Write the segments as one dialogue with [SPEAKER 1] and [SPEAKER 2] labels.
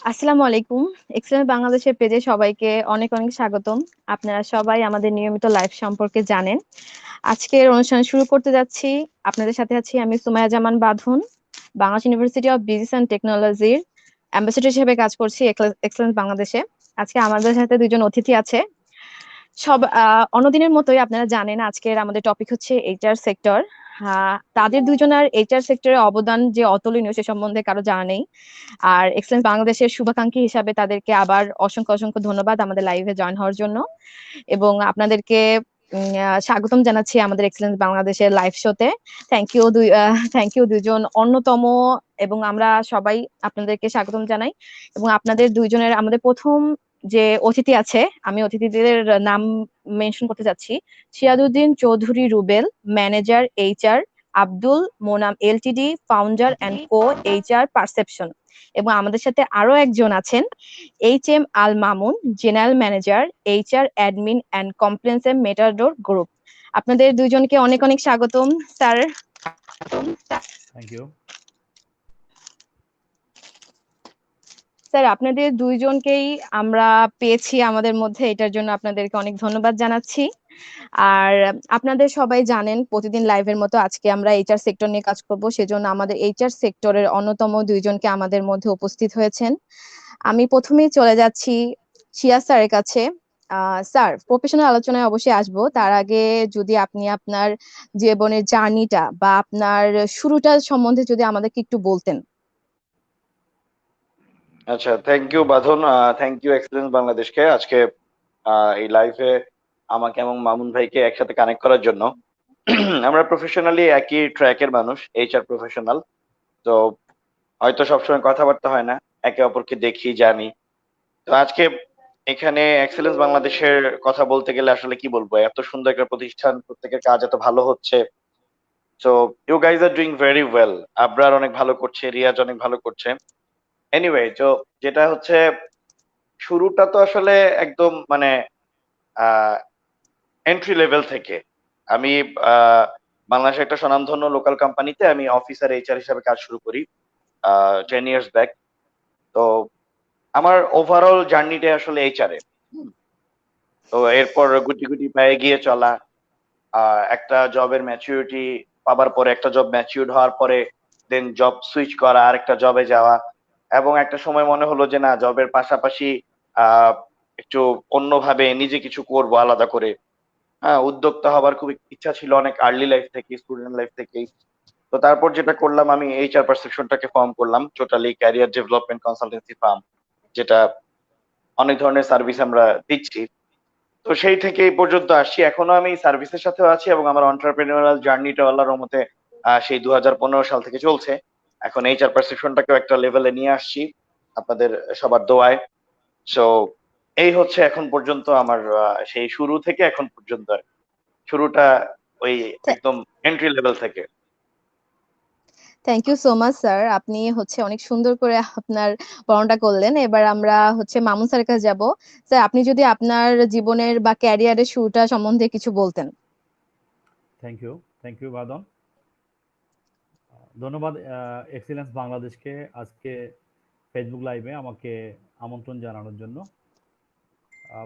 [SPEAKER 1] আসসালামু আলাইকুম। এক্সেলেন্ট বাংলাদেশের পেজে সবাইকে অনেক অনেক স্বাগতম। আপনারা সবাই আমাদের নিয়মিত লাইভ সম্পর্কে জানেন। আজকের অনুষ্ঠান শুরু করতে যাচ্ছি। আপনাদের সাথে আছি আমি সুমাইয়া জামান বাঁধন। Bangladesh university of business and টেকনোলজির অ্যাম্বাসেডর হিসেবে কাজ করছি এক্সেলেন্স বাংলাদেশে। আজকে আমাদের সাথে দুজন অতিথি আছে। অন্যদিনের মতোই আপনারা জানেন আজকের আমাদের টপিক হচ্ছে এইচআর সেক্টর। তাদের দুজনের এইচআর সেক্টরের অবদান যে অতুলনীয় সে সম্বন্ধে কারো জানা নেই। আর এক্সেলেন্স বাংলাদেশের শুভাকাঙ্ক্ষী হিসাবে তাদেরকে আবার অসংখ্য অসংখ্য ধন্যবাদ আমাদের লাইভে জয়েন হওয়ার জন্য। এবং আপনাদেরকে স্বাগতম জানাচ্ছি আমাদের এক্সেলেন্স বাংলাদেশের লাইভ শোতে। থ্যাংক ইউ দুইজন অন্যতম, এবং আমরা সবাই আপনাদেরকে স্বাগতম জানাই। এবং আপনাদের দুইজনের আমাদের প্রথম যে অতিথি আছে, আমি অতিথিদের নাম মেনশন করতে চাচ্ছি। Siyaduddin Chowdhury Rubel, manager HR, Abdul Monem Ltd, founder and co HR perception. এবং আমাদের সাথে আরো একজন আছেন, H M Al Mamun, general manager HR admin and compliance Matador group. আপনাদের দুইজনকে অনেক অনেক স্বাগতম স্যার।
[SPEAKER 2] Thank you.
[SPEAKER 1] স্যার, আপনাদের দুইজনকেই আমরা পেয়েছি আমাদের মধ্যে, এটার জন্য আপনাদেরকে অনেক ধন্যবাদ জানাচ্ছি। আর আপনাদের সবাই জানেন প্রতিদিন লাইভের মতো আজকে আমরা এইচআর সেক্টর নিয়ে কাজ করব, সেজন্য আমাদের এইচআর সেক্টরের অন্যতম দুইজনকে আমাদের মধ্যে উপস্থিত হয়েছেন। আমি প্রথমেই চলে যাচ্ছি শিয়া স্যারের কাছে। স্যার, প্রফেশনাল আলোচনায় অবশ্যই আসবো, তার আগে যদি আপনি আপনার জীবনের জার্নিটা বা আপনার শুরুটা সম্বন্ধে যদি আমাদেরকে একটু বলতেন।
[SPEAKER 3] আচ্ছা, থ্যাংক ইউ বাঁধন। থ্যাংক ইউ এক্সেলেন্স বাংলাদেশকে আজকে এই লাইভে আমাকে এবং মামুন ভাইকে একসাথে কানেক্ট করার জন্য। আমরা প্রফেশনালি একই ট্র্যাকের মানুষ, এইচআর প্রফেশনাল। তো হয়তো সবসময় কথাবার্তা হয় না, একে অপরকে দেখি জানি। তো আজকে এখানে এক্সেলেন্স বাংলাদেশের কথা বলতে গেলে আসলে কি বলবো, এত সুন্দর একটা প্রতিষ্ঠান, প্রত্যেকের কাজ এত ভালো হচ্ছে। So you guys are doing very well. Abrar অনেক ভালো করছে, রিয়াজ অনেক ভালো করছে। এনিওয়ে, তো যেটা হচ্ছে, শুরুটা তো আসলে একদম মানে এন্ট্রি লেভেল থেকে। আমি আহ, বাংলাদেশের একটা স্বনামধন্য লোকাল কোম্পানিতে আমি অফিসার এইচআর হিসেবে কাজ শুরু করি 10 years ব্যাক। তো আমার ওভারঅল জার্নিটা আসলে এইচআর এ। তো এরপর গুটি গুটি পায়ে গিয়ে চলা, একটা জবের ম্যাচুরিটি পাবার পরে, একটা জব ম্যাচিউরড হওয়ার পরে দেন জব সুইচ করা, আর একটা জবে যাওয়া। এবং একটা সময় মনে হলো যে না, জবের পাশাপাশি আহ একটু অন্যভাবে নিজে কিছু করব আলাদা করে। হ্যাঁ, উদ্যোক্তা হবার খুব ইচ্ছা ছিল অনেক আর্লি লাইফ থেকে, স্টুডেন্ট লাইফ থেকেই। তো তারপর যেটা করলাম, আমি এইচআর পারসেপশনটাকে ফর্ম করলাম, totally career development consultancy firm, যেটা অনেক ধরনের সার্ভিস আমরা দিচ্ছি। তো সেই থেকে এই পর্যন্ত আসছি, এখনো আমি সার্ভিসের সাথেও আছি এবং আমার অন্টারপ্রেনিউরাল জার্নিটা আল্লাহর রহমতে সেই 2015 সাল থেকে চলছে। এখন এইচআর পারসেপশনটাকেও একটা লেভেলে নিয়ে আসছি আপনাদের সবার দোয়ায়। সো এই হচ্ছে এখন পর্যন্ত আমার সেই শুরু থেকে এখন পর্যন্ত আর কি। শুরুটা ওই একদম এন্ট্রি লেভেল থেকে।
[SPEAKER 1] Thank you so much sir, আপনি অনেক সুন্দর করে আপনার বর্ণনা করলেন। এবার আমরা মামুন স্যারের কাছে যাব। স্যার, আপনি যদি আপনার জীবনের বা ক্যারিয়ারের শুরুটা সম্বন্ধে কিছু বলতেন।
[SPEAKER 2] Thank you. থ্যাংক ইউ বাদন। ধন্যবাদ এক্সিলেন্স বাংলাদেশকে আজকে ফেসবুক লাইভে আমাকে আমন্ত্রণ জানানোর জন্য।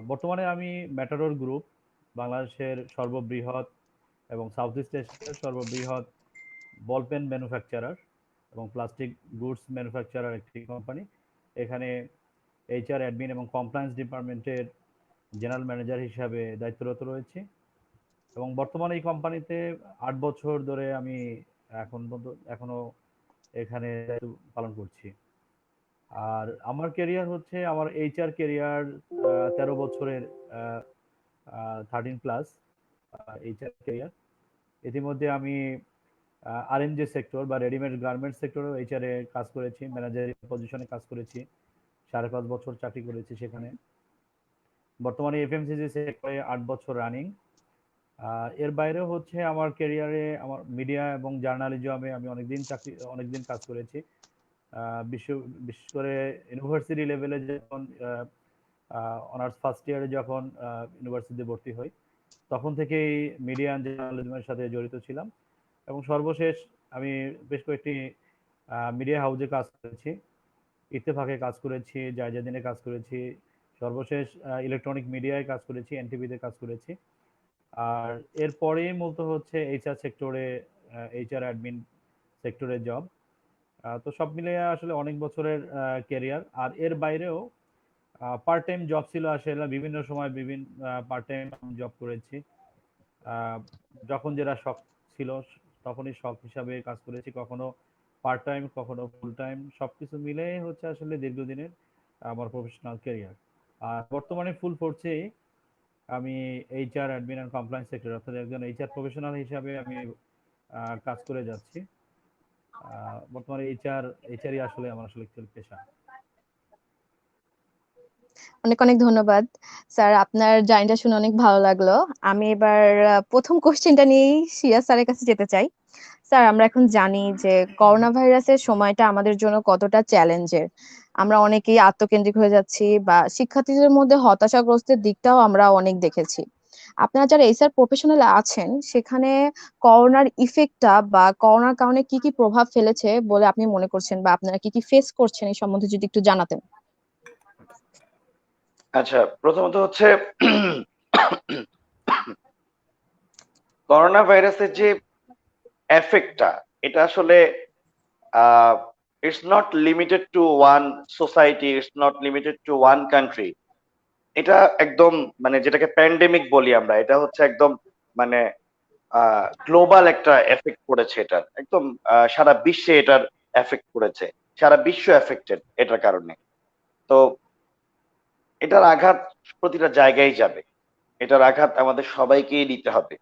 [SPEAKER 2] বর্তমানে আমি ম্যাটাডোর গ্রুপ, বাংলাদেশের সর্ববৃহৎ এবং সাউথ ইস্ট এশিয়ার সর্ববৃহৎ বল পেন ম্যানুফ্যাকচারার এবং প্লাস্টিক গুডস ম্যানুফ্যাকচারার একটি কোম্পানি। এখানে এইচআর অ্যাডমিন এবং কমপ্লায়েন্স ডিপার্টমেন্টের জেনারেল ম্যানেজার হিসাবে দায়িত্বরত রয়েছি এবং বর্তমানে এই কোম্পানিতে 8 বছর ধরে আমি এখনো এখানে দায়িত্ব পালন করছি। আর আমার ক্যারিয়ার আমার এইচআর ক্যারিয়ার 13 বছরের, 13+ এইচআর ক্যারিয়ার। ইতিমধ্যে আমি আরএমজি সেক্টর বা রেডিমেড গার্মেন্টস সেক্টরেও এইচআর এ কাজ করেছি, ম্যানেজারি পজিশনে কাজ করেছি, 5.5 বছর চাকরি করেছি সেখানে। বর্তমানে এফএমসিজি সেক্টরে 8 বছর রানিং। এর বাইরেও আমার ক্যারিয়ারে আমার মিডিয়া এবং জার্নালিজমে আমি অনেকদিন কাজ করেছি। বিশেষ করে ইউনিভার্সিটি লেভেলে যখন অনার্স ফার্স্ট ইয়ারে যখন ইউনিভার্সিটিতে ভর্তি হই, তখন থেকেই মিডিয়া অ্যান্ড জার্নালিজমের সাথে জড়িত ছিলাম এবং সর্বশেষ আমি বেশ কয়েকটি মিডিয়া হাউসে কাজ করেছি। ইত্তেফাকে কাজ করেছি, জায়জাদিনে কাজ করেছি, সর্বশেষ ইলেকট্রনিক মিডিয়ায় কাজ করেছি, এনটিভিতে কাজ করেছি। আর এরপরেই মূলত হচ্ছে এইচআর সেক্টরে, এইচআর অ্যাডমিন সেক্টরে জব। তো সব মিলিয়ে আসলে অনেক বছরের ক্যারিয়ার। আর এর বাইরেও পার্ট টাইম জব ছিল, আসলে বিভিন্ন সময় বিভিন্ন পার্ট টাইম জব করেছি। আহ, যখন যেটা শখ ছিল তখনই শখ হিসাবে কাজ করেছি, কখনো পার্ট টাইম কখনো ফুল টাইম, সবকিছু মিলে হচ্ছে আসলে দীর্ঘদিনের আমার প্রফেশনাল ক্যারিয়ার। আর বর্তমানে ফুল ফোর্সে আমি HR admin and compliance sector, অর্থাৎ একজন এইচআর প্রফেশনাল হিসাবে আমি কাজ করে যাচ্ছি। বর্তমানে এইচআরই আসলে আমার আসলে actual পেশা।
[SPEAKER 1] অনেক অনেক ধন্যবাদ স্যার, আপনার জার্নিটা শুনে অনেক ভালো লাগলো। আমি এবার প্রথম কোশ্চেনটা নিয়েই সিরাজ স্যারের কাছে যেতে চাই। স্যার, আমরা এখন জানি যে করোনা ভাইরাসের সময়টা আমাদের জন্য কতটা চ্যালেঞ্জের। আমরা অনেকেই আত্মকেন্দ্রিক হয়ে যাচ্ছি বা শিক্ষার্থীদের মধ্যে হতাশাগ্রস্তের দিকটাও আমরা অনেক দেখেছি। আপনারা যারা এইচআর প্রফেশনাল আছেন, সেখানে করোনার ইফেক্টটা বা করোনার কারণে কি কি প্রভাব ফেলেছে বলে আপনি মনে করছেন, বা আপনারা কি কি ফেস করছেন এই সম্বন্ধে যদি একটু জানাতেন।
[SPEAKER 3] আচ্ছা, প্রথমত হচ্ছে করোনা ভাইরাসের যে এফেক্টটা, এটা আসলে it's not limited to one society, it's not limited to one country. এটা একদম মানে যেটাকে প্যান্ডেমিক বলি আমরা, এটা হচ্ছে একদম মানে গ্লোবাল একটা এফেক্ট পড়েছে এটার, একদম সারা বিশ্বে এটার এফেক্ট পড়েছে, সারা বিশ্ব এফেক্টেড এটার কারণে। তো এটার আঘাত প্রতিটা জায়গায় যাবে, এটার আঘাত আমাদের সবাইকেই নিতে হবে।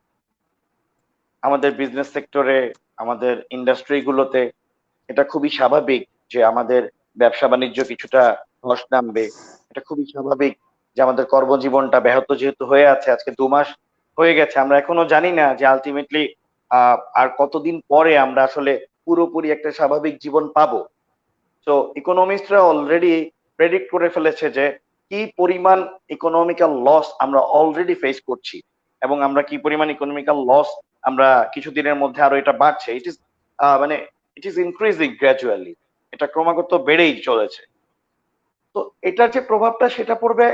[SPEAKER 3] আমাদের বিজনেস সেক্টরে, আমাদের ইন্ডাস্ট্রি গুলোতে এটা খুবই স্বাভাবিক যে আমাদের ব্যবসা বাণিজ্য কিছুটা ধস নামবে। এটা খুবই স্বাভাবিক যে আমাদের কর্মজীবনটা ব্যাহত যেহেতু হয়ে আছে, আজকে 2 মাস হয়ে গেছে, আমরা এখনো জানি না যে আলটিমেটলি আর কতদিন পরে আমরা আসলে পুরোপুরি একটা স্বাভাবিক জীবন পাবো। তো ইকোনমিস্টরা অলরেডি প্রেডিক্ট করে ফেলেছে যে কি পরিমাণ ইকোনমিক্যাল লস আমরা অলরেডি ফেস করছি, এবং আমরা কি পরিমাণ ইকোনমিক্যাল লস আমরা কিছুদিনের মধ্যে আরো এটা বাড়ছে। ইট ইজ মানে ইট ইজ ইনক্রিজিং গ্র্যাজুয়ালি, এটা ক্রমাগত বেড়েই চলেছে। তো এটার যে প্রভাবটা সেটা পড়বে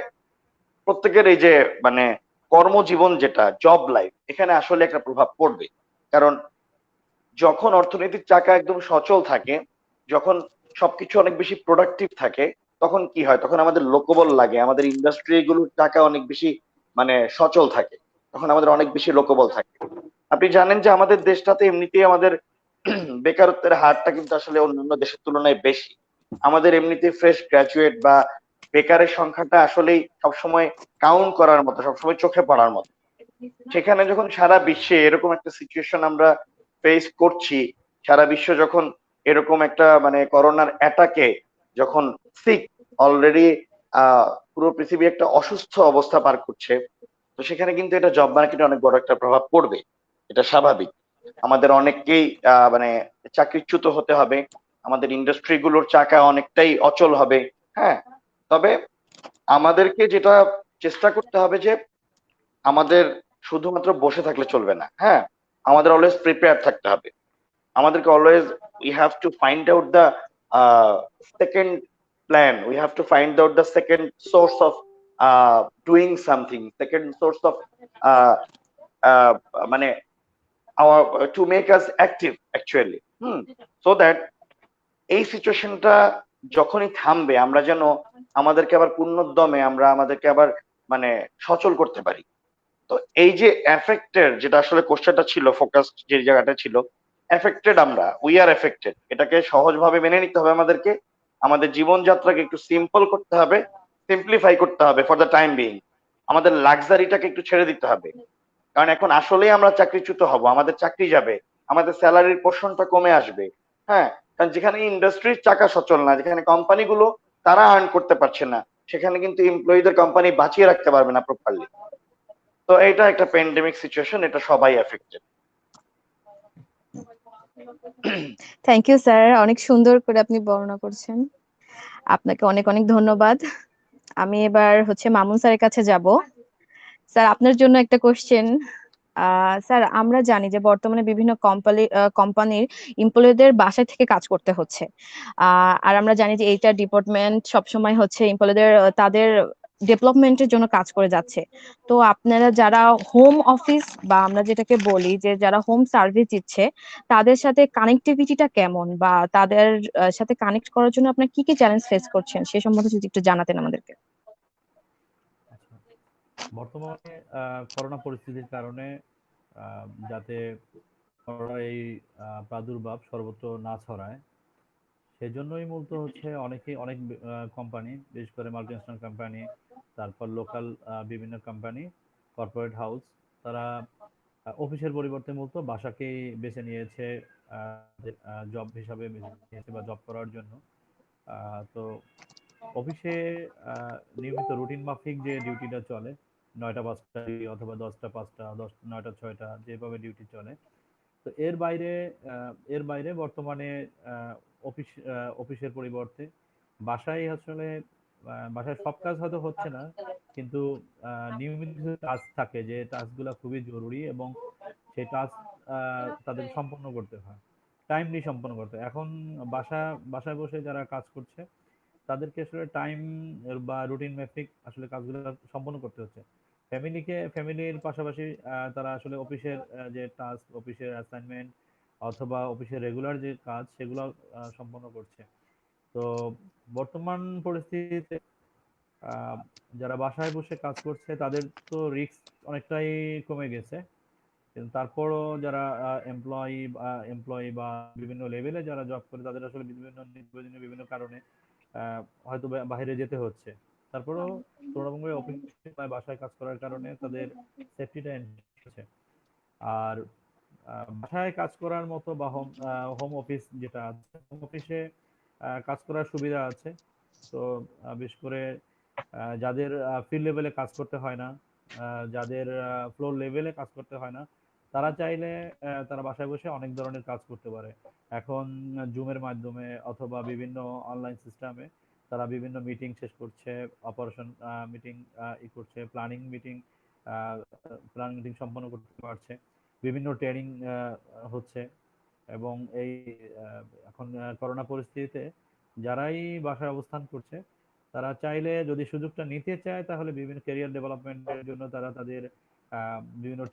[SPEAKER 3] প্রত্যেকের এই যে মানে কর্মজীবন, যেটা জব লাইফ, এখানে আসলে একটা প্রভাব পড়বে। কারণ যখন অর্থনৈতিক চাকা একদম সচল থাকে, যখন সবকিছু অনেক বেশি প্রোডাক্টিভ থাকে, তখন কি হয়, তখন আমাদের লোকবল লাগে, আমাদের ইন্ডাস্ট্রি গুলোর চাকা অনেক বেশি মানে সচল থাকে, তখন আমাদের অনেক বেশি লোকবল থাকে। আপনি জানেন যে আমাদের দেশটাতে এমনিতেই আমাদের বেকারত্বের হারটা কিন্তু আসলে অন্যান্য দেশের তুলনায় বেশি। আমাদের এমনিতে ফ্রেশ গ্রাজুয়েট বা বেকারের সংখ্যাটা আসলেই সবসময় কাউন্ট করার মতো, সবসময় চোখে পড়ার মতো। সেখানে যখন সারা বিশ্বে এরকম একটা সিচুয়েশন আমরা ফেস করছি, সারা বিশ্ব যখন এরকম একটা মানে করোনার অ্যাটাকে যখন সিক অলরেডি, পুরো পৃথিবী একটা অসুস্থ অবস্থা পার করছে, তো সেখানে কিন্তু এটা জব মার্কেটে অনেক বড় একটা প্রভাব পড়বে, এটা স্বাভাবিক। আমাদের অনেককেই মানে চাকরিচ্যুত হতে হবে, আমাদের ইন্ডাস্ট্রি গুলোর চাকা অনেকটাই অচল হবে। হ্যাঁ, তবে আমাদেরকে যেটা চেষ্টা করতে হবে যে আমাদের শুধুমাত্র বসে থাকলে চলবে না। হ্যাঁ, আমাদের অলওয়েজ প্রিপেয়ার থাকতে হবে। আমাদেরকে always we have to find out the second plan, we have to find out the second source of doing something, second source of মানে our to make us active actually, so that এই সিচুয়েশনটা যখনই থামবে, আমরা যেন আমাদেরকে আবার পুনর্দমে আমরা আমাদেরকে আবার মানে সচল করতে পারি। তো এই যে এফেক্টেড, যেটা আসলে কোশ্চেনটা ছিল, ফোকাস যে জায়গাটা ছিল, এফেক্টেড, আমরা উই আর এফেক্টেড, এটাকে সহজভাবে মেনে নিতে হবে আমাদেরকে। আমাদের জীবনযাত্রাকে একটু সিম্পল করতে হবে, সিম্পলিফাই করতে হবে ফর দ্য টাইম বিং। আমাদের লাক্সারিটাকে একটু ছেড়ে দিতে হবে, কারণ এখন আসলেই আমরা চাকরিচ্যুত হব, আমাদের চাকরি যাবে, আমাদের স্যালারির পোর্শনটা কমে আসবে। হ্যাঁ, কারণ যেখানে ইন্ডাস্ট্রির চাকা সচল না, যেখানে কোম্পানিগুলো তারা আর্ন করতে পারছে না, সেখানে কিন্তু এমপ্লয়ীদের কোম্পানি বাঁচিয়ে রাখতে পারবে না প্রপারলি। তো এটা একটা প্যান্ডেমিক সিচুয়েশন, এটা সবাই এফেক্টেড।
[SPEAKER 1] থ্যাংক ইউ স্যার, অনেক সুন্দর করে আপনি বর্ণনা করছেন। আপনাকে অনেক অনেক ধন্যবাদ। আমি এবার হচ্ছে মামুন স্যারের কাছে যাব। স্যার, আপনার জন্য একটা কোশ্চেন। স্যার, আমরা জানি যে বর্তমানে বিভিন্ন কোম্পানির এমপ্লয়ীদের বাসায় থেকে কাজ করতে হচ্ছে। আর আমরা জানি যে এইচআর ডিপার্টমেন্ট সবসময় হচ্ছে এমপ্লয়ীদের তাদের ডেভেলপমেন্টের জন্য কাজ করে যাচ্ছে। তো আপনারা যারা হোম অফিস বা আমরা যেটাকে বলি যে যারা হোম সার্ভিস দিচ্ছে, তাদের সাথে কানেক্টিভিটিটা কেমন, বা তাদের সাথে কানেক্ট করার জন্য আপনার কি কি চ্যালেঞ্জ ফেস করছেন সে সম্বন্ধে যদি একটু জানাতেন আমাদেরকে।
[SPEAKER 2] আচ্ছা, বর্তমানে করোনা পরিস্থিতির কারণে যাতে করোনার এই প্রাদুর্ভাব সর্বত্র না ছড়ায়, সেজন্যই মূলত হচ্ছে অনেক কোম্পানি, বিশেষ করে মাল্টিন্যাশনাল কোম্পানি, তারপর লোকাল বিভিন্ন কোম্পানি, কর্পোরেট হাউস, তারা অফিসের পরিবর্তে মূলত বাসাকেই বেছে নিয়েছে জব হিসাবে বেছে নিয়েছে বা জব করার জন্য। তো অফিসে নিয়মিত রুটিন মাফিক যে ডিউটিটা চলে, 9টা 5টা অথবা 10টা 5টা, 9টা 6টা, যেভাবে ডিউটি চলে, তো এর বাইরে বর্তমানে আহ, অফিসের পরিবর্তে বাসায় আসলে বাসায় সব কাজ হয়তো হচ্ছে না, কিন্তু নিয়মিত কিছু কাজ থাকে যে টাস্কগুলো খুবই জরুরি এবং সেই টাস্ক তাদের সম্পন্ন করতে হয়, টাইমলি সম্পন্ন করতে হয়। এখন বাসায় বসে যারা কাজ করছে, তাদেরকে আসলে টাইম বা রুটিন মাফিক আসলে কাজগুলো সম্পন্ন করতে হচ্ছে। ফ্যামিলির পাশাপাশি তারা আসলে অফিসের যে টাস্ক, অফিসের অ্যাসাইনমেন্ট অথবা অফিসের রেগুলার যে কাজ, সেগুলো সম্পন্ন করছে। তো বর্তমান পরিস্থিতিতে আহ, যারা বাসায় বসে কাজ করছে তাদের তো রিস্ক অনেকটাই কমে গেছে, কিন্তু তারপরও যারা এমপ্লয়ি বা বিভিন্ন লেভেলে যারা জব করে, তাদের আসলে বিভিন্ন নিত্যপ্রয়োজনীয় বিভিন্ন কারণে হয়তো বাইরে যেতে হচ্ছে। তারপরেও তুলনামূলক অফিসে বা বাসায় কাজ করার কারণে তাদের সেফটিটা হচ্ছে। আর বাসায় কাজ করার মতো বা হোম অফিস যেটা আছে, হোম অফিসে কাজ করার সুবিধা আছে। তো বিশেষ করে যাদের ফিল্ড লেভেলে কাজ করতে হয় না, যাদের ফ্লোর লেভেলে কাজ করতে হয় না, তারা চাইলে তারা বাসায় বসে অনেক ধরনের কাজ করতে পারে। এখন জুমের মাধ্যমে অথবা বিভিন্ন অনলাইন সিস্টেমে তারা বিভিন্ন মিটিং শেষ করছে, অপারেশন মিটিং করছে, প্ল্যানিং মিটিং সম্পন্ন করতে পারছে, বিভিন্ন ট্রেনিং হচ্ছে। এবং এই এখন করোনা পরিস্থিতিতে যারাই বাসায় অবস্থান করছে, তারা চাইলে যদি সুযোগটা নিতে চায়, তাহলে বিভিন্ন ক্যারিয়ার ডেভেলপমেন্টের জন্য তারা তাদের বিভিন্ন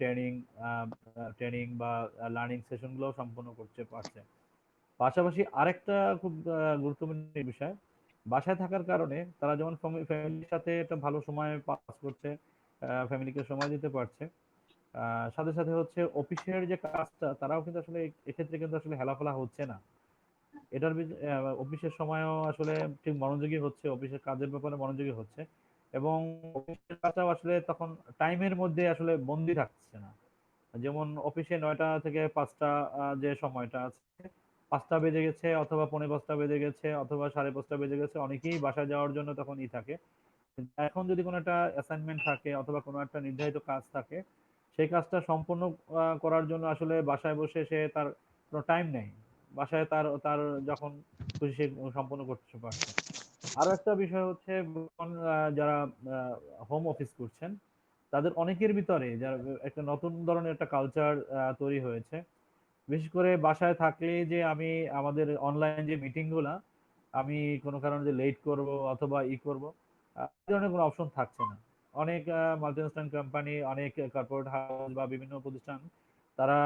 [SPEAKER 2] ট্রেনিং বা লার্নিং সেশনগুলো সম্পন্ন করতে পারছে। পাশাপাশি আরেকটা খুব গুরুত্বপূর্ণ বিষয়, বাসায় থাকার কারণে তারা যেমন ফ্যামিলির সাথে একটা ভালো সময় পাস করছে, ফ্যামিলিকে সময় দিতে পারছে, সাথে সাথে হচ্ছে অফিসের যে কাজটা তারাও কিন্তু আসলে এক্ষেত্রে কিন্তু আসলে হেলাফেলা হচ্ছে না। অফিসের সময়ও আসলে ঠিক মনোযোগী হচ্ছে, অফিসের কাজের ব্যাপারে মনোযোগী হচ্ছে, এবং অফিসের কাজটাও আসলে তখন টাইমের মধ্যে আসলে বন্দি থাকছে না। যেমন অফিসে 9টা থেকে 5টা যে সময়টা আছে, 5টা বেজে গেছে অথবা পৌনে 5টা বেজে গেছে অথবা সাড়ে 5টা বেজে গেছে, অনেকেই বাসায় যাওয়ার জন্য তখন থাকে। কিন্তু এখন যদি কোনো একটা অ্যাসাইনমেন্ট থাকে অথবা কোনো একটা নির্ধারিত কাজ থাকে, সেই কাজটা সম্পূর্ণ করার জন্য আসলে বাসায় বসে সে তার কোনো টাইম নেই। বাসায় তার তার যখন খুশি সে সম্পন্ন করতে পারছে। আরো একটা বিষয় হচ্ছে, যারা হোম অফিস করছেন, তাদের অনেকের ভিতরে যারা একটা নতুন ধরনের একটা কালচার তৈরি হয়েছে। বিশেষ করে বাসায় থাকলে যে আমি আমাদের অনলাইন যে মিটিং গুলা, আমি কোনো কারণে যে লেট করব অথবা করব, এই ধরনের কোনো অপশন থাকছে না। অনেক মাল্টিন্যাশনাল কোম্পানি, অনেক কর্পোরেট হাউস বা বিভিন্ন প্রতিষ্ঠান, তারা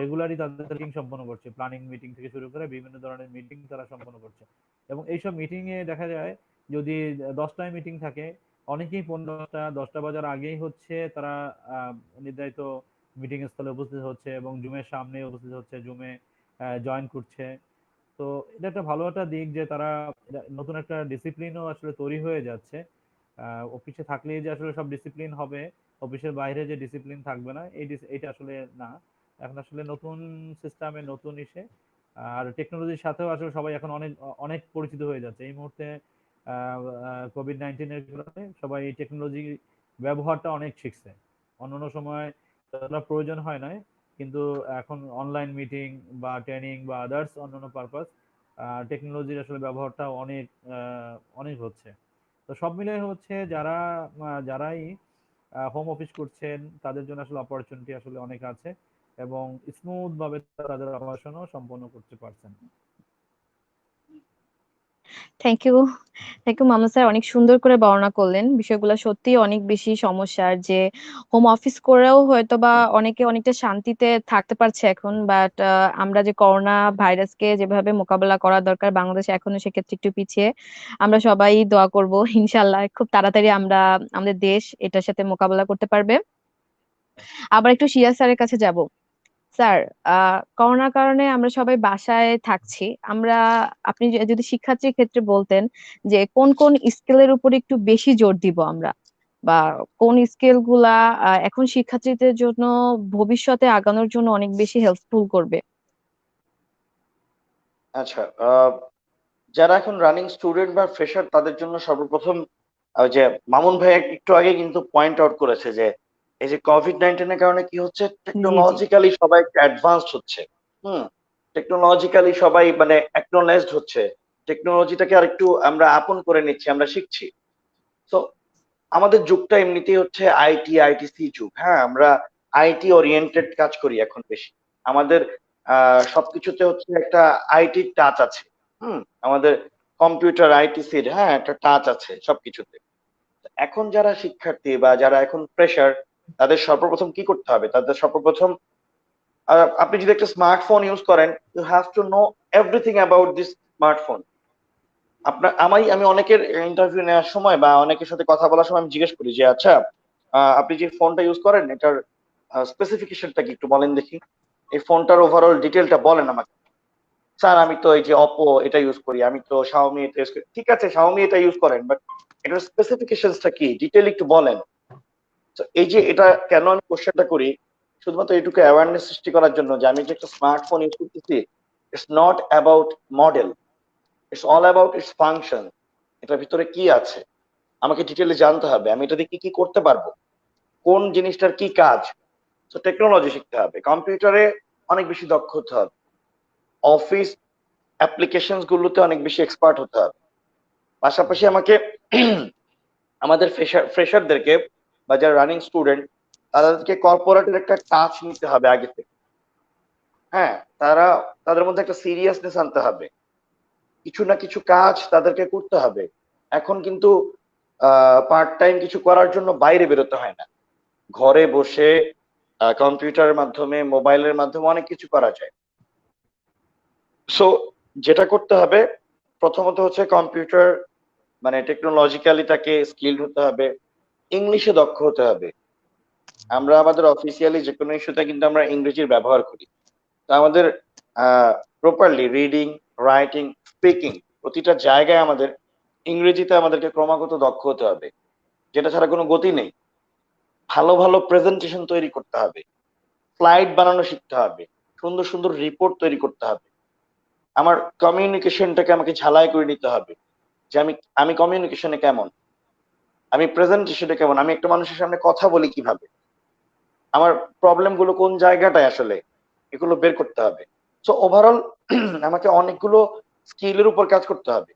[SPEAKER 2] রেগুলারই তাদের মিটিং সম্পন্ন করছে, প্ল্যানিং মিটিং থেকে শুরু করে বিভিন্ন ধরনের মিটিং তারা সম্পন্ন করছে। এবং এইসব মিটিং এ দেখা যায়, যদি 10টায় মিটিং থাকে, অনেকেই 15টা 10টা বাজার আগেই হচ্ছে তারা নির্ধারিত মিটিং স্থলে উপস্থিত হচ্ছে এবং জুমের সামনে উপস্থিত হচ্ছে, জুমে জয়েন করছে। তো এটা একটা ভালো একটা দিক যে তারা নতুন একটা ডিসিপ্লিনও আসলে তৈরি হয়ে যাচ্ছে। অফিসে থাকলেই যে আসলে সব ডিসিপ্লিন হবে, অফিসের বাইরে যে ডিসিপ্লিন থাকবে না, এটা আসলে না। এখন আসলে নতুন সিস্টেমে নতুন আর টেকনোলজির সাথেও আসলে সবাই এখন অনেক অনেক পরিচিত হয়ে যাচ্ছে এই মুহূর্তে। কোভিড-19 এর কারণে সবাই টেকনোলজি ব্যবহারটা অনেক শিখছে। অন্যান্য সময় ততটা প্রয়োজন হয় না, কিন্তু এখন অনলাইন মিটিং বা ট্রেনিং বা আদার্স অন্যান্য পারপাস, টেকনোলজির আসলে ব্যবহারটা অনেক অনেক হচ্ছে। তো সব মিলে হচ্ছে যারাই হোম অফিস করছেন তাদের জন্য আসলে অপরচুনিটি আসলে অনেক আছে, এবং স্মুথ ভাবে তাদের পড়াশোনা সম্পন্ন করতে পারছেন।
[SPEAKER 1] Thank you. Thank you Mamun sir, অনেক সুন্দর করে বর্ণনা করলেন বিষয়গুলো। সত্যি অনেক বেশি সমস্যার যে হোম অফিস করেও হয়তো বা অনেকে অনেকটা শান্তিতে থাকতে পারছে এখন, বাট আমরা যে করোনা ভাইরাসকে যেভাবে মোকাবেলা করা দরকার বাংলাদেশে এখনো সেক্ষেত্রে একটু পিছিয়ে। আমরা সবাই দোয়া করব ইনশাল্লাহ খুব তাড়াতাড়ি আমরা আমাদের দেশ এটার সাথে মোকাবেলা করতে পারবে। আবার একটু সিরাজ স্যারের কাছে যাব। স্যার, করোনার কারণে আমরা সবাই বাসায় থাকছি। আমরা, আপনি যদি শিক্ষার্থীর ক্ষেত্রে বলতেন যে কোন কোন স্কিলের উপর একটু বেশি জোর দিব আমরা, বা কোন স্কিল গুলা এখন শিক্ষার্থীদের জন্য ভবিষ্যতে আগানোর জন্য অনেক বেশি হেল্পফুল করবে।
[SPEAKER 3] আচ্ছা, যারা এখন রানিং স্টুডেন্ট বা ফ্রেশার তাদের জন্য সর্বপ্রথম ওই যে মামুন ভাই একটু আগে কিন্তু পয়েন্ট আউট করেছে যে এই যে কোভিড-19 এর কারণে কি হচ্ছে,
[SPEAKER 1] জি জি।
[SPEAKER 3] টেকনোলজিক্যালি সবাই একটু অ্যাডভান্সড হচ্ছে। হুম, টেকনোলজিক্যালি সবাই মানে অ্যাকনোলেজড হচ্ছে, টেকনোলজিটাকে আর একটু আমরা আপন করে নিচ্ছি, আমরা শিখছি। তো আমাদের যুগটা এমনিতেই হচ্ছে আইটিসি যুগ। হ্যাঁ, আমরা আইটি ওরিয়েন্টেড কাজ করি এখন বেশি। আমাদের সবকিছুতে হচ্ছে একটা আইটি টাচ আছে। হুম, আমাদের কম্পিউটার আইটিসির হ্যাঁ একটা টাচ আছে সবকিছুতে। এখন যারা শিক্ষার্থী বা যারা এখন ফ্রেশার, তাদের সর্বপ্রথম কি করতে হবে? তাদের সর্বপ্রথম আপনি যদি একটা স্মার্টফোন ইউজ করেন, you have to know everything about this smartphone. আমি অনেকের ইন্টারভিউ নেওয়ার সময় বা অনেকের সাথে কথা বলার সময় আমি জিজ্ঞেস করি যে আচ্ছা, আপনি যে ফোনটা ইউজ করেন এটার স্পেসিফিকেশনটা কি একটু বলেন দেখি, এই ফোনটার ওভারঅল ডিটেলটা বলেন আমাকে। স্যার আমি তো এই যে অপো এটা ইউজ করি, আমি তো শাওমি এটা ইউজ করি। ঠিক আছে, শাওমি এটা ইউজ করেন, বাট এটার স্পেসিফিকেশনসটা কি ডিটেল একটু বলেন। তো এই যে এটা কেন আমি কোশ্চেনটা করি, শুধুমাত্র এটুকু অ্যাওয়ারনেস সৃষ্টি করার জন্য যে আমি যে একটা স্মার্টফোন ইউজ করতেছি, it's not about model, it's all about it's function. এটার ভিতরে কি আছে আমাকে ডিটেইলে জানতে হবে, আমি এটা দিয়ে কি কি করতে পারবো, কোন জিনিসটার কি কাজ। তো টেকনোলজি শিখতে হবে, কম্পিউটারে অনেক বেশি দক্ষ হতে হবে, অফিস অ্যাপ্লিকেশনস গুলোতে অনেক বেশি এক্সপার্ট হতে হবে। পাশাপাশি আমাকে আমাদের ফ্রেশারদেরকে বা যারা রানিং স্টুডেন্ট তাদেরকে কর্পোরেটের একটা টাচ নিতে হবে আগে থেকে। হ্যাঁ, তারা তাদের মধ্যে একটা সিরিয়াসনেস আনতে হবে, কিছু না কিছু কাজ তাদেরকে করতে হবে। এখন কিন্তু পার্ট টাইম কিছু করার জন্য বাইরে বেরোতে হয় না, ঘরে বসে কম্পিউটারের মাধ্যমে মোবাইলের মাধ্যমে অনেক কিছু করা যায়। সো যেটা করতে হবে প্রথমত হচ্ছে কম্পিউটার মানে টেকনোলজিক্যালি তাকে স্কিলড হতে হবে, ইংলিশে দক্ষ হতে হবে। আমরা আমাদের অফিসিয়ালি যে কোনো ইস্যুতে কিন্তু আমরা ইংরেজির ব্যবহার করি। তো আমাদের প্রপারলি রিডিং, রাইটিং, স্পিকিং প্রতিটা জায়গায় আমাদের ইংরেজিতে আমাদেরকে ক্রমাগত দক্ষ হতে হবে, যেটা ছাড়া কোনো গতি নেই। ভালো ভালো প্রেজেন্টেশন তৈরি করতে হবে, স্লাইড বানানো শিখতে হবে, সুন্দর সুন্দর রিপোর্ট তৈরি করতে হবে। আমার কমিউনিকেশনটাকে আমাকে ঝালাই করে নিতে হবে যে আমি আমি কমিউনিকেশনে কেমন, আমি প্রেজেন্টেশনে কেমন, আমি একটা মানুষের সামনে কথা বলি কিভাবে, আমার প্রবলেম গুলো কোন জায়গাটায় আসলে, এগুলো বের করতে হবে। সো ওভারঅল আমাকে অনেকগুলো স্কিলের উপর কাজ করতে হবে।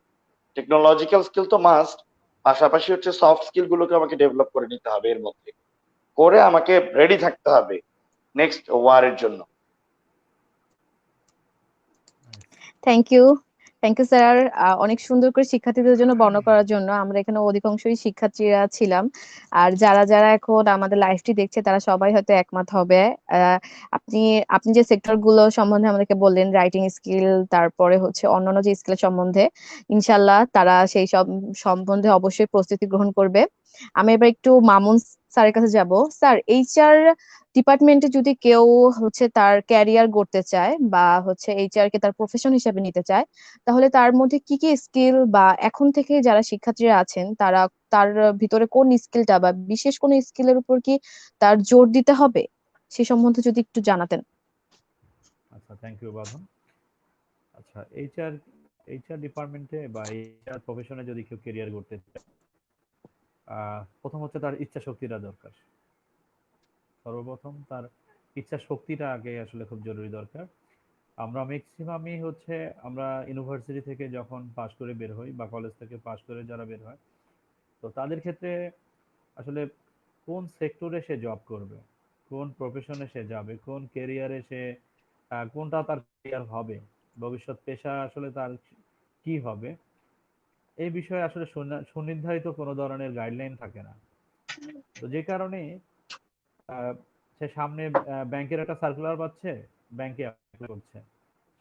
[SPEAKER 3] টেকনোলজিক্যাল স্কিল তো মাস্ট, পাশাপাশি হচ্ছে সফট স্কিল গুলোকে আমাকে ডেভেলপ করে নিতে হবে, এর মধ্যে করে আমাকে রেডি থাকতে হবে নেক্সট ওয়ারের জন্য।
[SPEAKER 1] Thank you. Thank you sir, অনেক সুন্দর করে শিক্ষার্থীদের জন্য বর্ণনা করার জন্য। আমরা এখানে অধিকাংশই শিক্ষার্থীরা ছিলাম, আর যারা যারা এখন আমাদের লাইভটি দেখছে তারা সবাই হয়তো একমত হবে। আহ, আপনি আপনি যে সেক্টর গুলো সম্বন্ধে আমাদেরকে বললেন, রাইটিং স্কিল, তারপরে হচ্ছে অন্যান্য যে স্কিল সম্বন্ধে, ইনশাল্লাহ তারা সেই সব সম্বন্ধে অবশ্যই প্রস্তুতি গ্রহণ করবে। আমি এবার একটু মামুন স্যারের কাছে যাব। স্যার, এইচআর ডিপার্টমেন্টে যদি কেউ হচ্ছে তার ক্যারিয়ার গড়তে চায় বা হচ্ছে এইচআর কে তার প্রফেশন হিসেবে নিতে চায়, তাহলে তার মধ্যে কি কি স্কিল, বা এখন থেকে যারা শিক্ষার্থীরা আছেন তারা তার ভিতরে কোন স্কিলটা বা বিশেষ কোন স্কিলের উপর কি তার জোর দিতে হবে, সে সম্বন্ধে যদি একটু জানাতেন।
[SPEAKER 2] আচ্ছা, থ্যাংক ইউ বাঁধন। আচ্ছা, এইচআর ডিপার্টমেন্টে বা এইচআর প্রফেশনে যদি কেউ কেরিয়ার করতে চায়, প্রথম হচ্ছে তার ইচ্ছা শক্তিটা দরকার। সর্বপ্রথম তার ইচ্ছা শক্তিটা আগে আসলে খুব জরুরি দরকার। আমরা ম্যাক্সিমামই হচ্ছে আমরা ইউনিভার্সিটি থেকে যখন পাশ করে বের হই বা কলেজ থেকে পাশ করে যারা বের হয়, তো তাদের ক্ষেত্রে আসলে কোন সেক্টরে সে জব করবে, কোন প্রফেশনে সে যাবে, কোন কেরিয়ারে সে কোনটা তার কেরিয়ার হবে, ভবিষ্যৎ পেশা আসলে তার কি হবে, এই বিষয়ে আসলে সুনির্ধারিত কোনো ধরনের গাইডলাইন থাকে না। তো যে কারণে আহ, সে সামনে ব্যাংকের একটা সার্কুলার পাচ্ছে, ব্যাংকে অ্যাপ্লাই করছে।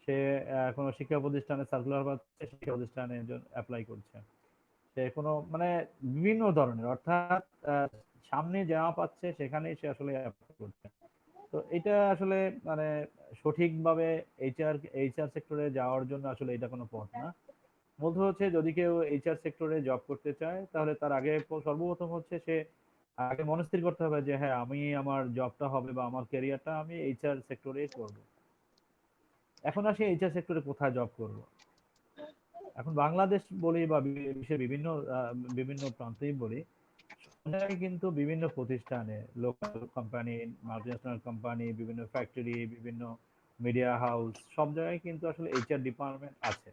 [SPEAKER 2] সে কোনো শিক্ষা প্রতিষ্ঠানে সার্কুলার পাচ্ছে, শিক্ষা প্রতিষ্ঠানে অ্যাপ্লাই করছে। সে কোনো মানে বিভিন্ন ধরনের, অর্থাৎ আহ, সামনে যা পাচ্ছে সেখানেই সে আসলে অ্যাপ্লাই করছে। তো এটা আসলে মানে সঠিকভাবে এইচআর সেক্টরে যাওয়ার জন্য আসলে এটা কোনো পথ না। মূলত হচ্ছে যদি কেউ এইচআর সেক্টরে জব করতে চায়, তাহলে তার আগে সর্বপ্রথম হচ্ছে সে আগে মনস্থির করতে হবে যে হ্যাঁ, আমি আমার জবটা হবে বা আমার ক্যারিয়ারটা আমি এইচআর সেক্টরে করব। এখন আসি এইচআর সেক্টরে কোথায় জব করব। এখন বাংলাদেশ বলি বা বিশ্বের বিভিন্ন বিভিন্ন প্রান্তেই বলি, সব জায়গায় কিন্তু বিভিন্ন প্রতিষ্ঠানে, লোকাল কোম্পানি, মাল্টিন্যাশনাল কোম্পানি, বিভিন্ন ফ্যাক্টরি, বিভিন্ন মিডিয়া হাউস, সব জায়গায় কিন্তু আসলে এইচআর ডিপার্টমেন্ট আছে,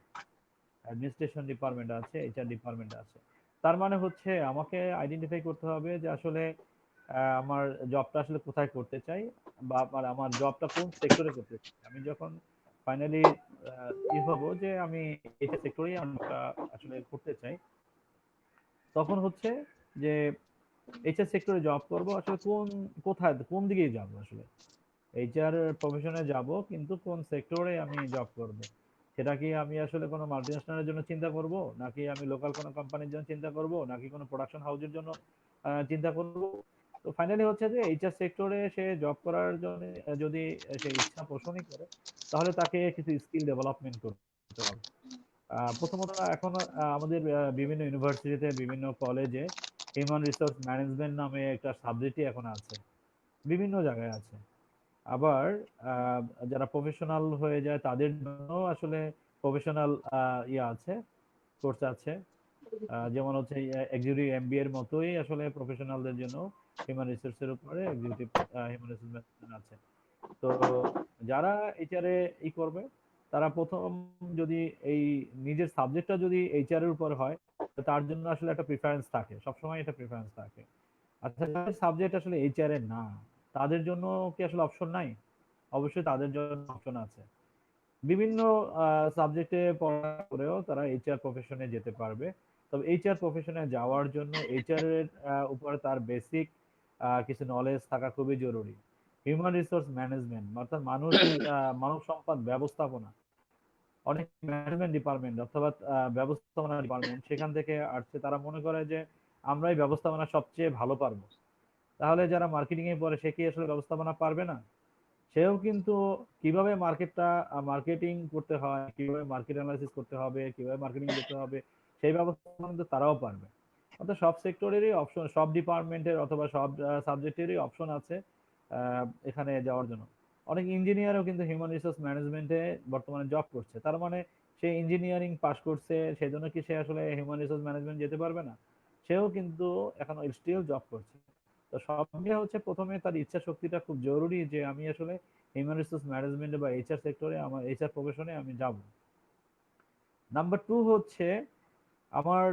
[SPEAKER 2] অ্যাডমিনিস্ট্রেশন ডিপার্টমেন্ট আছে, এইচআর ডিপার্টমেন্ট আছে। তার মানে হচ্ছে আমাকে আইডেন্টিফাই করতে হবে যে আসলে আমার জবটা আসলে কোথায় করতে চাই, বা আমার জবটা কোন সেক্টরে করতে চাই। আমি যখন ফাইনালি ই হবো যে আমি এইচআর সেক্টরেই আমরা আসলে করতে চাই, তখন হচ্ছে যে এইচআর সেক্টরে জব করব, আসলে কোথায় কোন দিকে যাব, আসলে এইচআর প্রফেশনে যাব কিন্তু কোন সেক্টরে আমি জব করব। সেটা কি আমি আসলে কোনো মাল্টিনেশনালের জন্য চিন্তা করব, নাকি আমি লোকাল কোনো কোম্পানির জন্য চিন্তা করব, নাকি কোনো প্রোডাকশন হাউসের জন্য চিন্তা করব। তো ফাইনালি হচ্ছে যে এইচআর সেক্টরে সে জব করার জন্য যদি সে ইচ্ছা পোষণই করে, তাহলে তাকে কিছু স্কিল ডেভেলপমেন্ট করতে হবে। প্রথমত এখন আমাদের বিভিন্ন ইউনিভার্সিটিতে, বিভিন্ন কলেজে হিউম্যান রিসোর্স ম্যানেজমেন্ট নামে একটা সাবজেক্টই এখন আছে, বিভিন্ন জায়গায় আছে। আবার আহ, যারা প্রফেশনাল হয়ে যায় তাদের জন্য আসলে প্রফেশনাল ইয়ে আছে, কোর্স আছে। যেমন হচ্ছে এক্সিকিউটিভ এমবিএ এর মতোই আসলে প্রফেশনালদের জন্য হিউম্যান রিসোর্সের উপরে এক্সিকিউটিভ হিউম্যান রিসোর্স ম্যানেজমেন্ট আছে। তো যারা এইচআরে করবে, তারা প্রথম যদি এই নিজের সাবজেক্টটা যদি এইচআর এর উপর হয়, তো তার জন্য আসলে একটা প্রিফারেন্স থাকে, সবসময় এটা প্রিফারেন্স থাকে। আচ্ছা, যাদের সাবজেক্ট আসলে এইচআর এর না, তাদের জন্য কি আসলে অপশন নাই? অবশ্যই তাদের জন্য অপশন আছে। বিভিন্ন সাবজেক্টে পড়া করেও তারা এইচআর প্রফেশনে যেতে পারবে। তবে এইচআর প্রফেশনে যাওয়ার জন্য এইচআর এর উপরে তার বেসিক কিছু নলেজ থাকা খুবই জরুরি। হিউম্যান রিসোর্স ম্যানেজমেন্ট অর্থাৎ মানব সম্পদ ব্যবস্থাপনা, অনেক ম্যানেজমেন্ট ডিপার্টমেন্ট অথবা ব্যবস্থাপনা ডিপার্টমেন্ট সেখান থেকে আসছে, তারা মনে করে যে আমরাই ব্যবস্থাপনা সবচেয়ে ভালো পারবো। তাহলে যারা মার্কেটিং এ পড়ে, সে কি আসলে ব্যবস্থাপনা পারবে না? সেও কিন্তু কিভাবে মার্কেটিং করতে হয়, কিভাবে মার্কেট অ্যানালাইসিস করতে হবে, কিভাবে মার্কেটিং করতে হবে, সেই ব্যবস্থা কিন্তু তারাও পারবে। অর্থাৎ সব সেক্টরেরই অপশন, সব ডিপার্টমেন্টের অথবা সব সাবজেক্টেরই অপশন আছে এখানে যাওয়ার জন্য। অনেক ইঞ্জিনিয়ারও কিন্তু হিউম্যান রিসোর্স ম্যানেজমেন্টে বর্তমানে জব করছে। তার মানে সে ইঞ্জিনিয়ারিং পাশ করছে, সেজন্য কি সে আসলে হিউম্যান রিসোর্স ম্যানেজমেন্ট যেতে পারবে না? সেও কিন্তু এখন স্টিল জব করছে। তো সব মিলিয়ে হচ্ছে প্রথমে তার ইচ্ছা শক্তিটা খুব জরুরি যে আমি আসলে হিউম্যান রিসোর্স ম্যানেজমেন্টে বা এইচআর সেক্টরে, আমার এইচআর প্রফেশনে আমি যাব। নাম্বার টু হচ্ছে আমার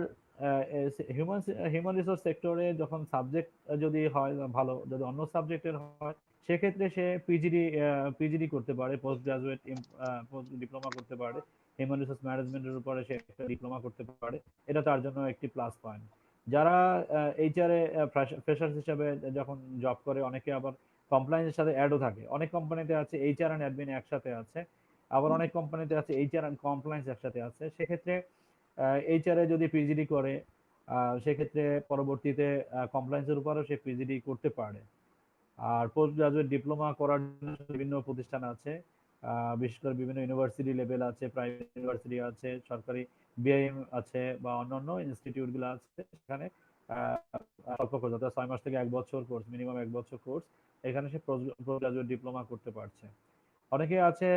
[SPEAKER 2] হিউম্যান হিউম্যান রিসোর্স সেক্টরে যখন সাবজেক্ট যদি হয় ভালো, যদি অন্য সাবজেক্টের হয়, সেক্ষেত্রে সে পিজিডি করতে পারে, পোস্ট গ্রাজুয়েট পোস্ট ডিপ্লোমা করতে পারে, হিউম্যান রিসোর্স ম্যানেজমেন্টের উপরে সে একটা ডিপ্লোমা করতে পারে। এটা তার জন্য একটি প্লাস পয়েন্ট। যারা এইচআর এ ফ্রেশার্স হিসাবে যখন জব করে, অনেকে আবার কমপ্লায়েন্সের সাথে অ্যাডও থাকে। অনেক কোম্পানিতে আছে এইচআর এন্ড অ্যাডমিন একসাথে আছে, আবার অনেক কোম্পানিতে আছে এইচআর এন্ড কমপ্লায়েন্স একসাথে আছে। সেক্ষেত্রে এইচআর এ যদি পিজিডি করে, সেক্ষেত্রে পরবর্তীতে কমপ্লায়েন্সের উপরও সে পিজিডি করতে পারে। আর পোস্ট গ্রাজুয়েট ডিপ্লোমা করার জন্য বিভিন্ন প্রতিষ্ঠান আছে, বিশেষ করে বিভিন্ন ইউনিভার্সিটি লেভেল আছে, প্রাইভেট ইউনিভার্সিটি আছে, সরকারি বিআইএম আছে বা অন্যান্য ইনস্টিটিউট গুলো আছে। সেখানে স্বল্প কোর্স অর্থাৎ 6 মাস থেকে 1 বছর কোর্স, মিনিমাম 1 বছর কোর্স, এখানে সে পোস্ট গ্রাজুয়েট ডিপ্লোমা করতে পারছে। অনেকে আছে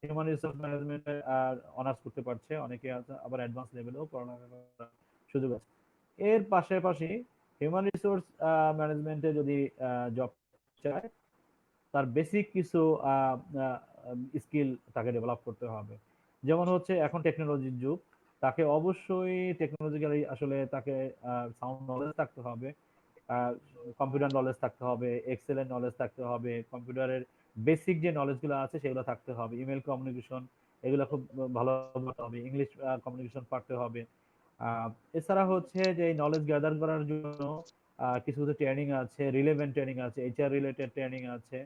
[SPEAKER 2] হিউম্যান রিসোর্স ম্যানেজমেন্টে অনার্স করতে পারছে, অনেকে আছে আবার অ্যাডভান্স লেভেলেও পড়ালেখা করার সুযোগ আছে। এর পাশাপাশি হিউম্যান রিসোর্স ম্যানেজমেন্টে যদি জব চায়, তার বেসিক কিছু স্কিল তাকে ডেভেলপ করতে হবে। যেমন হচ্ছে এখন টেকনোলজির যুগ, তাকে অবশ্যই টেকনোলজিক্যালি আসলে তাকে সাউন্ড নলেজ থাকতে হবে। কম্পিউটার নলেজ থাকতে হবে, এক্সেলের নলেজ থাকতে হবে, কম্পিউটারের বেসিক যে নলেজগুলো আছে সেগুলো থাকতে হবে, ইমেল কমিউনিকেশন এগুলো খুব ভালো হতে হবে, ইংলিশ কমিউনিকেশন পারতে হবে। আহ, এছাড়া হচ্ছে যে এই নলেজ গ্যাদার করার জন্য কিছু কিছু ট্রেনিং আছে, রিলেভেন্ট ট্রেনিং আছে, এইচআর রিলেটেড ট্রেনিং আছে,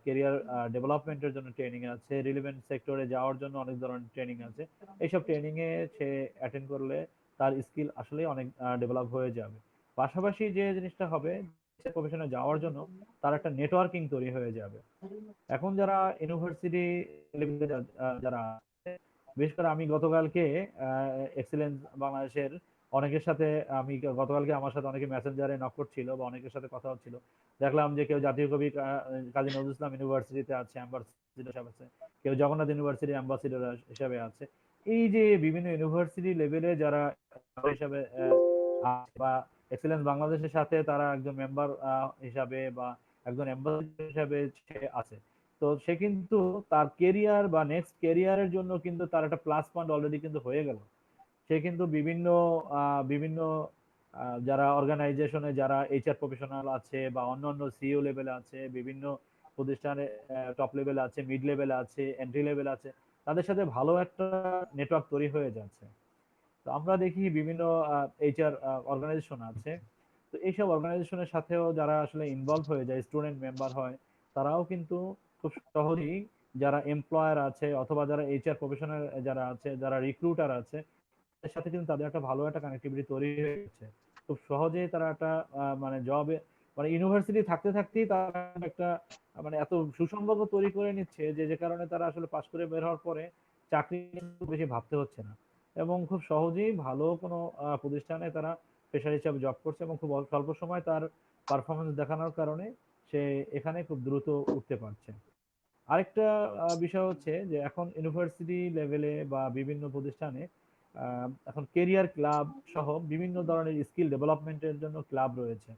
[SPEAKER 2] কেরিয়ার ডেভেলপমেন্টের জন্য ট্রেনিং আছে, রিলেভেন্ট সেক্টরে যাওয়ার জন্য অনেক ধরনের ট্রেনিং আছে। এইসব ট্রেনিং এ সে অ্যাটেন্ড করলে তার স্কিল আসলে অনেক ডেভেলপ হয়ে যাবে। পাশাপাশি যে জিনিসটা হবে, প্রফেশনে যাওয়ার জন্য তার একটা নেটওয়ার্কিং তৈরি হয়ে যাবে। এখন যারা ইউনিভার্সিটি লেভেলে যারা আছে, বিশেষ করে আমি গতকালকে এক্সেলেন্স বাংলাদেশের অনেকের সাথে, আমি গতকালকে আমার সাথে অনেকে মেসেঞ্জারে নক করছিল বা অনেকের সাথে কথা হচ্ছিল, দেখলাম যে কেউ জাতীয় কবি কাজী নজরুল ইসলাম ইউনিভার্সিটিতে আছে, অ্যাম্বাসিডর হিসেবে আছে, কেউ জগন্নাথ ইউনিভার্সিটি অ্যাম্বাসিডর হিসেবে আছে। এই যে বিভিন্ন ইউনিভার্সিটি লেভেলে যারা হিসাবে আছে বা এক্সেলেন্স বাংলাদেশের সাথে তারা একজন মেম্বার হিসাবে বা একজন অ্যাম্বাসিডর হিসাবে সে আছে, তো সে কিন্তু তার কেরিয়ার বা নেক্সট কেরিয়ারের জন্য কিন্তু তার একটা প্লাস পয়েন্ট অলরেডি কিন্তু হয়ে গেল। সে কিন্তু বিভিন্ন বিভিন্ন যারা অর্গানাইজেশনে যারা এইচআর প্রফেশনাল আছে বা অন্যান্য সিইও লেভেলে আছে, বিভিন্ন প্রতিষ্ঠানে টপ লেভেলে আছে, মিড লেভেলে আছে, এন্ট্রি লেভেলে আছে, তাদের সাথে ভালো একটা নেটওয়ার্ক তৈরি হয়ে যাচ্ছে। তো আমরা দেখি বিভিন্ন এইচআর অর্গানাইজেশন আছে, তো এইসব অর্গানাইজেশনের সাথেও যারা আসলে ইনভলভ হয়ে যায়, স্টুডেন্ট মেম্বার হয়, তারাও কিন্তু খুব সহজেই যারা এমপ্লয়ার আছে অথবা যারা এইচআর প্রফেশনাল যারা আছে, যারা রিক্রুটার আছে, তাদের সাথে কিন্তু তাদের একটা ভালো একটা কানেক্টিভিটি তৈরি হয়ে গেছে। খুব সহজেই তারা একটা মানে জবে, মানে ইউনিভার্সিটি থাকতে থাকতেই তারা একটা মানে এত সুসম্পর্ক তৈরি করে নিচ্ছে যে যে কারণে তারা আসলে পাশ করে বের হওয়ার পরে চাকরি নিয়ে বেশি ভাবতে হচ্ছে না, এবং খুব সহজেই ভালো কোনো প্রতিষ্ঠানে তারা পেশার হিসাবে জব করছে এবং খুব স্বল্প সময় তার পারফরমেন্স দেখানোর কারণে সে এখানে খুব দ্রুত উঠতে পারছে। আরেকটা বিষয় হচ্ছে যে এখন ইউনিভার্সিটি লেভেলে বা বিভিন্ন প্রতিষ্ঠানে এখন কেরিয়ার ক্লাব সহ বিভিন্ন ধরনের স্কিল ডেভেলপমেন্টের জন্য ক্লাব রয়েছে।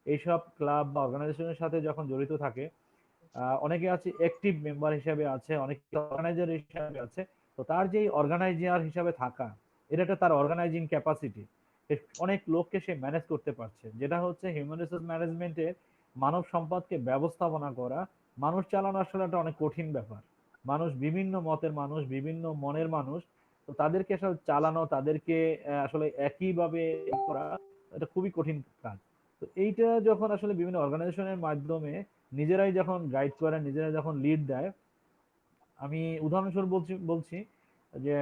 [SPEAKER 2] এইসব ক্লাব বা অর্গানাইজেশনের সাথে যখন জড়িত থাকে, অনেকে আছে অ্যাক্টিভ মেম্বার হিসেবে আছে, অনেকে অর্গানাইজার হিসেবে আছে। তো তার যে অর্গানাইজার হিসাবে থাকা, এটা একটা তার অর্গানাইজিং ক্যাপাসিটি, অনেক লোককে সে ম্যানেজ করতে পারছে, যেটা হচ্ছে হিউম্যান রিসোর্স ম্যানেজমেন্টের মানব সম্পদকে ব্যবস্থাপনা করা। মানুষ চালানো আসলে একটা অনেক কঠিন ব্যাপার। মানুষ বিভিন্ন মতের মানুষ, বিভিন্ন মনের মানুষ, তো তাদেরকে আসলে চালানো, তাদেরকে আসলে একইভাবে করা, এটা খুবই কঠিন কাজ। তো এইটা যখন আসলে বিভিন্ন অর্গানাইজেশনের মাধ্যমে নিজেরাই যখন গাইড করে, নিজেরাই যখন লিড দেয়, আমি উদাহরণস্বরূপ বলছি বলছি যে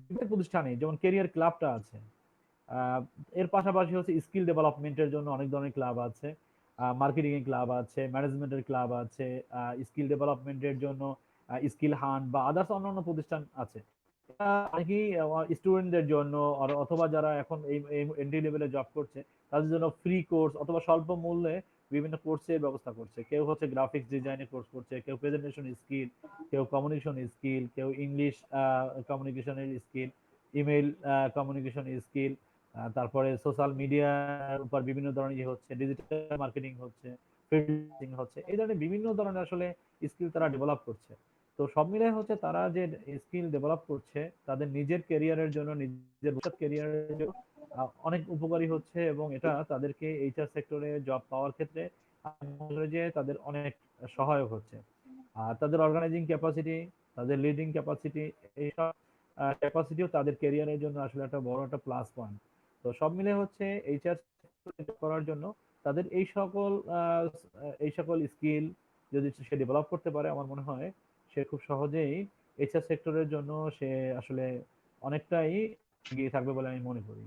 [SPEAKER 2] বিভিন্ন প্রতিষ্ঠানে যেমন কেরিয়ার ক্লাবটা আছে, আহ, এর পাশাপাশি হচ্ছে স্কিল ডেভেলপমেন্টের জন্য অনেক ধরনের ক্লাব আছে, মার্কেটিং এর ক্লাব আছে, ম্যানেজমেন্টের ক্লাব আছে, স্কিল ডেভেলপমেন্টের জন্য স্কিল হান্ট বা আদার্স অন্যান্য প্রতিষ্ঠান আছে। অনেকেই স্টুডেন্টদের জন্য অথবা যারা এখন এই এন্ট্রি লেভেলে জব করছে, তাদের জন্য ফ্রি কোর্স অথবা স্বল্প মূল্যে বিভিন্ন কোর্সের ব্যবস্থা করছে। কেউ হচ্ছে গ্রাফিক্স ডিজাইনের কোর্স করছে, কেউ প্রেজেন্টেশন স্কিল, কেউ কমিউনিকেশন স্কিল, কেউ ইংলিশ কমিউনিকেশনের স্কিল, ইমেল কমিউনিকেশন স্কিল, তারপরে সোশ্যাল মিডিয়ার উপর বিভিন্ন ধরনের ইয়ে হচ্ছে, ডিজিটাল মার্কেটিং হচ্ছে, ফ্রিল্যান্সিং হচ্ছে, এই ধরনের বিভিন্ন ধরনের আসলে স্কিল তারা ডেভেলপ করছে। তো সব মিলে হচ্ছে তারা যে স্কিল ডেভেলপ করছে তাদের নিজের ক্যারিয়ারের জন্য, নিজের ভবিষ্যৎ ক্যারিয়ারের জন্য অনেক উপকারী হচ্ছে, এবং এটা তাদেরকে এইচআর সেক্টরে জব পাওয়ার ক্ষেত্রে আমি মনে করি যে তাদের অনেক সহায়ক হচ্ছে। আর তাদের অর্গানাইজিং ক্যাপাসিটি, তাদের লিডিং ক্যাপাসিটি, এইসব ক্যাপাসিটিও তাদের ক্যারিয়ারের জন্য আসলে একটা বড় একটা প্লাস পয়েন্ট। তো সব মিলে হচ্ছে এইচআর করার জন্য তাদের এই সকল স্কিল যদি সে ডেভেলপ করতে পারে, আমার মনে হয় সে খুব সহজেই এইচআর সেক্টরের জন্য সে আসলে অনেকটাই এগিয়ে থাকবে বলে আমি মনে করি।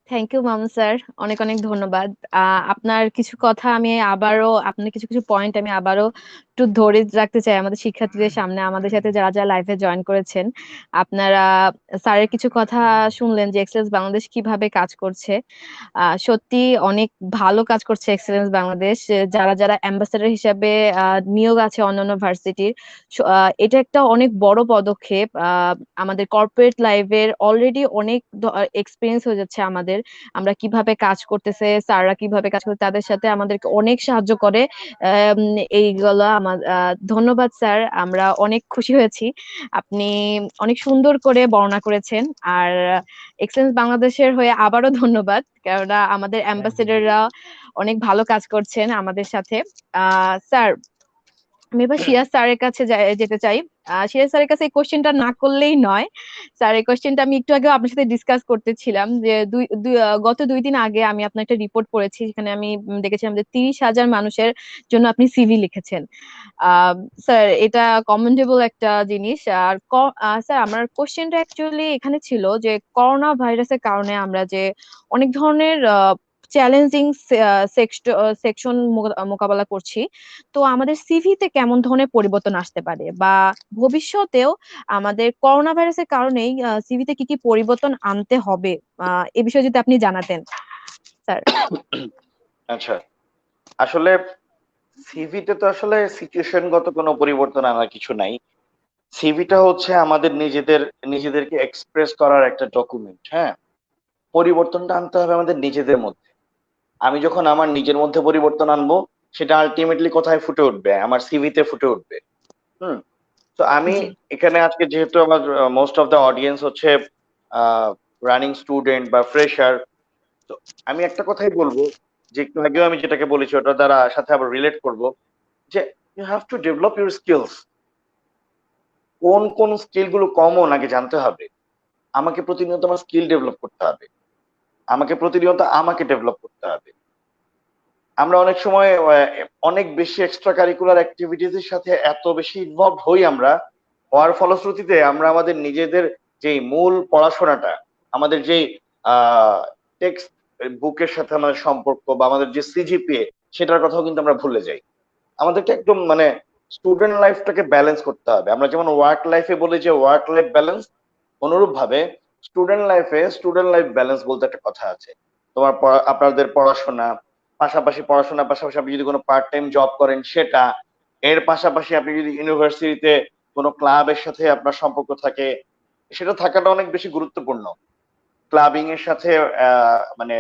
[SPEAKER 1] থ্যাংক ইউ মামুন স্যার, অনেক অনেক ধন্যবাদ। আপনার কিছু কথা আমি আবারও, আপনার কিছু কিছু পয়েন্ট আমি আবারও একটু ধরে রাখতে চাই আমাদের শিক্ষার্থীদের সামনে, আমাদের সাথে যারা যারা লাইভে জয়েন করেছেন। আপনারা স্যারের কিছু কথা শুনলেন যে এক্সেলেন্স বাংলাদেশ কিভাবে কাজ করছে। সত্যি অনেক ভালো কাজ করছে এক্সেলেন্স বাংলাদেশ। যারা যারা অ্যাম্বাসেডর হিসাবে নিয়োগ আছে অন্যান্য ভার্সিটির, এটা একটা অনেক বড় পদক্ষেপ। আমাদের কর্পোরেট লাইফের অলরেডি অনেক এক্সপিরিয়েন্স হয়ে যাচ্ছে আমাদের, আমরা কিভাবে কাজ করতেছে, স্যাররা কিভাবে কাজ করতে, তাদের সাথে আমাদেরকে অনেক সাহায্য করে এইগুলো ধন্যবাদ স্যার, আমরা অনেক খুশি হয়েছি। আপনি অনেক সুন্দর করে বর্ণনা করেছেন। আর এক্সেলেন্স বাংলাদেশের হয়ে আবারও ধন্যবাদ, কেননা আমাদের
[SPEAKER 2] থ্যাংক ইউ।
[SPEAKER 1] অ্যাম্বাসেডররা অনেক ভালো কাজ করছেন আমাদের সাথে। স্যার, আমি এবার সিরাজ স্যারের কাছে যেতে চাই। সিরাজ স্যারের কাছে এই কোশ্চেনটা না করলেই নয়। স্যার, এই কোশ্চেনটা আমি একটু আগে আপনার সাথে ডিসকাস করতেছিলাম যে গত 2 দিন আগে আমি আপনার একটা রিপোর্ট পড়েছি, যেখানে আমি দেখেছিলাম যে 30,000 মানুষের জন্য আপনি সিভি লিখেছেন। আহ, স্যার, এটা কমেন্ডেবল একটা জিনিস। আর স্যার, আমার কোশ্চেনটা অ্যাকচুয়ালি এখানে ছিল যে করোনা ভাইরাসের কারণে আমরা যে অনেক ধরনের চ্যালেঞ্জিং সেকশন মোকাবেলা করছি, তো আমাদের সিভিতে কেমন ধরনের পরিবর্তন আসতে পারে, বা ভবিষ্যতেও আমাদের করোনা ভাইরাসের কারণেই সিভিতে কি কি পরিবর্তন আনতে হবে, এ বিষয়ে যদি আপনি জানাতেন স্যার।
[SPEAKER 3] আচ্ছা, আসলে সিভিতে তো আসলে সিচুয়েশনগত কোনো পরিবর্তন আনার কিছু নাই। সিভিটা হচ্ছে আমাদের নিজেদেরকে এক্সপ্রেস করার একটা ডকুমেন্ট। হ্যাঁ, পরিবর্তনটা আনতে হবে আমাদের নিজেদের মধ্যে। আমি যখন আমার নিজের মধ্যে পরিবর্তন আনবো, সেটা আলটিমেটলি কোথায় ফুটে উঠবে? আমার সিভিতে ফুটে উঠবে। হুম। তো আমি
[SPEAKER 1] জি।
[SPEAKER 3] এখানে আজকে যেহেতু আমার মোস্ট অফ দ্য অডিয়েন্স হচ্ছে রানিং স্টুডেন্ট বা ফ্রেশার, তো আমি একটা কথাই বলবো, যে একটু আগেও আমি যেটাকে বলেছি ওটা দ্বারা সাথে আবার রিলেট করব, যে you have to develop your skills. কোন কোন স্কিল গুলো কমন আগে জানতে হবে। আমাকে প্রতিনিয়ত আমার স্কিল ডেভেলপ করতে হবে। আমাকে ডেভেলপ করতে হবে। আমরা অনেক সময় অনেক বেশি এক্সট্রা কারিকুলার অ্যাক্টিভিটিজ এর সাথে এত বেশি ইনভলভ হই আমরা, হওয়ার ফলশ্রুতিতে আমরা আমাদের নিজেদের যেই মূল পড়াশোনাটা, আমাদের যেই টেক্সট বুকের সাথে আমাদের সম্পর্ক বা আমাদের যে সিজিপিএ, সেটার কথাও কিন্তু আমরা ভুলে যাই। আমাদেরকে একদম মানে স্টুডেন্ট লাইফটাকে ব্যালেন্স করতে হবে। আমরা যেমন ওয়ার্ক লাইফে বলি যে ওয়ার্ক লাইফ ব্যালেন্স, অনুরূপ ভাবে স্টুডেন্ট লাইফ ব্যালেন্স বলতে একটা কথা আছে। আপনাদের পড়াশোনার পাশাপাশি আপনি যদি কোনো পার্ট টাইম জব করেন সেটা, এর পাশাপাশি আপনি যদি ইউনিভার্সিটিতে কোনো ক্লাবের সাথে আপনার সম্পর্ক থাকে, সেটা থাকাটা অনেক বেশি গুরুত্বপূর্ণ। ক্লাবিং এর সাথে মানে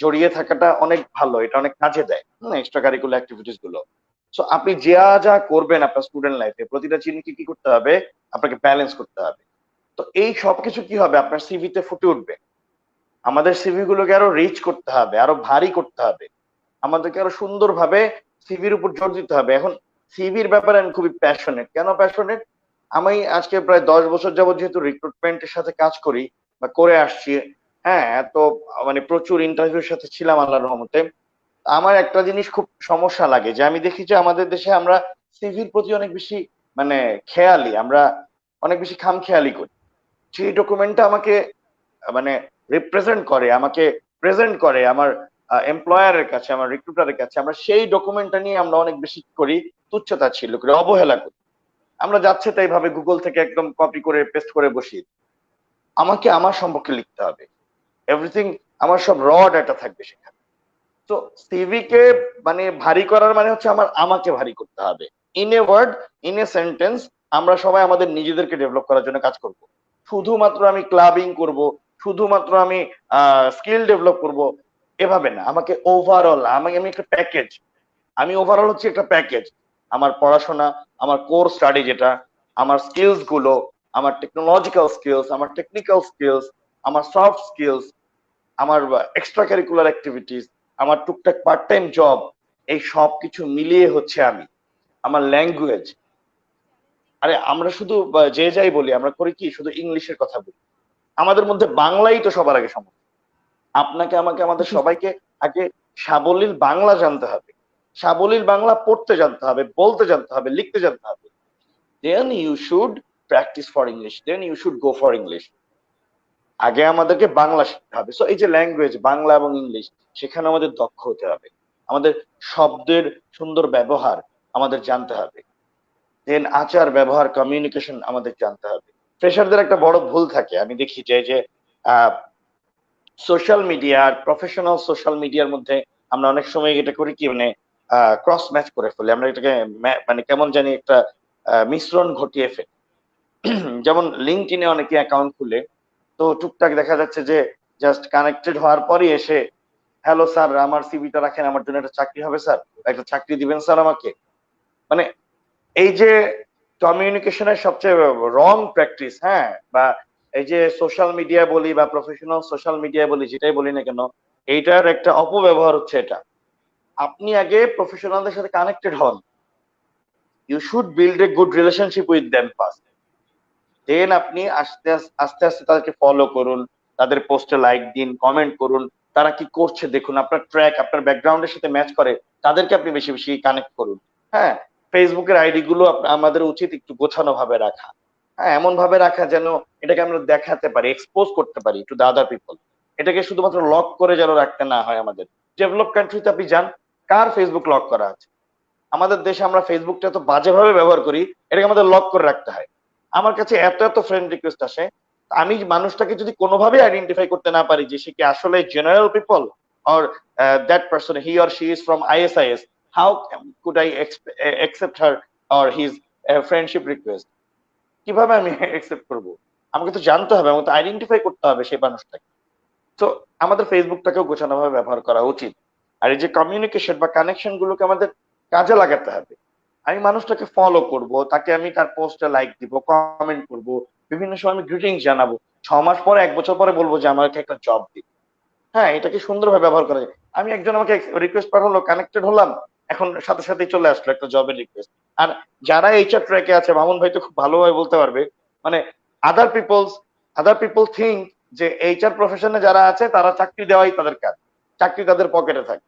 [SPEAKER 3] জড়িয়ে থাকাটা অনেক ভালো, এটা অনেক কাজে দেয় এক্সট্রা কারিকুলার অ্যাক্টিভিটিস গুলো। সো আপনি যা যা করবেন আপনার স্টুডেন্ট লাইফে, প্রতিটা জিনিসকে কি করতে হবে? আপনাকে ব্যালেন্স করতে হবে। তো এই সবকিছু কি হবে? আপনার সিভিতে ফুটে উঠবে। আমাদের সিভি গুলোকে আরো রিচ করতে হবে, আরো ভারী করতে হবে, আমাদেরকে আরো সুন্দরভাবে সিভির উপর জোর দিতে হবে। এখন সিভির ব্যাপারে আমি খুবই প্যাশনেট। কেন প্যাশনেট? আমি আজকে প্রায় 10 বছর যাবত যেহেতু রিক্রুটমেন্টের সাথে কাজ করি বা করে আসছি, হ্যাঁ, তো মানে প্রচুর ইন্টারভিউর সাথে ছিলাম আল্লাহর রহমতে। আমার একটা জিনিস খুব সমস্যা লাগে, যে আমি দেখি যে আমাদের দেশে আমরা সিভির প্রতি অনেক বেশি মানে খেয়ালি, আমরা অনেক বেশি খামখেয়ালি করি। সেই ডকুমেন্টটা আমাকে মানে রিপ্রেজেন্ট করে, আমাকে প্রেজেন্ট করে আমার এমপ্লয়ারের কাছে, আমার রিক্রুটারের কাছে, আমরা সেই ডকুমেন্টটা নিয়ে আমরা অনেক বেশি করি তুচ্ছতাচ্ছিল্য করি, অবহেলা করি। আমরা যাচ্ছে তাই ভাবে গুগল থেকে একদম কপি করে পেস্ট করে বসি। আমাকে আমার সম্পর্কে লিখতে হবে এভরিথিং, আমার সব র ডাটা থাকবে সেখানে। তো সিভি কে মানে ভারী করার মানে হচ্ছে আমাকে ভারী করতে হবে। In a word, in a sentence, আমরা সবাই আমাদের নিজেদেরকে ডেভেলপ করার জন্য কাজ করব। শুধুমাত্র আমি ক্লাবিং করব, শুধুমাত্র আমি স্কিল ডেভেলপ করব, এভাবে না। আমাকে ওভারঅল, আমি একটা প্যাকেজ, আমি ওভারঅল হচ্ছে একটা প্যাকেজ। আমার পড়াশোনা, আমার কোর স্টাডি যেটা, আমার স্কিলস গুলো, আমার টেকনোলজিক্যাল স্কিলস, আমার টেকনিক্যাল স্কিলস, আমার সফট স্কিলস, আমার এক্সট্রা কারিকুলার অ্যাক্টিভিটিস, আমার টুকটাক পার্ট টাইম জব, এই সব কিছু মিলিয়ে হচ্ছে আমি, আমার ল্যাঙ্গুয়েজ। আরে আমরা শুধু যে যাই বলি, আমরা করি কি শুধু ইংলিশের কথা বলি। আমাদের মধ্যে বাংলাই তো সবার আগে সমস্যা। আপনাকে আমাকে আমাদের
[SPEAKER 1] জি।
[SPEAKER 3] সবাইকে আগে সাবলীল বাংলা জানতে হবে, সাবলীল বাংলা পড়তে জানতে হবে, বলতে জানতে হবে, লিখতে জানতে হবে। Then you should practice for English, then you should go for English. আগে আমাদেরকে বাংলা শিখতে হবে। সো এই যে ল্যাঙ্গুয়েজ বাংলা এবং ইংলিশ, সেখানে আমাদের দক্ষ হতে হবে। আমাদের শব্দের সুন্দর ব্যবহার আমাদের জানতে হবে। দেন আচার ব্যবহার কমিউনিকেশন আমাদের জানতে হবে। ফ্রেশারদের একটা বড় ভুল থাকে, আমি দেখি যে সোশ্যাল মিডিয়া আর প্রফেশনাল সোশ্যাল মিডিয়ার মধ্যে আমরা অনেক সময় এটা করি কি, মানে ক্রস ম্যাচ করে ফেলি। আমরা এটাকে মানে কেমন জানি একটা মিশ্রণ ঘটিয়ে ফেলি। যেমন লিঙ্কডইনে অনেকে অ্যাকাউন্ট খুলে, তো টুকটাক দেখা যাচ্ছে যে জাস্ট কানেক্টেড হওয়ার পরই এসে, হ্যালো স্যার, আমার সিভিটা রাখেন, আমার জন্য একটা চাকরি হবে স্যার, একটা চাকরি দিবেন স্যার আমাকে। মানে এই যে কমিউনিকেশনের সবচেয়ে রং প্র্যাকটিস, হ্যাঁ, বা এই যে সোশ্যাল মিডিয়া বলি বা প্রফেশনাল সোশ্যাল মিডিয়া বলি, যেটাই বলি না কেন, এইটার একটা অপব্যবহার হচ্ছে এটা। আপনি আগে প্রফেশনালদের সাথে কানেক্টেড হন, you should build a good relationship with them first, then আপনি আস্তে আস্তে আস্তে আস্তে তাদেরকে ফলো করুন, তাদের পোস্টে লাইক দিন, কমেন্ট করুন, তারা কি করছে দেখুন, আপনার ট্র্যাক আপনার ব্যাকগ্রাউন্ডের সাথে ম্যাচ করে, তাদেরকে আপনি বেশি বেশি কানেক্ট করুন। হ্যাঁ, ফেসবুকের আইডি গুলো আমাদের উচিত একটু গোছানো ভাবে রাখা, হ্যাঁ, এমন ভাবে রাখা যেন এটাকে আমরা দেখাতে পারি, এক্সপোজ করতে পারি টু দা আদার পিপল। এটাকে শুধুমাত্র লক করে যেন রাখতে না হয়। আমাদের ডেভেলপ কান্ট্রিতে আপনি যান, কার ফেসবুক লক করা আছে? আমাদের দেশে আমরা ফেসবুকটা এত বাজেভাবে ব্যবহার করি, এটাকে আমাদের লক করে রাখতে হয়। আমার কাছে এত এত ফ্রেন্ড রিকোয়েস্ট আসে, আমি মানুষটাকে যদি কোনোভাবে আইডেন্টিফাই করতে না পারি যে সে কি আসলে general people or that person he or she is from ISIS, how could I accept her or his friendship request? কিভাবে আমি অ্যাকসেপ্ট করব? আমাকে তো জানতে হবে, আমাকে তো আইডেন্টিফাই করতে হবে সেই মানুষটাকে। তো আমাদের ফেসবুকটাকেও গোছানো ভাবে ব্যবহার করা উচিত। আর এই যে কমিউনিকেশন বা কানেকশন গুলোকে আমাদের কাজে লাগাতে হবে। আমি মানুষটাকে ফলো করব, তাকে আমি তার পোস্টে লাইক দিব, কমেন্ট করব, বিভিন্ন সময় আমি গ্রিটিংস জানাবো। 6 মাস পরে 1 বছর পরে বলবো যে আমাকে একটা জব দিন। হ্যাঁ, এটাকে সুন্দরভাবে ব্যবহার করা যায়। আমি একজন আমাকে রিকোয়েস্ট পাঠালো, কানেক্টেড হলাম, এখন সাথে সাথেই চলে আসলো একটা জবের রিকোয়েস্ট। আর যারা এইচআর ট্র্যাকে আছে, মামুন ভাই তো খুব ভালোভাবে বলতে পারবে, মানে আদার পিপলস আদার পিপল থিঙ্ক যে এইচআর প্রফেশনে যারা আছে তারা চাকরি দেওয়াই তাদের কাজ, চাকরি তাদের পকেটে থাকে।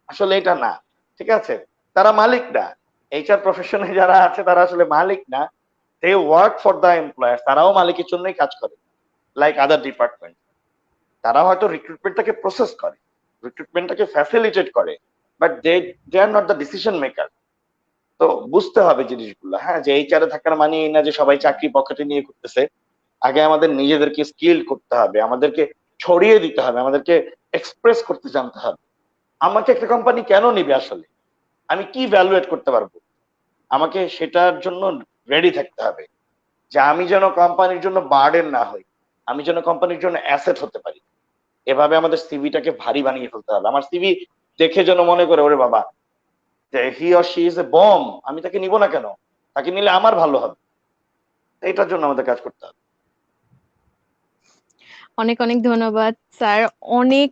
[SPEAKER 3] আসলে এটা না, ঠিক আছে? তারা মালিক না। এইচআর প্রফেশনে যারা আছে তারা আসলে মালিক না, they work for the employer, তারাও মালিকের জন্যই কাজ করে, লাইক আদার ডিপার্টমেন্ট। তারা হয়তো রিক্রুটমেন্টটাকে প্রসেস করে, রিক্রুটমেন্টটাকে ফ্যাসিলিটেট করে, but they are not the decision maker. তো বুঝতে হবে জিনিসগুলো, হ্যাঁ, যে এইচআর এ থাকার মানে এই না যে সবাই চাকরি পকেটে নিয়ে করতেছে। আগে আমাদের নিজেদেরকে স্কিল করতে হবে, আমাদেরকে ছড়িয়ে দিতে হবে, আমাদেরকে এক্সপ্রেস করতে জানতে হবে। আমাকে একটা কোম্পানি কেন নিবে আসলে, আমি কি ভ্যালুয়েট করতে পারবো, আমাকে সেটার জন্য রেডি থাকতে হবে, যে আমি যেন কোম্পানির জন্য বার্ডেন না হই, আমি যেন কোম্পানির জন্য অ্যাসেট হতে পারি। এভাবে আমাদের সিভিটাকে ভারী বানিয়ে ফেলতে হবে। আমার সিভি দেখে যেন মনে করে, ওরে বাবা, যে he or she is a bomb, আমি তাকে নিব না কেন, তাকে নিলে আমার ভালো হবে। এটার জন্য আমাদের কাজ করতে হবে।
[SPEAKER 1] অনেক অনেক ধন্যবাদ স্যার। অনেক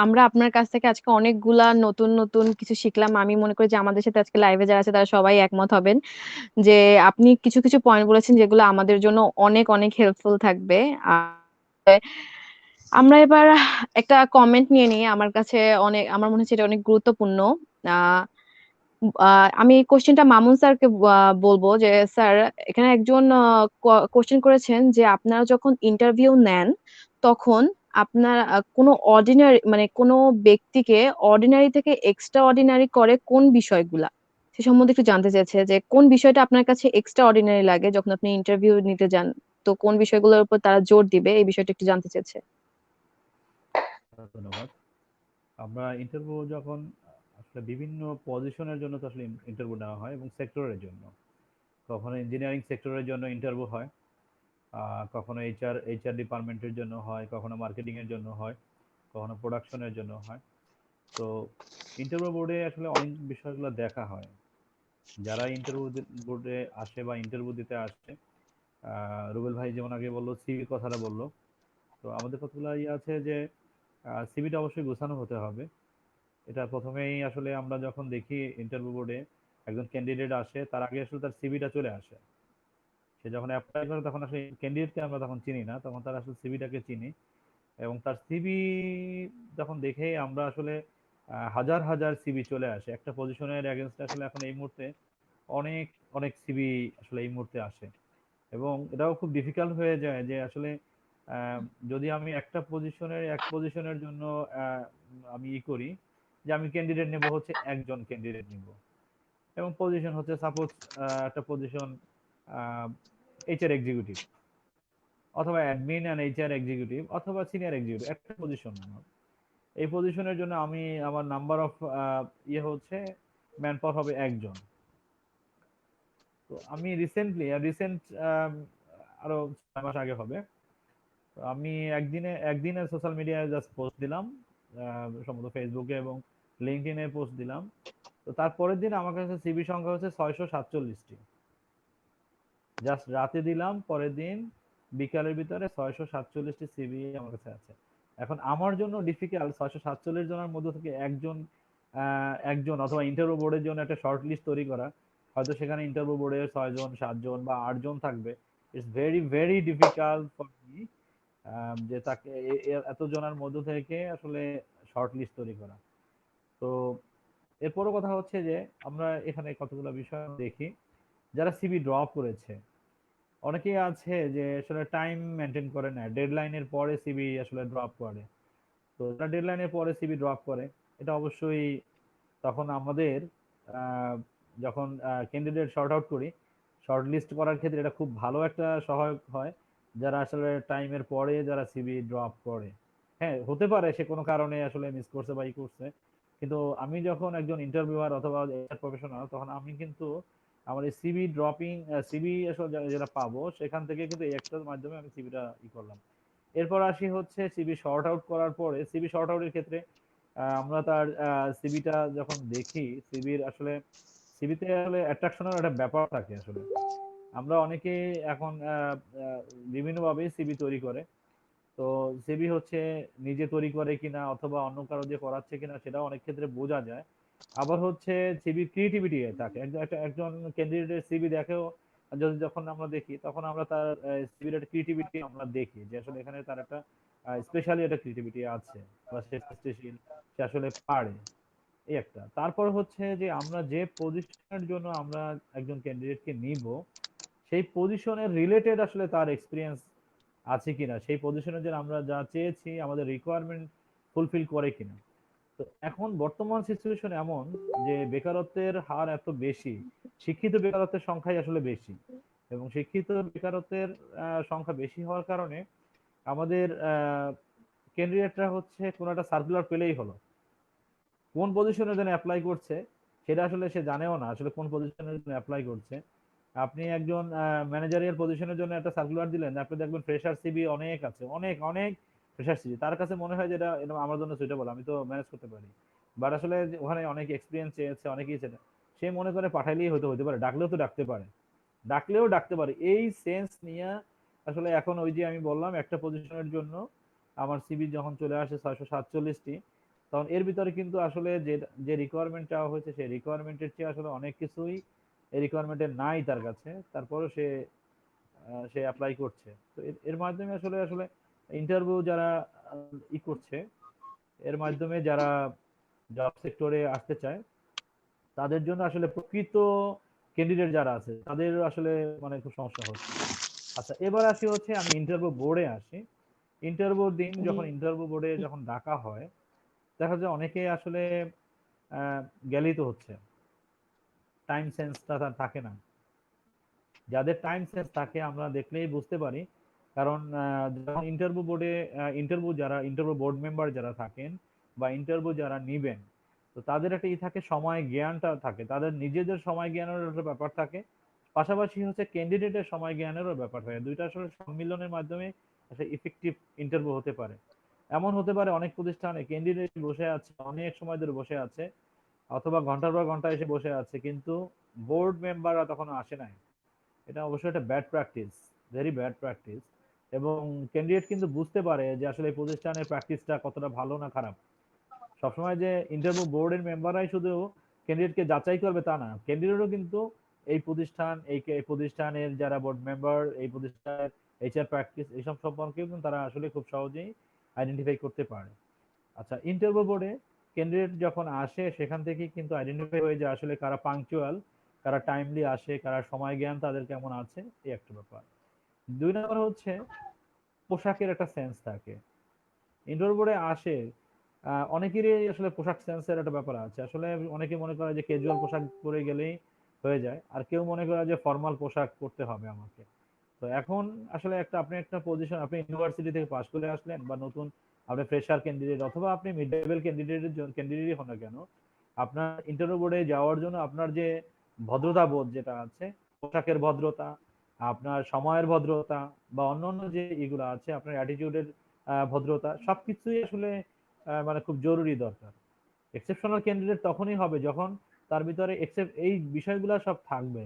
[SPEAKER 1] আমরা আপনার কাছ থেকে আজকে অনেকগুলা নতুন নতুন কিছু শিখলাম। আমি মনে করি যে আমাদের সাথে আজকে লাইভে যারা আছে তারা সবাই একমত হবেন যে আপনি কিছু কিছু পয়েন্ট বলেছেন যেগুলো আমাদের জন্য অনেক অনেক হেল্পফুল থাকবে। আমরা এবার একটা কমেন্ট নিয়ে নিই, আমার কাছে অনেক, আমার মনে হচ্ছে এটা অনেক গুরুত্বপূর্ণ। আহ আমি এই কোশ্চেনটা মামুন স্যারকে বলবো যে স্যার, এখানে একজন কোশ্চেন করেছেন যে আপনারা যখন ইন্টারভিউ নেন তখন আপনার কোনো অর্ডিনারি, মানে কোনো ব্যক্তিকে অর্ডিনারি থেকে এক্সট্রা অর্ডিনারি করে কোন বিষয়গুলা, সে সম্বন্ধে একটু জানতে চাইছে যে কোন বিষয়টা আপনার কাছে এক্সট্রা অর্ডিনারি লাগে যখন আপনি ইন্টারভিউ নিতে যান, তো কোন বিষয়গুলোর উপর তারা জোর দিবে এই বিষয়টা একটু জানতে চাইছে।
[SPEAKER 2] ধন্যবাদ। আমরা ইন্টারভিউ যখন আসলে বিভিন্ন পজিশনের জন্য তো আসলে ইন্টারভিউ নেওয়া হয় এবং সেক্টরের জন্য, কখনো ইঞ্জিনিয়ারিং সেক্টরের জন্য ইন্টারভিউ হয়, কখনো এইচআর ডিপার্টমেন্টের জন্য হয়, কখনো মার্কেটিং এর জন্য হয়, কখনো প্রোডাকশনের জন্য হয়। তো ইন্টারভিউ বোর্ডে আসলে অনেক বিষয়গুলো দেখা হয়। যারা ইন্টারভিউ বোর্ডে আসে বা ইন্টারভিউ দিতে আসে, রুবেল ভাই যেমন আগে বললো, সিভির কথাটা বললো। তো আমাদের কতগুলো ইয়ে আছে যে সিভিটা অবশ্যই গোছানো হতে হবে। এটা প্রথমেই আসলে আমরা যখন দেখি ইন্টারভিউ বোর্ডে একজন ক্যান্ডিডেট আসে, তার আগে আসলে তার সিভিটা চলে আসে। সে যখন অ্যাপ্লাই করে তখন আসলে ক্যান্ডিডেটকে আমরা তখন চিনি না, তখন তার আসলে সিভিটাকে চিনি। এবং তার সিভি যখন দেখে আমরা আসলে হাজার হাজার সিভি চলে আসে একটা পজিশনের এগেনস্টে, আসলে এখন এই মুহূর্তে অনেক অনেক সিভি আসলে এই মুহূর্তে আসে। এবং এটাও খুব ডিফিকাল্ট হয়ে যায় যে আসলে আহ, যদি আমি একটা পজিশনের জন্য আমি করি যে আমি ক্যান্ডিডেট নেব হচ্ছে একজন ক্যান্ডিডেট নিব, এবং পজিশন হচ্ছে সাপোজ একটা পজিশন এইচআর এক্সিকিউটিভ অথবা অ্যাডমিন অ্যান্ড এইচআর এক্সিকিউটিভ অথবা সিনিয়র এক্সিকিউটিভ, একটা পজিশন। এই পজিশনের জন্য আমার নাম্বার অফ ইয়ে হচ্ছে ম্যান পাওয়ার হবে একজন। তো আমি রিসেন্ট আরো 6 মাস আগে হবে, তো আমি একদিনে সোশ্যাল মিডিয়ায় জাস্ট পোস্ট দিলাম, সম্ভবত ফেসবুকে এবং লিঙ্কডইনে পোস্ট দিলাম। তো তারপরের দিন আমার কাছে সিভি সংখ্যা হচ্ছে 647টি। জাস্ট রাতে দিলাম, পরের দিন বিকালের ভিতরে 647টি সিভি আমার কাছে আছে। এখন আমার জন্য ডিফিকাল্ট 647 জনের মধ্যে থেকে একজন অথবা ইন্টারভিউ বোর্ডের জন্য একটা শর্ট লিস্ট তৈরি করা। হয়তো সেখানে ইন্টারভিউ বোর্ডের 6 জন 7 জন বা 8 জন থাকবে। It's very very difficult for me যে তাকে এত জনের মধ্য থেকে আসলে শর্ট লিস্ট তৈরি করা। তো এরপরও কথা হচ্ছে যে আমরা এখানে কতগুলো বিষয় দেখি। যারা সিভি ড্রপ করেছে, অনেকেই আছে যে আসলে টাইম মেনটেন করে না, ডেডলাইনের পরে সিভি আসলে ড্রপ করে। তো যারা ডেডলাইনের পরে সিভি ড্রপ করে, এটা অবশ্যই তখন আমাদের আহ, যখন ক্যান্ডিডেট শর্ট আউট করি, শর্ট লিস্ট করার ক্ষেত্রে এটা খুব ভালো একটা সহায়ক হয়। যারা আসলে টাইমের পরে যারা সিভি ড্রপ করে, হ্যাঁ হতে পারে সে কোনো কারণে আসলে মিস করছে বা ই করছে, কিন্তু আমি যখন একজন ইন্টারভিউয়ার অথবা প্রফেশনাল, তখন আমি কিন্তু আমার এই সিভি ড্রপিং, সিভি আসলে যেটা পাবো সেখান থেকে কিন্তু এই একটার মাধ্যমে আমি সিভিটা করলাম। এরপর আসি হচ্ছে সিভি শর্ট আউট করার পরে, সিভি শর্ট আউটের ক্ষেত্রে আমরা তার সিভিটা যখন দেখি, সিভির আসলে সিভিতে আসলে অ্যাট্রাকশনের একটা ব্যাপার থাকে আসলে। আমরা অনেকে এখন বিভিন্নভাবে সিভি তৈরি করে। তো সিভি হচ্ছে নিজে তৈরি করে কিনা অথবা অন্য কারো দিয়ে করাচ্ছে কিনা সেটাও অনেক ক্ষেত্রে বোঝা যায়। আবার হচ্ছে সিভির ক্রিয়েটিভিটি থাকে, একজন ক্যান্ডিডেটের সিভি দেখেও যদি যখন আমরা দেখি, তখন আমরা তার সিভির একটা ক্রিয়েটিভিটি আমরা দেখি যে আসলে এখানে তার একটা স্পেশালি একটা ক্রিয়েটিভিটি আছে বা সে সৃষ্টিশীল, সে আসলে পারে। এই একটা। তারপর হচ্ছে যে আমরা যে পজিশনের জন্য আমরা একজন ক্যান্ডিডেটকে নিব, সেই পজিশনের রিলেটেড আসলে তার এক্সপিরিয়েন্স আছে কিনা, সেই পজিশনের জন্য আমরা যা চেয়েছি আমাদের রিকোয়ারমেন্ট ফুলফিল করে কিনা। তো এখন বর্তমান সিচুয়েশন এমন যে বেকারত্বের হার এত বেশি, শিক্ষিত বেকারত্বের সংখ্যাই আসলে বেশি, এবং শিক্ষিত বেকারত্বের সংখ্যা বেশি হওয়ার কারণে আমাদের ক্যান্ডিডেটরা হচ্ছে কোনো একটা সার্কুলার পেলেই হলো, কোন পজিশনের জন্য অ্যাপ্লাই করছে সেটা আসলে সে জানেও না আসলে কোন পজিশনের জন্য অ্যাপ্লাই করছে। আপনি একজন ম্যানেজারিয়াল পজিশনের জন্য একটা সার্কুলার দিলেন, আপনি দেখবেন ফ্রেশার সিভি অনেক আছে, অনেক অনেক ফ্রেশার সিভি, তার কাছে মনে হয় যে এটা আমার জন্য সুইটেবল, আমি তো ম্যানেজ করতে পারি। বাট আসলে ওখানে অনেক এক্সপিরিয়েন্স চেয়েছে, অনেকেই সেটা সে মনে করে পাঠাইলেই হয়তো হতে পারে, ডাকলেও তো ডাকতে পারে, ডাকলেও ডাকতে পারে, এই সেন্স নিয়ে আসলে এখন ওই যে আমি বললাম একটা পজিশনের জন্য আমার সিভি যখন চলে আসে 647টি, তখন এর ভিতরে কিন্তু আসলে যে যে রিকোয়ারমেন্ট চাওয়া হয়েছে সেই রিকোয়ারমেন্টের চেয়ে আসলে অনেক কিছুই এই রিকোয়ারমেন্টের নাই তার কাছে, তারপরও সে অ্যাপ্লাই করছে। তো এর মাধ্যমে আসলে আসলে ইন্টারভিউ যারা ই করছে, এর মাধ্যমে যারা জব সেক্টরে আসতে চায় তাদের জন্য আসলে প্রকৃত ক্যান্ডিডেট যারা আছে তাদের আসলে মানে খুব সমস্যা হচ্ছে। আচ্ছা, এবার আসি হচ্ছে আমি ইন্টারভিউ বোর্ডে আসি। ইন্টারভিউ দিন
[SPEAKER 1] জি।
[SPEAKER 2] যখন ইন্টারভিউ বোর্ডে যখন ডাকা হয়, দেখা যায় অনেকেই আসলে গেলেই তো হচ্ছে, টাইম সেন্সটা তার থাকে না। যাদের টাইম সেন্স থাকে আমরা দেখলেই বুঝতে পারি, কারণ যখন ইন্টারভিউ বোর্ডে ইন্টারভিউ বোর্ড মেম্বার যারা থাকেন বা ইন্টারভিউ যারা নিবেন, তো তাদের একটা থাকে, সময় জ্ঞানটা থাকে, তাদের নিজেদের সময় জ্ঞানের একটা ব্যাপার থাকে, পাশাপাশি হচ্ছে ক্যান্ডিডেটের সময় জ্ঞানেরও ব্যাপার থাকে, দুইটা আসলে সম্মিলনের মাধ্যমে একটা ইফেক্টিভ ইন্টারভিউ হতে পারে। এমন হতে পারে অনেক প্রতিষ্ঠানে ক্যান্ডিডেট বসে আছে, অনেক সময় ধরে বসে আছে, অথবা ঘন্টার পর ঘন্টা এসে বসে আছে, কিন্তু বোর্ড মেম্বাররা তখনো আসে নাই। এটা অবশ্যই একটা bad practice, very bad practice. এবং ক্যান্ডিডেট কিন্তু বুঝতে পারে যে আসলে এই প্রতিষ্ঠানের প্র্যাকটিসটা কতটা ভালো না খারাপ। সবসময় যে ইন্টারভিউ বোর্ডের মেম্বাররাই শুধু ক্যান্ডিডেটকে যাচাই করবে তা না, ক্যান্ডিডেটও কিন্তু এই প্রতিষ্ঠানের যারা বোর্ড মেম্বার, এই প্রতিষ্ঠানের এইচআর প্র্যাকটিস এইসব সম্পর্কেও কিন্তু তারা আসলে খুব সহজেই আইডেন্টিফাই করতে পারে। আচ্ছা, ইন্টারভিউ বোর্ডে ক্যান্ডিডেট যখন আসে সেখান থেকে কিন্তু আইডেন্টিফাই হয়ে যায় আসলে কারা পাংচুয়াল, কারা টাইমলি আসে, কারা সময় জ্ঞান তাদের কেমন আছে, এই একটা ব্যাপার। 2 নম্বর হচ্ছে পোশাকের একটা সেন্স থাকে। ইন্টারভিউ বোর্ডে আসে অনেকেরই আসলে পোশাক সেন্সের একটা ব্যাপার আছে। আসলে অনেকে মনে করে যে ক্যাজুয়াল পোশাক পরে গেলেই হয়ে যায়, আর কেউ মনে করে যে ফর্মাল পোশাক পরতে হবে আমাকে। তো এখন আসলে আপনি একটা পজিশন, আপনি ইউনিভার্সিটি থেকে পাশ করে আসলেন বা নতুন আপনি ফ্রেশার ক্যান্ডিডেট অথবা আপনি মিড লেভেল ক্যান্ডিডেটই হন না কেন, আপনার ইন্টারভিউ বোর্ডে যাওয়ার জন্য আপনার যে ভদ্রতা বোধ যেটা আছে, পোশাকের ভদ্রতা, আপনার সময়ের ভদ্রতা বা অন্যান্য যে এগুলো আছে, আপনার অ্যাটিটিউডের ভদ্রতা, সবকিছুই আসলে মানে খুব জরুরি দরকার। এক্সেপশনাল ক্যান্ডিডেট তখনই হবে যখন তার ভিতরে এক্সেপ্ট এই বিষয়গুলো সব থাকবে,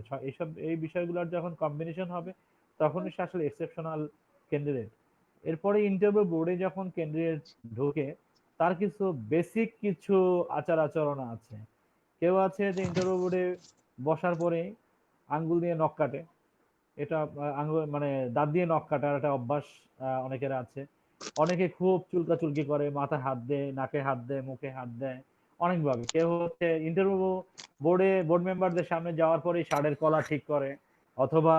[SPEAKER 2] এই বিষয়গুলোর যখন কম্বিনেশন হবে তখনই সে আসলে এক্সেপশনাল ক্যান্ডিডেট। এরপরে ইন্টারভিউ বোর্ডে যখন ক্যান্ডিডেট ঢোকে, তার কিছু বেসিক কিছু আচার আচরণ আছে। কেউ আছে যে ইন্টারভিউ বোর্ডে বসার পরে আঙ্গুল দিয়ে নখ কাটে, এটা আঙ্গুল মানে দাঁত দিয়ে নখ কাটার একটা অভ্যাস অনেকের আছে। অনেকে খুব চুলকাচুলকি করে, মাথায় হাত দেয়, নাকে হাত দেয়, মুখে হাত দেয় অনেকভাবে। কেউ হচ্ছে ইন্টারভিউ বোর্ড মেম্বারদের সামনে যাওয়ার পরে শার্টের কলার ঠিক করে, অথবা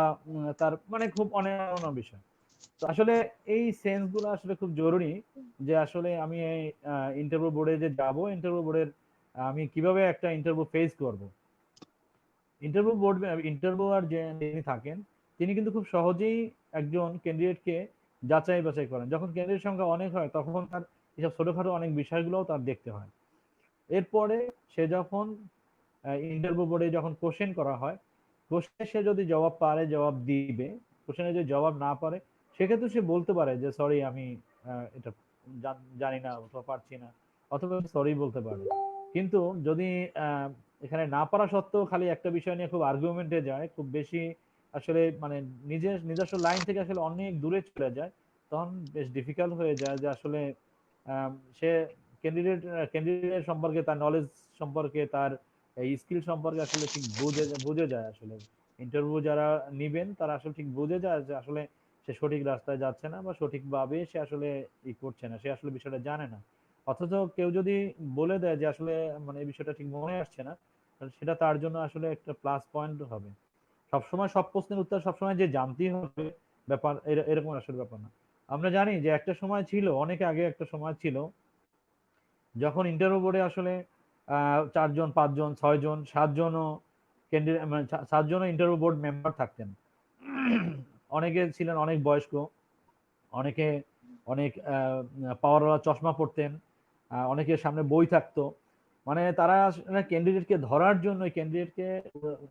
[SPEAKER 2] তার মানে খুব অনেক অন্য বিষয়। তো আসলে এই সেন্স গুলো আসলে খুব জরুরি, যে আসলে আমি এই ইন্টারভিউ বোর্ডে যে যাব, ইন্টারভিউ বোর্ডের আমি কিভাবে একটা ইন্টারভিউ ফেস করব। ইন্টারভিউয়ার যে যিনি থাকেন, তিনি কিন্তু খুব সহজেই একজন ক্যান্ডিডেটকে যাচাই বাছাই করেন। যখন ক্যান্ডিডেট সংখ্যা অনেক হয় তখন তার এসব ছোটখাটো অনেক বিষয়গুলোও তার দেখতে হয়। এরপরে সে যখন ইন্টারভিউ বোর্ডে যখন কোশ্চেন করা হয়, কোশ্চেনে সে যদি জবাব পারে জবাব দিবে, কোশ্চেনে যদি জবাব না পারে সেক্ষেত্রে সে বলতে পারে যে সরি আমি এটা জানি না অথবা পারছি না, অথবা সরি বলতে পারে। কিন্তু যদি আহ, এখানে না পারা সত্ত্বেও খালি একটা বিষয় নিয়ে খুব আর্গুমেন্টে যায়, খুব বেশি আসলে মানে নিজের নিজস্ব লাইন থেকে আসলে অনেক দূরে চলে যায়, তখন বেশ ডিফিকাল্ট হয়ে যায় যে আসলে সে ক্যান্ডিডেট সম্পর্কে, তার নলেজ সম্পর্কে, তার এই স্কিল সম্পর্কে আসলে ঠিক বুঝে বুঝে যায়। আসলে ইন্টারভিউ যারা নিবেন তারা আসলে ঠিক বুঝে যায় যে আসলে সে সঠিক রাস্তায় যাচ্ছে না, বা সঠিকভাবে সে আসলে করছে না, সে আসলে বিষয়টা জানে না। অথচ কেউ যদি বলে দেয় যে আসলে মানে এই বিষয়টা ঠিক মনে আসছে না, তাহলে সেটা তার জন্য আসলে একটা প্লাস পয়েন্ট হবে। সবসময় সব প্রশ্নের উত্তর সবসময় যে জানতেই হবে ব্যাপার এরকম আসলে ব্যাপার না। আমরা জানি যে একটা সময় ছিল, অনেক আগে একটা সময় ছিল, যখন ইন্টারভিউ বোর্ডে আসলে 4 জন 5 জন 6 জন 7 জনও ক্যান্ডিডেট মানে 7 জনও ইন্টারভিউ বোর্ড মেম্বার থাকতেন। অনেকে ছিলেন অনেক বয়স্ক, অনেকে অনেক পাওয়ারওয়ালা চশমা পরতেন, অনেকের সামনে বই থাকতো। মানে তারা ক্যান্ডিডেটকে ধরার জন্য, ক্যান্ডিডেটকে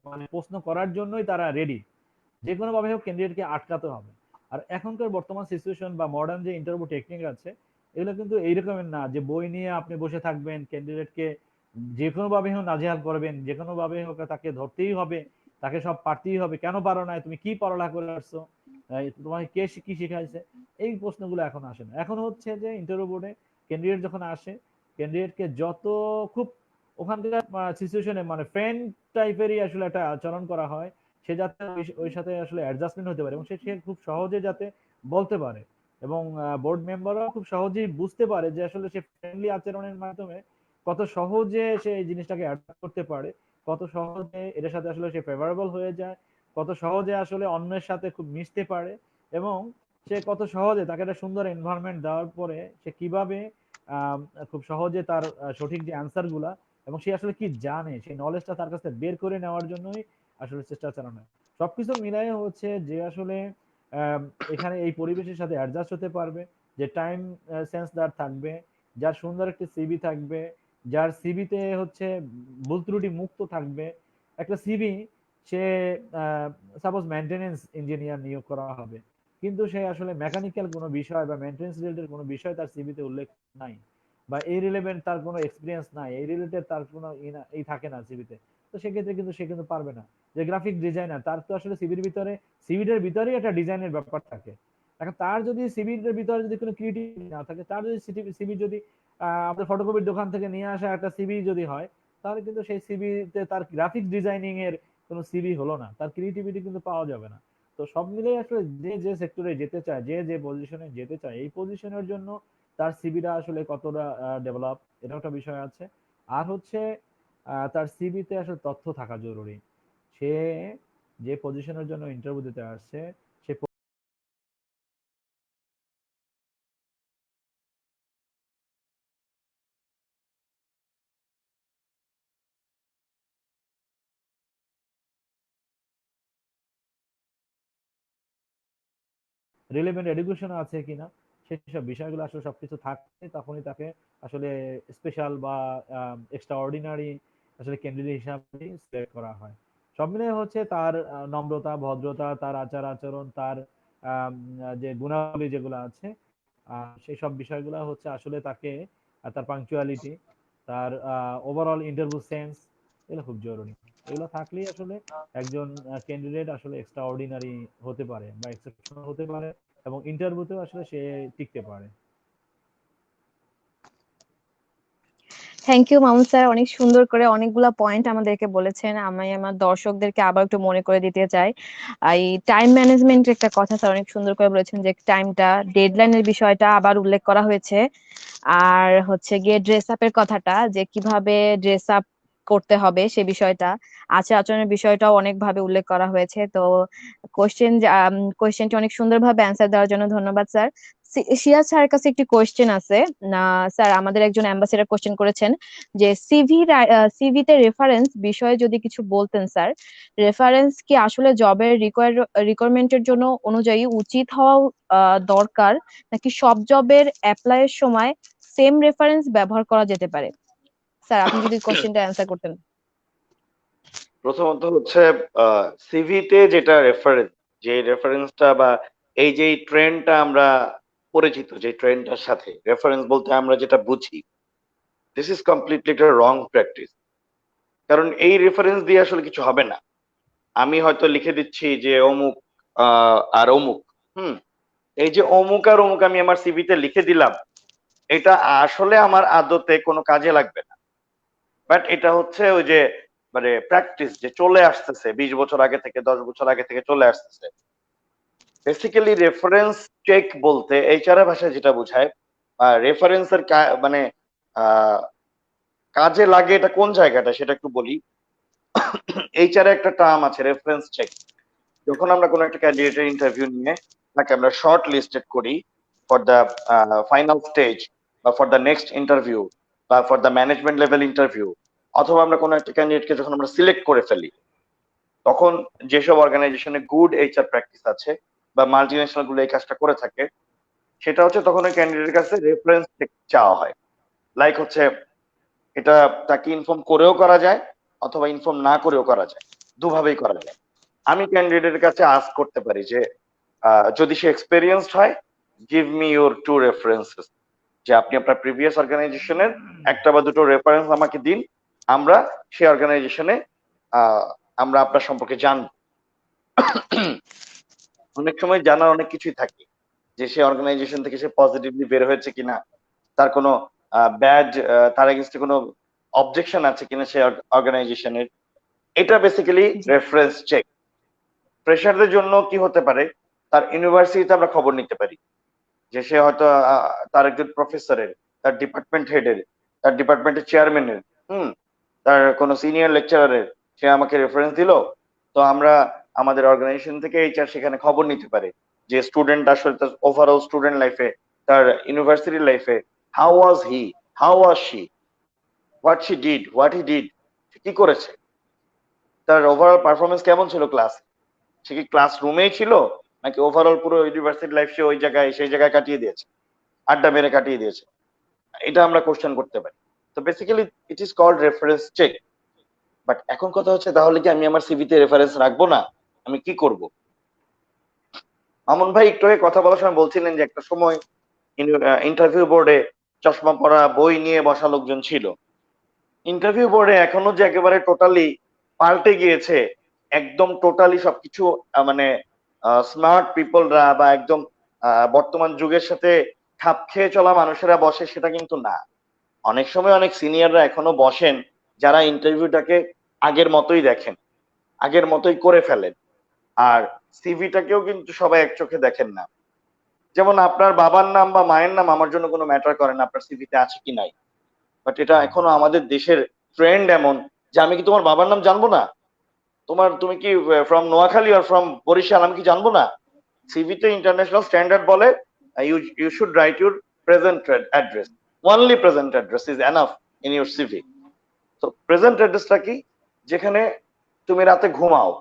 [SPEAKER 2] মানে প্রশ্ন করার জন্যই তারা রেডি, যে কোনো ভাবে হোক ক্যান্ডিডেটকে আটকাতে হবে। আর এখনকার বর্তমান সিচুয়েশন বা মডার্ন যে ইন্টারভিউ টেকনিক আছে, এগুলো কিন্তু এইরকমের না যে বই নিয়ে আপনি বসে থাকবেন, ক্যান্ডিডেটকে যে কোনো ভাবে হোক নাজেহাল করবেন, যে কোনো ভাবে হোক তাকে ধরতেই হবে, তাকে সব পারতেই হবে। কেন পারো না, তুমি কি পড়ালেখা করে আসছো, তোমাকে কে কি শিখাইছে, এই প্রশ্নগুলো এখন আসে না। এখন হচ্ছে যে ইন্টারভিউ বোর্ডে ক্যান্ডিডেট যখন আসে, ক্যান্ডিডেটকে যত খুব ওখানকার সিচুয়েশনে মানে ফ্রেন্ড টাইপেরই আসলে একটা আচরণ করা হয়, সে যাতে ওই সাথে আসলে অ্যাডজাস্টমেন্ট হতে পারে, এবং সে খুব সহজে যাতে বলতে পারে, এবং বোর্ড মেম্বারও খুব সহজেই বুঝতে পারে যে আসলে সে ফ্রেন্ডলি আচরণের মাধ্যমে কত সহজে সে এই জিনিসটাকে অ্যাডাপ্ট করতে পারে, কত সহজে এটার সাথে আসলে সে ফেভারেবল হয়ে যায়, কত সহজে আসলে অন্যের সাথে খুব মিশতে পারে, এবং সে কত সহজে তাকে একটা সুন্দর এনভায়রনমেন্ট দেওয়ার পরে সে কিভাবে আহ, খুব সহজে তার সঠিক যে অ্যান্সার গুলা, এবং সে আসলে কি জানে সেই নলেজটা তার কাছে বের করে নেওয়ার জন্যই আসলে চেষ্টা চালানো হয়। সবকিছু মিলাই হচ্ছে যে আসলে আম, এখানে এই পরিবেশের সাথে অ্যাডজাস্ট হতে পারবে, যে টাইম সেন্স তার থাকবে, যার সুন্দর একটা সিভি থাকবে, যার সিভিতে হচ্ছে ভুল ত্রুটি মুক্ত থাকবে। একটা সিভি সে সাপোজ মেনটেনেন্স ইঞ্জিনিয়ার নিয়োগ করা হবে, কিন্তু সে আসলে মেকানিক্যাল কোনো বিষয় বা মেনটেনেন্স রিলেটেড কোনো বিষয় তার সিভিতে উল্লেখ নাই, বা এই রিলেভেন্ট তার কোনো এক্সপিরিয়েন্স নাই, এই রিলেটেড তার কোনো এই থাকে না সিভিতে, তো সেক্ষেত্রে কিন্তু সে কিন্তু পারবে না। যে গ্রাফিক ডিজাইনার, তার তো আসলে সিভির ভিতরেই একটা ডিজাইনের ব্যাপার থাকে। এখন তার যদি সিভির ভিতরে যদি কোনো ক্রিয়েটিভিটি না থাকে, তার যদি সিভি যদি আমাদের ফটোকপির দোকান থেকে নিয়ে আসা একটা সিভি যদি হয়, তাহলে কিন্তু সেই সিভিতে তার গ্রাফিক ডিজাইনিং এর কোনো সিভি হলো না, তার ক্রিয়েটিভিটি কিন্তু পাওয়া যাবে না। তো সব মিলিয়ে আসলে যে যে সেক্টরে যেতে চায়, যে যে পজিশনে যেতে চায়, এই পজিশনের জন্য তার সিভিটা আসলে কতটা ডেভেলপ, এটা একটা বিষয় আছে। আর হচ্ছে তার সিভিতে আসলে তথ্য থাকা জরুরি। সে যে পজিশনের জন্য ইন্টারভিউ দিতে আসছে, সে রিলেভেন্ট এডুকেশন আছে কিনা, সেসব বিষয়গুলো আসলে সবকিছু থাকলে তখনই তাকে আসলে স্পেশাল বা এক্সট্রা অর্ডিনারি আসলে ক্যান্ডিডেট হিসাবে সিলেক্ট করা হয়। সব মিলিয়ে হচ্ছে তার নম্রতা, ভদ্রতা, তার আচার আচরণ, তার যে গুণাবলী যেগুলো আছে, সেই সব বিষয়গুলো হচ্ছে আসলে তাকে তার পাংচুয়ালিটি, তার ওভারঅল ইন্টারভিউ সেন্স, এগুলো খুব জরুরি। এগুলো থাকলেই আসলে একজন ক্যান্ডিডেট আসলে এক্সট্রা অর্ডিনারি হতে পারে বা এক্সেপশনাল হতে পারে, এবং ইন্টারভিউতেও আসলে সে টিকতে পারে।
[SPEAKER 1] থ্যাংক ইউ মামুন স্যার, অনেক সুন্দর করে অনেকগুলা পয়েন্ট আমাদেরকে বলেছেন। আমি আমার দর্শকদেরকে আবার একটু মনে করে দিতে চাই, এই টাইম ম্যানেজমেন্টের একটা কথা স্যার অনেক সুন্দর করে বলেছেন, যে টাইমটা, ডেডলাইনের বিষয়টা আবার উল্লেখ করা হয়েছে। আর হচ্ছে গিয়ে ড্রেস আপের কথাটা, যে কিভাবে ড্রেস আপ করতে হবে সে বিষয়টা, আচার আচরণের বিষয়টাও অনেক ভাবে উল্লেখ করা হয়েছে। তো কোয়েশ্চেনটি অনেক সুন্দরভাবে অ্যান্সার দেওয়ার জন্য ধন্যবাদ স্যার। সিরাজ স্যারের কাছে একটি কোয়েশ্চেন আছে। না স্যার, আমাদের একজন অ্যাম্বাসেডর কোয়েশ্চেন করেছেন যে সিভিতে রেফারেন্স বিষয়ে যদি কিছু বলতেন স্যার। রেফারেন্স কি আসলে জবের রিকোয়ারমেন্টের জন্য অনুযায়ী উচিত হওয়া দরকার, নাকি সব জবের অ্যাপ্লাইয়ের সময় সেম রেফারেন্স ব্যবহার করা যেতে পারে? স্যার আপনি যদি কোশ্চেনটা অ্যান্সার করতেন।
[SPEAKER 3] প্রথমত হচ্ছে সিভিতে যেটা রেফারেন্স, যে রেফারেন্সটা বা এই যে ট্রেন্ডটা আমরা পরিচিত, যে ট্রেন্ডটার সাথে রেফারেন্স বলতে আমরা যেটা বুঝি, দিস ইজ কমপ্লিটলি একটা রং প্র্যাকটিস। কারণ এই রেফারেন্স দিয়ে আসলে কিছু হবে না। আমি হয়তো লিখে দিচ্ছি যে অমুক আর অমুক, হুম, এই যে অমুক আর অমুক আমি আমার সিভিতে লিখে দিলাম, এটা আসলে আমার আদতে কোনো কাজে লাগবে না। বাট এটা হচ্ছে ওই যে মানে প্র্যাকটিস যে চলে আসতেছে 20 বছর আগে থেকে, 10 বছর আগে থেকে চলে আসতেছে। বেসিক্যালি রেফারেন্স চেক বলতে এইচআর এর ভাষায় যেটা বোঝায়, রেফারেন্সের মানে আহ, কাজে লাগে এটা কোন জায়গাটা সেটা একটু বলি। এইচআর একটা টার্ম আছে রেফারেন্স চেক। যখন আমরা কোনো একটা ক্যান্ডিডেটের ইন্টারভিউ নিয়ে তাকে আমরা শর্ট লিস্টেড করি ফর দ্য ফাইনাল স্টেজ, বা ফর দ্য নেক্সট ইন্টারভিউ, বা for the management level interview, অথবা আমরা কোনো একটা ক্যান্ডিডেটকে যখন আমরা সিলেক্ট করে ফেলি, তখন যেসব অর্গানাইজেশনে গুড এইচআর প্র্যাকটিস আছে বা মাল্টিন্যাশনাল গুলো এই কাজটা করে থাকে, সেটা হচ্ছে তখন ওই ক্যান্ডিডেটের কাছে রেফারেন্স চেক চাওয়া হয়। লাইক হচ্ছে এটা তাকে ইনফর্ম করেও করা যায় অথবা ইনফর্ম না করেও করা যায়, দুভাবেই করা যায়। আমি ক্যান্ডিডেটের কাছে আস্ক করতে পারি যে যদি সে এক্সপেরিয়েন্সড হয়, গিভ মি ইউর 2 রেফারেন্সেস, যে আপনি আপনার প্রিভিয়াস অর্গানাইজেশনের একটা বা দুটো রেফারেন্স আমাকে দিন, আমরা সেই অর্গানাইজেশনে আমরা আপনার সম্পর্কে জানবো। অনেক সময় জানার অনেক কিছুই থাকে, যে সে অর্গানাইজেশন থেকে সে পজিটিভলি বের হয়েছে কিনা, তার কোনো ব্যাড, তার এগেনস্টে কোনো অবজেকশন আছে কিনা সে অর্গানাইজেশনের। এটা বেসিক্যালি
[SPEAKER 1] জি।
[SPEAKER 3] Reference check. ফ্রেশারদের জন্য কি হতে পারে, তার ইউনিভার্সিটিতে আমরা খবর নিতে পারি যে সে হয়তো তার একজন প্রফেসরের, তার ডিপার্টমেন্ট হেডের, তার ডিপার্টমেন্টের চেয়ারম্যানের, হুম, তার কোনো সিনিয়র লেকচারারের সে আমাকে রেফারেন্স দিল। তো আমরা আমাদের অর্গানাইজেশন থেকে এইচআর সেখানে খবর নিতে পারে যে স্টুডেন্ট আসলে তার ওভারঅল স্টুডেন্ট লাইফে, তার ইউনিভার্সিটি লাইফে, how was he, how was she, what she did, what he did, কি করেছে, তার ওভারঅল পারফরমেন্স কেমন ছিল ক্লাস, সে কি ক্লাসরুমেই ছিল, নাকি ওভারঅল পুরো ইউনিভার্সিটি লাইফ সে ওই জায়গায় সেই জায়গায় কাটিয়ে দিয়েছে, আড্ডা মেরে কাটিয়ে দিয়েছে। এটা আমরা কোশ্চেন করতে পারি। তো basically it is called reference check. But এখন কথা হচ্ছে, তাহলে কি আমি আমার সিভিতে রেফারেন্স রাখবো না? আমি কি করব? মামুন ভাই একটু আগে কথা বলার সময় বলছিলেন যে একটা সময় ইন্টারভিউ বোর্ডে চশমা পরা বই নিয়ে বসা লোকজন ছিল। ইন্টারভিউ বোর্ডে এখনো যে একেবারে টোটালি পাল্টে গিয়েছে, একদম টোটালি সবকিছু মানে স্মার্ট পিপলরা বা একদম বর্তমান যুগের সাথে খাপ খেয়ে চলা মানুষেরা বসে, সেটা কিন্তু না। অনেক সময় অনেক সিনিয়ররা এখনো বসেন, যারা ইন্টারভিউটাকে আগের মতোই দেখেন, আগের মতোই করে ফেলেন। আর সিভিটাকেও কিন্তু সবাই এক চোখে দেখেন না। যেমন আপনার বাবার নাম বা মায়ের নাম আমার জন্য কোনো ম্যাটার করে না আপনার সিভিতে আছে কি নাই, বাট এটা এখনো আমাদের দেশের ট্রেন্ড এমন যে আমি কি তোমার বাবার নাম জানবো না, তুমি কি ফ্রম নোয়াখালী আর ফ্রম বরিশাল, আমি কি জানবো না? সিভিতে ইন্টারন্যাশনাল স্ট্যান্ডার্ড বলে you you should write your present address, only present address is enough in your CV. তো প্রেজেন্ট অ্যাড্রেসটা কি? যেখানে তুমি রাতে ঘুমাও,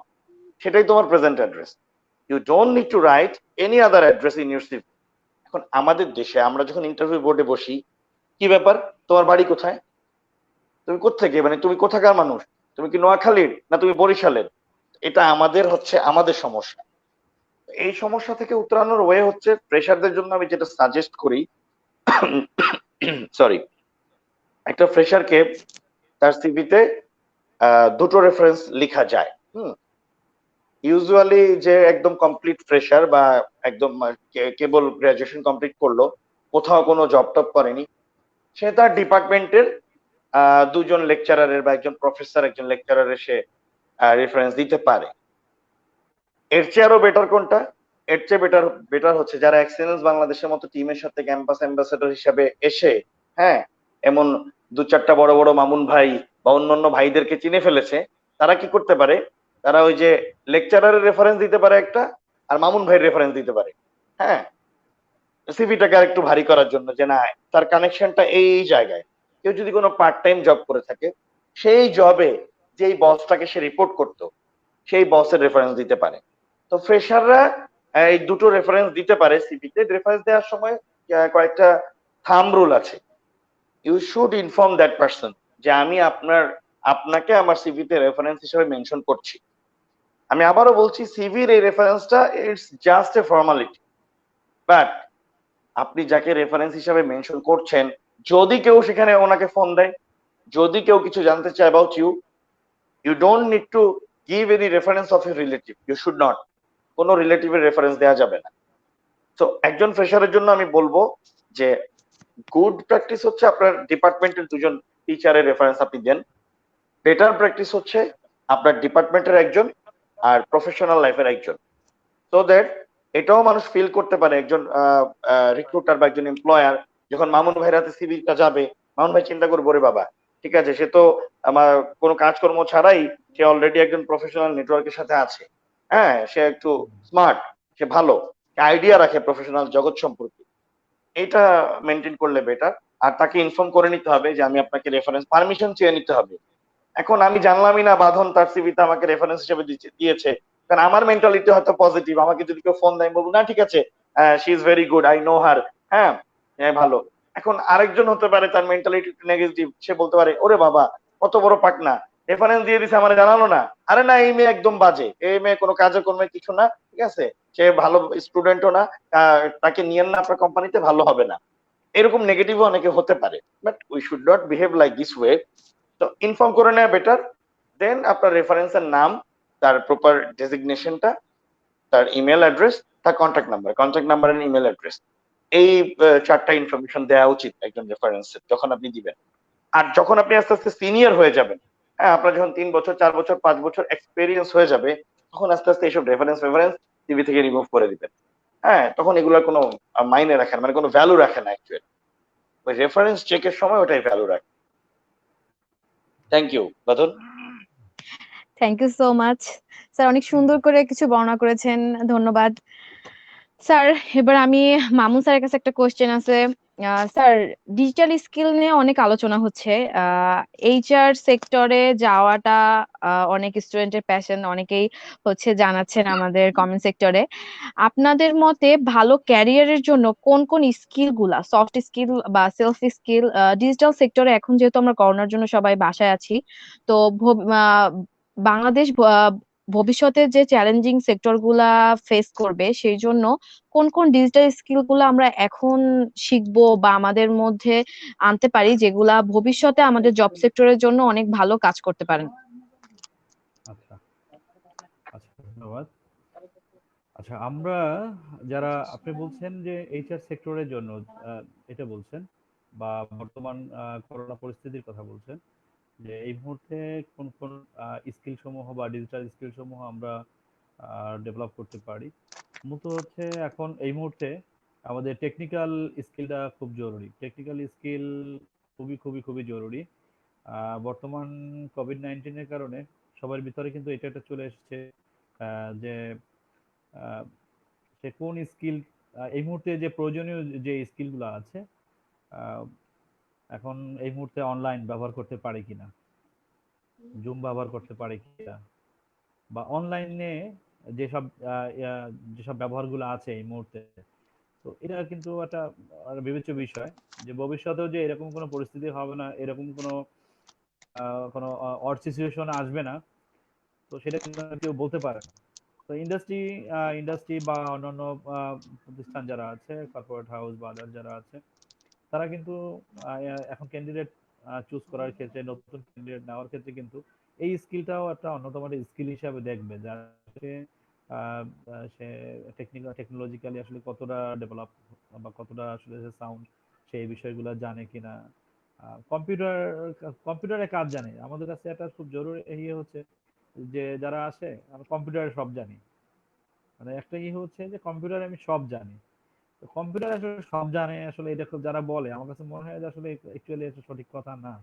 [SPEAKER 3] সেটাই তোমার present address. You don't need to write any other address in your CV. এখন আমাদের দেশে আমরা যখন ইন্টারভিউ বোর্ডে বসি, কি ব্যাপার, তোমার বাড়ি কোথায়, তুমি কোত্থেকে, মানে তুমি কোথাকার মানুষ, তুমি কি নোয়াখালীর না তুমি বরিশালের? এটা আমাদের হচ্ছে আমাদের সমস্যা। এই সমস্যা থেকে উত্তরানোর ওয়ে হচ্ছে, ফ্রেশারদের জন্য আমি যেটা সাজেস্ট করি, সরি, একটা ফ্রেশারকে তার সিভিতে দুটো রেফারেন্স লেখা যায়। ইউজুয়ালি যে একদম কমপ্লিট ফ্রেশার বা একদম কেবল গ্রাজুয়েশন কমপ্লিট করলো, কোথাও কোনো জব টব করেনি, সে তার ডিপার্টমেন্টের দুজন লেকচারারের বা একজন প্রফেসর একজন লেকচারারের সে রেফারেন্স দিতে পারে। এর চেয়ে আরো বেটার কোনটা? এর চেয়ে বেটার বেটার হচ্ছে যারা এক্সেলেন্স বাংলাদেশের মতো টিমের সাথে ক্যাম্পাস অ্যাম্বাসেডর হিসাবে এসে, হ্যাঁ, এমন দু চারটা বড় বড় মামুন ভাই বা অন্যান্য ভাইদেরকে চিনে ফেলেছে, তারা কি করতে পারে? তারা ওই যে লেকচারারের রেফারেন্স দিতে পারে একটা, আর মামুন ভাইয়ের রেফারেন্স দিতে পারে। হ্যাঁ, সিভিটাকে আর একটু ভারী করার জন্য, যে না, তার কানেকশনটা এই জায়গায়। কেউ যদি কোনো পার্ট টাইম জব করে থাকে, সেই জবে যেই বসটাকে সে রিপোর্ট করতো, সেই বসের রেফারেন্স দিতে পারে। তো ফ্রেশাররা এই দুটো রেফারেন্স দিতে পারে সিভিতে। রেফারেন্স দেওয়ার সময় কয়েকটা থাম্ব রুল আছে। You should inform that person যে আমি আপনাকে আমার সিভিতে রেফারেন্স হিসেবে মেনশন করছি। আমি আবারও বলছি, সিভির এই রেফারেন্সটা it's just a formality, but আপনি যাকে রেফারেন্স হিসেবে মেনশন করছেন, যদি কেউ সেখানে ওনাকে ফোন দেয়, যদি কেউ কিছু জানতে চায় about you, you don't need to give any reference of your relative. You should not, কোনো রিলেটিভের রেফারেন্স দেওয়া যাবে না। তো একজন ফ্রেশারের জন্য আমি বলবো যে গুড প্র্যাকটিস হচ্ছে আপনার ডিপার্টমেন্টের দুজন টিচারের রেফারেন্স আপনি দেন। বেটার প্র্যাকটিস হচ্ছে আপনার ডিপার্টমেন্টের একজন আর প্রফেশনাল লাইফের একজন, সো দ্যাট এটাও মানুষ ফিল করতে পারে, একজন রিক্রুটার বা একজন এমপ্লয়ার যখন মামুন ভাইয়ের হাতে সিভিটা যাবে, মামুন ভাই চিন্তা করবো, রে বাবা, ঠিক আছে, সে তো আমার কোনো কাজকর্ম ছাড়াই সে অলরেডি একজন প্রফেশনাল নেটওয়ার্কের সাথে আছে। হ্যাঁ, সে একটু স্মার্ট, সে ভালো আইডিয়া রাখে প্রফেশনাল জগৎ সম্পর্কে। এটা মেনটেন করলে বেটার। আর তাকে ইনফর্ম করে নিতে হবে যে আমি আপনাকে রেফারেন্স পারমিশন চেয়ে নিতে হবে। এখন আমি জানলামই না বাঁধন তার সিভিতে আমাকে রেফারেন্স হিসেবে দিয়েছে, কারণ আমার মেন্টালিটি হয়তো পজিটিভ। আমাকে যদি কেউ ফোন দেয়, আমি বলবো না ঠিক আছে, she is very good, I know her, হ্যাঁ, ভালো। এখন আরেকজন হতে পারে তার মেন্টালিটি নেগেটিভ, সে বলতে পারে ওরে বাবা কত বড় পাকনা, রেফারেন্স দিয়ে দিছে আমার জানালো না। আরে না, এই মেয়ে একদম বাজে, এই মেয়ে কোনো কাজে কর্মে কিছু না, ঠিক আছে, সে ভালো স্টুডেন্টও না, তাকে নিয়েন না আপনার কোম্পানিতে, ভালো হবে না। এরকম নেগেটিভও অনেকে হতে পারে, but we should not behave like this way. তো ইনফর্ম করে নেওয়া বেটার। দেন আপনার রেফারেন্সের নাম, তার প্রপার ডেজিগনেশনটা, তার ইমেল অ্যাড্রেস, তার contact number and email address, এই চারটা ইনফরমেশন দেওয়া উচিত একজন রেফারেন্সের যখন আপনি দিবেন। আর যখন আপনি আস্তে আস্তে সিনিয়র হয়ে যাবেন, হ্যাঁ, আপনার যখন 3 বছর 4 বছর 5 বছর এক্সপিরিয়েন্স হয়ে যাবে, তখন আস্তে আস্তে এইসব রেফারেন্স টিভি থেকে রিমুভ করে দিবেন। হ্যাঁ, তখন এগুলোর কোনো মাইনে রাখে না, মানে কোনো ভ্যালু রাখে না অ্যাকচুয়ালি। ওই রেফারেন্স চেকের সময় ওটাই ভ্যালু রাখে। Thank you Badal.
[SPEAKER 1] Thank you so much sir, অনেক সুন্দর করে কিছু বর্ণনা করেছেন, ধন্যবাদ স্যার। এবার আমি মামুন স্যারের কাছে একটা কোশ্চেন আছে। স্যার, ডিজিটাল স্কিল নিয়ে অনেক আলোচনা হচ্ছে। এইচআর সেক্টরে যাওয়াটা অনেক স্টুডেন্টের প্যাশন, অনেকেই হচ্ছে জানাচ্ছেন আমাদের কমেন্ট সেক্টরে। আপনাদের মতে ভালো ক্যারিয়ারের জন্য কোন কোন স্কিল গুলা, সফট স্কিল বা সেলফ স্কিল, ডিজিটাল সেক্টরে এখন যেহেতু আমরা করোনার জন্য সবাই বাসায় আছি, তো বাংলাদেশ ভবিষ্যতে যে চ্যালেঞ্জিং সেক্টর গুলা ফেস করবে, সেই জন্য কোন কোন ডিজিটাল স্কিল গুলা আমরা এখন শিখবো বা আমাদের মধ্যে আনতে পারি, যেগুলা ভবিষ্যতে আমাদের জব সেক্টরের জন্য অনেক ভালো কাজ করতে পারেন?
[SPEAKER 2] আচ্ছা, আচ্ছা, ধন্যবাদ। আচ্ছা, আমরা যারা, আপনি বলছেন যে এইচআর সেক্টরের জন্য এটা বলছেন, বা বর্তমান করোনা পরিস্থিতির কথা বলছেন, যে এই মুহূর্তে কোন কোন স্কিল সমূহ বা ডিজিটাল স্কিল সমূহ আমরা ডেভেলপ করতে পারি। মূলত হচ্ছে এখন এই মুহূর্তে আমাদের টেকনিক্যাল স্কিলটা খুব জরুরি। টেকনিক্যাল স্কিল খুবই খুবই খুবই জরুরি। বর্তমান কোভিড-19 এর কারণে সবার ভিতরে কিন্তু এটা একটা চলে এসেছে, যে আহ, সে কোন স্কিল এই মুহূর্তে যে প্রয়োজনীয় যে স্কিলগুলো আছে, আহ, এখন এই মুহূর্তে অনলাইন ব্যবহার করতে পারে কিনা, জুম ব্যবহার করতে পারে কিনা, বা অনলাইনে যেসব যেসব ব্যবহারগুলো আছে এই মুহূর্তে। তো এটা কিন্তু একটা বিবেচ্য বিষয়, যে ভবিষ্যতেও যে এরকম কোনো পরিস্থিতি হবে না, এরকম কোনো অড সিচুয়েশন আসবে না, তো সেটা কিন্তু কেউ বলতে পারে না। তো ইন্ডাস্ট্রি বা অন্যান্য প্রতিষ্ঠান যারা আছে, কর্পোরেট হাউস বা আদার যারা আছে, তারা কিন্তু এখন ক্যান্ডিডেট চুজ করার ক্ষেত্রে, নতুন ক্যান্ডিডেট নেওয়ার ক্ষেত্রে কিন্তু এই স্কিলটাও একটা অন্যতম স্কিল হিসাবে দেখবে, যাতে আহ, সে টেকনোলজিক্যালি আসলে কতটা ডেভেলপ বা কতটা আসলে সাউন্ড, সেই বিষয়গুলো জানে কিনা। কম্পিউটার কম্পিউটারে কাজ জানে, আমাদের কাছে একটা খুব জরুরি ইয়ে হচ্ছে যে যারা আসে আমরা কম্পিউটারে সব জানি, মানে একটা ইয়ে হচ্ছে যে কম্পিউটারে আমি সব জানি। তো কম্পিউটার আসলে সব জানে, আসলে এটা খুব যারা বলে আমার কাছে মনে হয় যে আসলে অ্যাকচুয়ালি এটা সঠিক কথা না।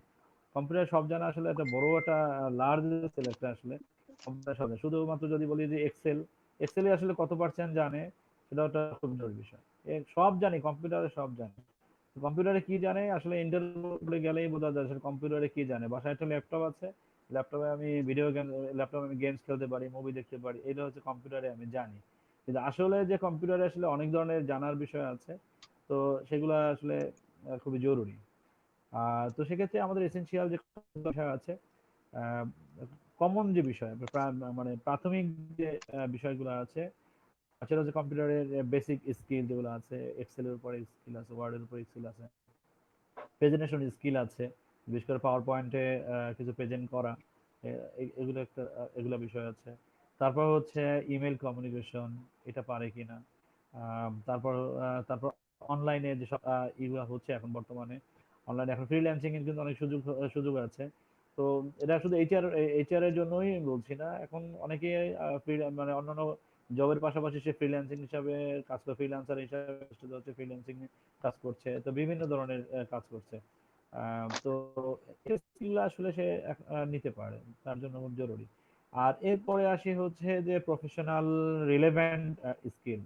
[SPEAKER 2] কম্পিউটার সব জানা আসলে একটা বড় একটা লার্জ একটা আসলে কম্পিউটার সব জানে। শুধুমাত্র যদি বলি যে এক্সেলে আসলে কত পার্সেন্ট জানে, সেটা একটা খুব জরুরি বিষয়। সব জানি, কম্পিউটারে সব জানি। কম্পিউটারে কি জানে আসলে ইন্টারভিউ গেলেই বোঝা যায় আসলে কম্পিউটারে কি জানে। বাসায় একটা ল্যাপটপ আছে, ল্যাপটপে আমি ভিডিও গেম, ল্যাপটপে আমি গেমস খেলতে পারি, মুভি দেখতে পারি, এটা হচ্ছে কম্পিউটারে আমি জানি। কিন্তু আসলে যে কম্পিউটারে আসলে অনেক ধরনের জানার বিষয় আছে, তো সেগুলো আসলে খুবই জরুরি। তো সেক্ষেত্রে আমাদের এসেনশিয়াল যে বিষয় আছে, কমন যে বিষয় মানে প্রাথমিক যে বিষয়গুলো আছে, সেটা হচ্ছে কম্পিউটারের বেসিক স্কিল যেগুলো আছে, এক্সেলের উপরে স্কিল আছে, ওয়ার্ডের উপরে স্কিল আছে, প্রেজেন্টেশন স্কিল আছে, বিশেষ করে পাওয়ার পয়েন্টে কিছু প্রেজেন্ট করা, এগুলো একটা এগুলো বিষয় আছে। তারপর হচ্ছে ইমেল কমিউনিকেশন, এটা পারে কিনা। তারপর অনলাইনে যেসব ইগুলো হচ্ছে এখন বর্তমানে, অনলাইনে এখন ফ্রিল্যান্সিং এর কিন্তু অনেক সুযোগ সুযোগ আছে। তো এটা শুধু এইচআর এর জন্যই বলছি না, এখন অনেকে মানে অন্যান্য জবের পাশাপাশি সে ফ্রিল্যান্সিং হিসাবে কাজ করে, ফ্রিল্যান্সার হিসাবে হচ্ছে ফ্রিল্যান্সিং কাজ করছে, তো বিভিন্ন ধরনের কাজ করছে। তো এই স্কিল আসলে সে নিতে পারে, তার জন্য খুব জরুরি। আর এরপরে আসি হচ্ছে যে প্রফেশনাল রিলেভেন্ট স্কিল।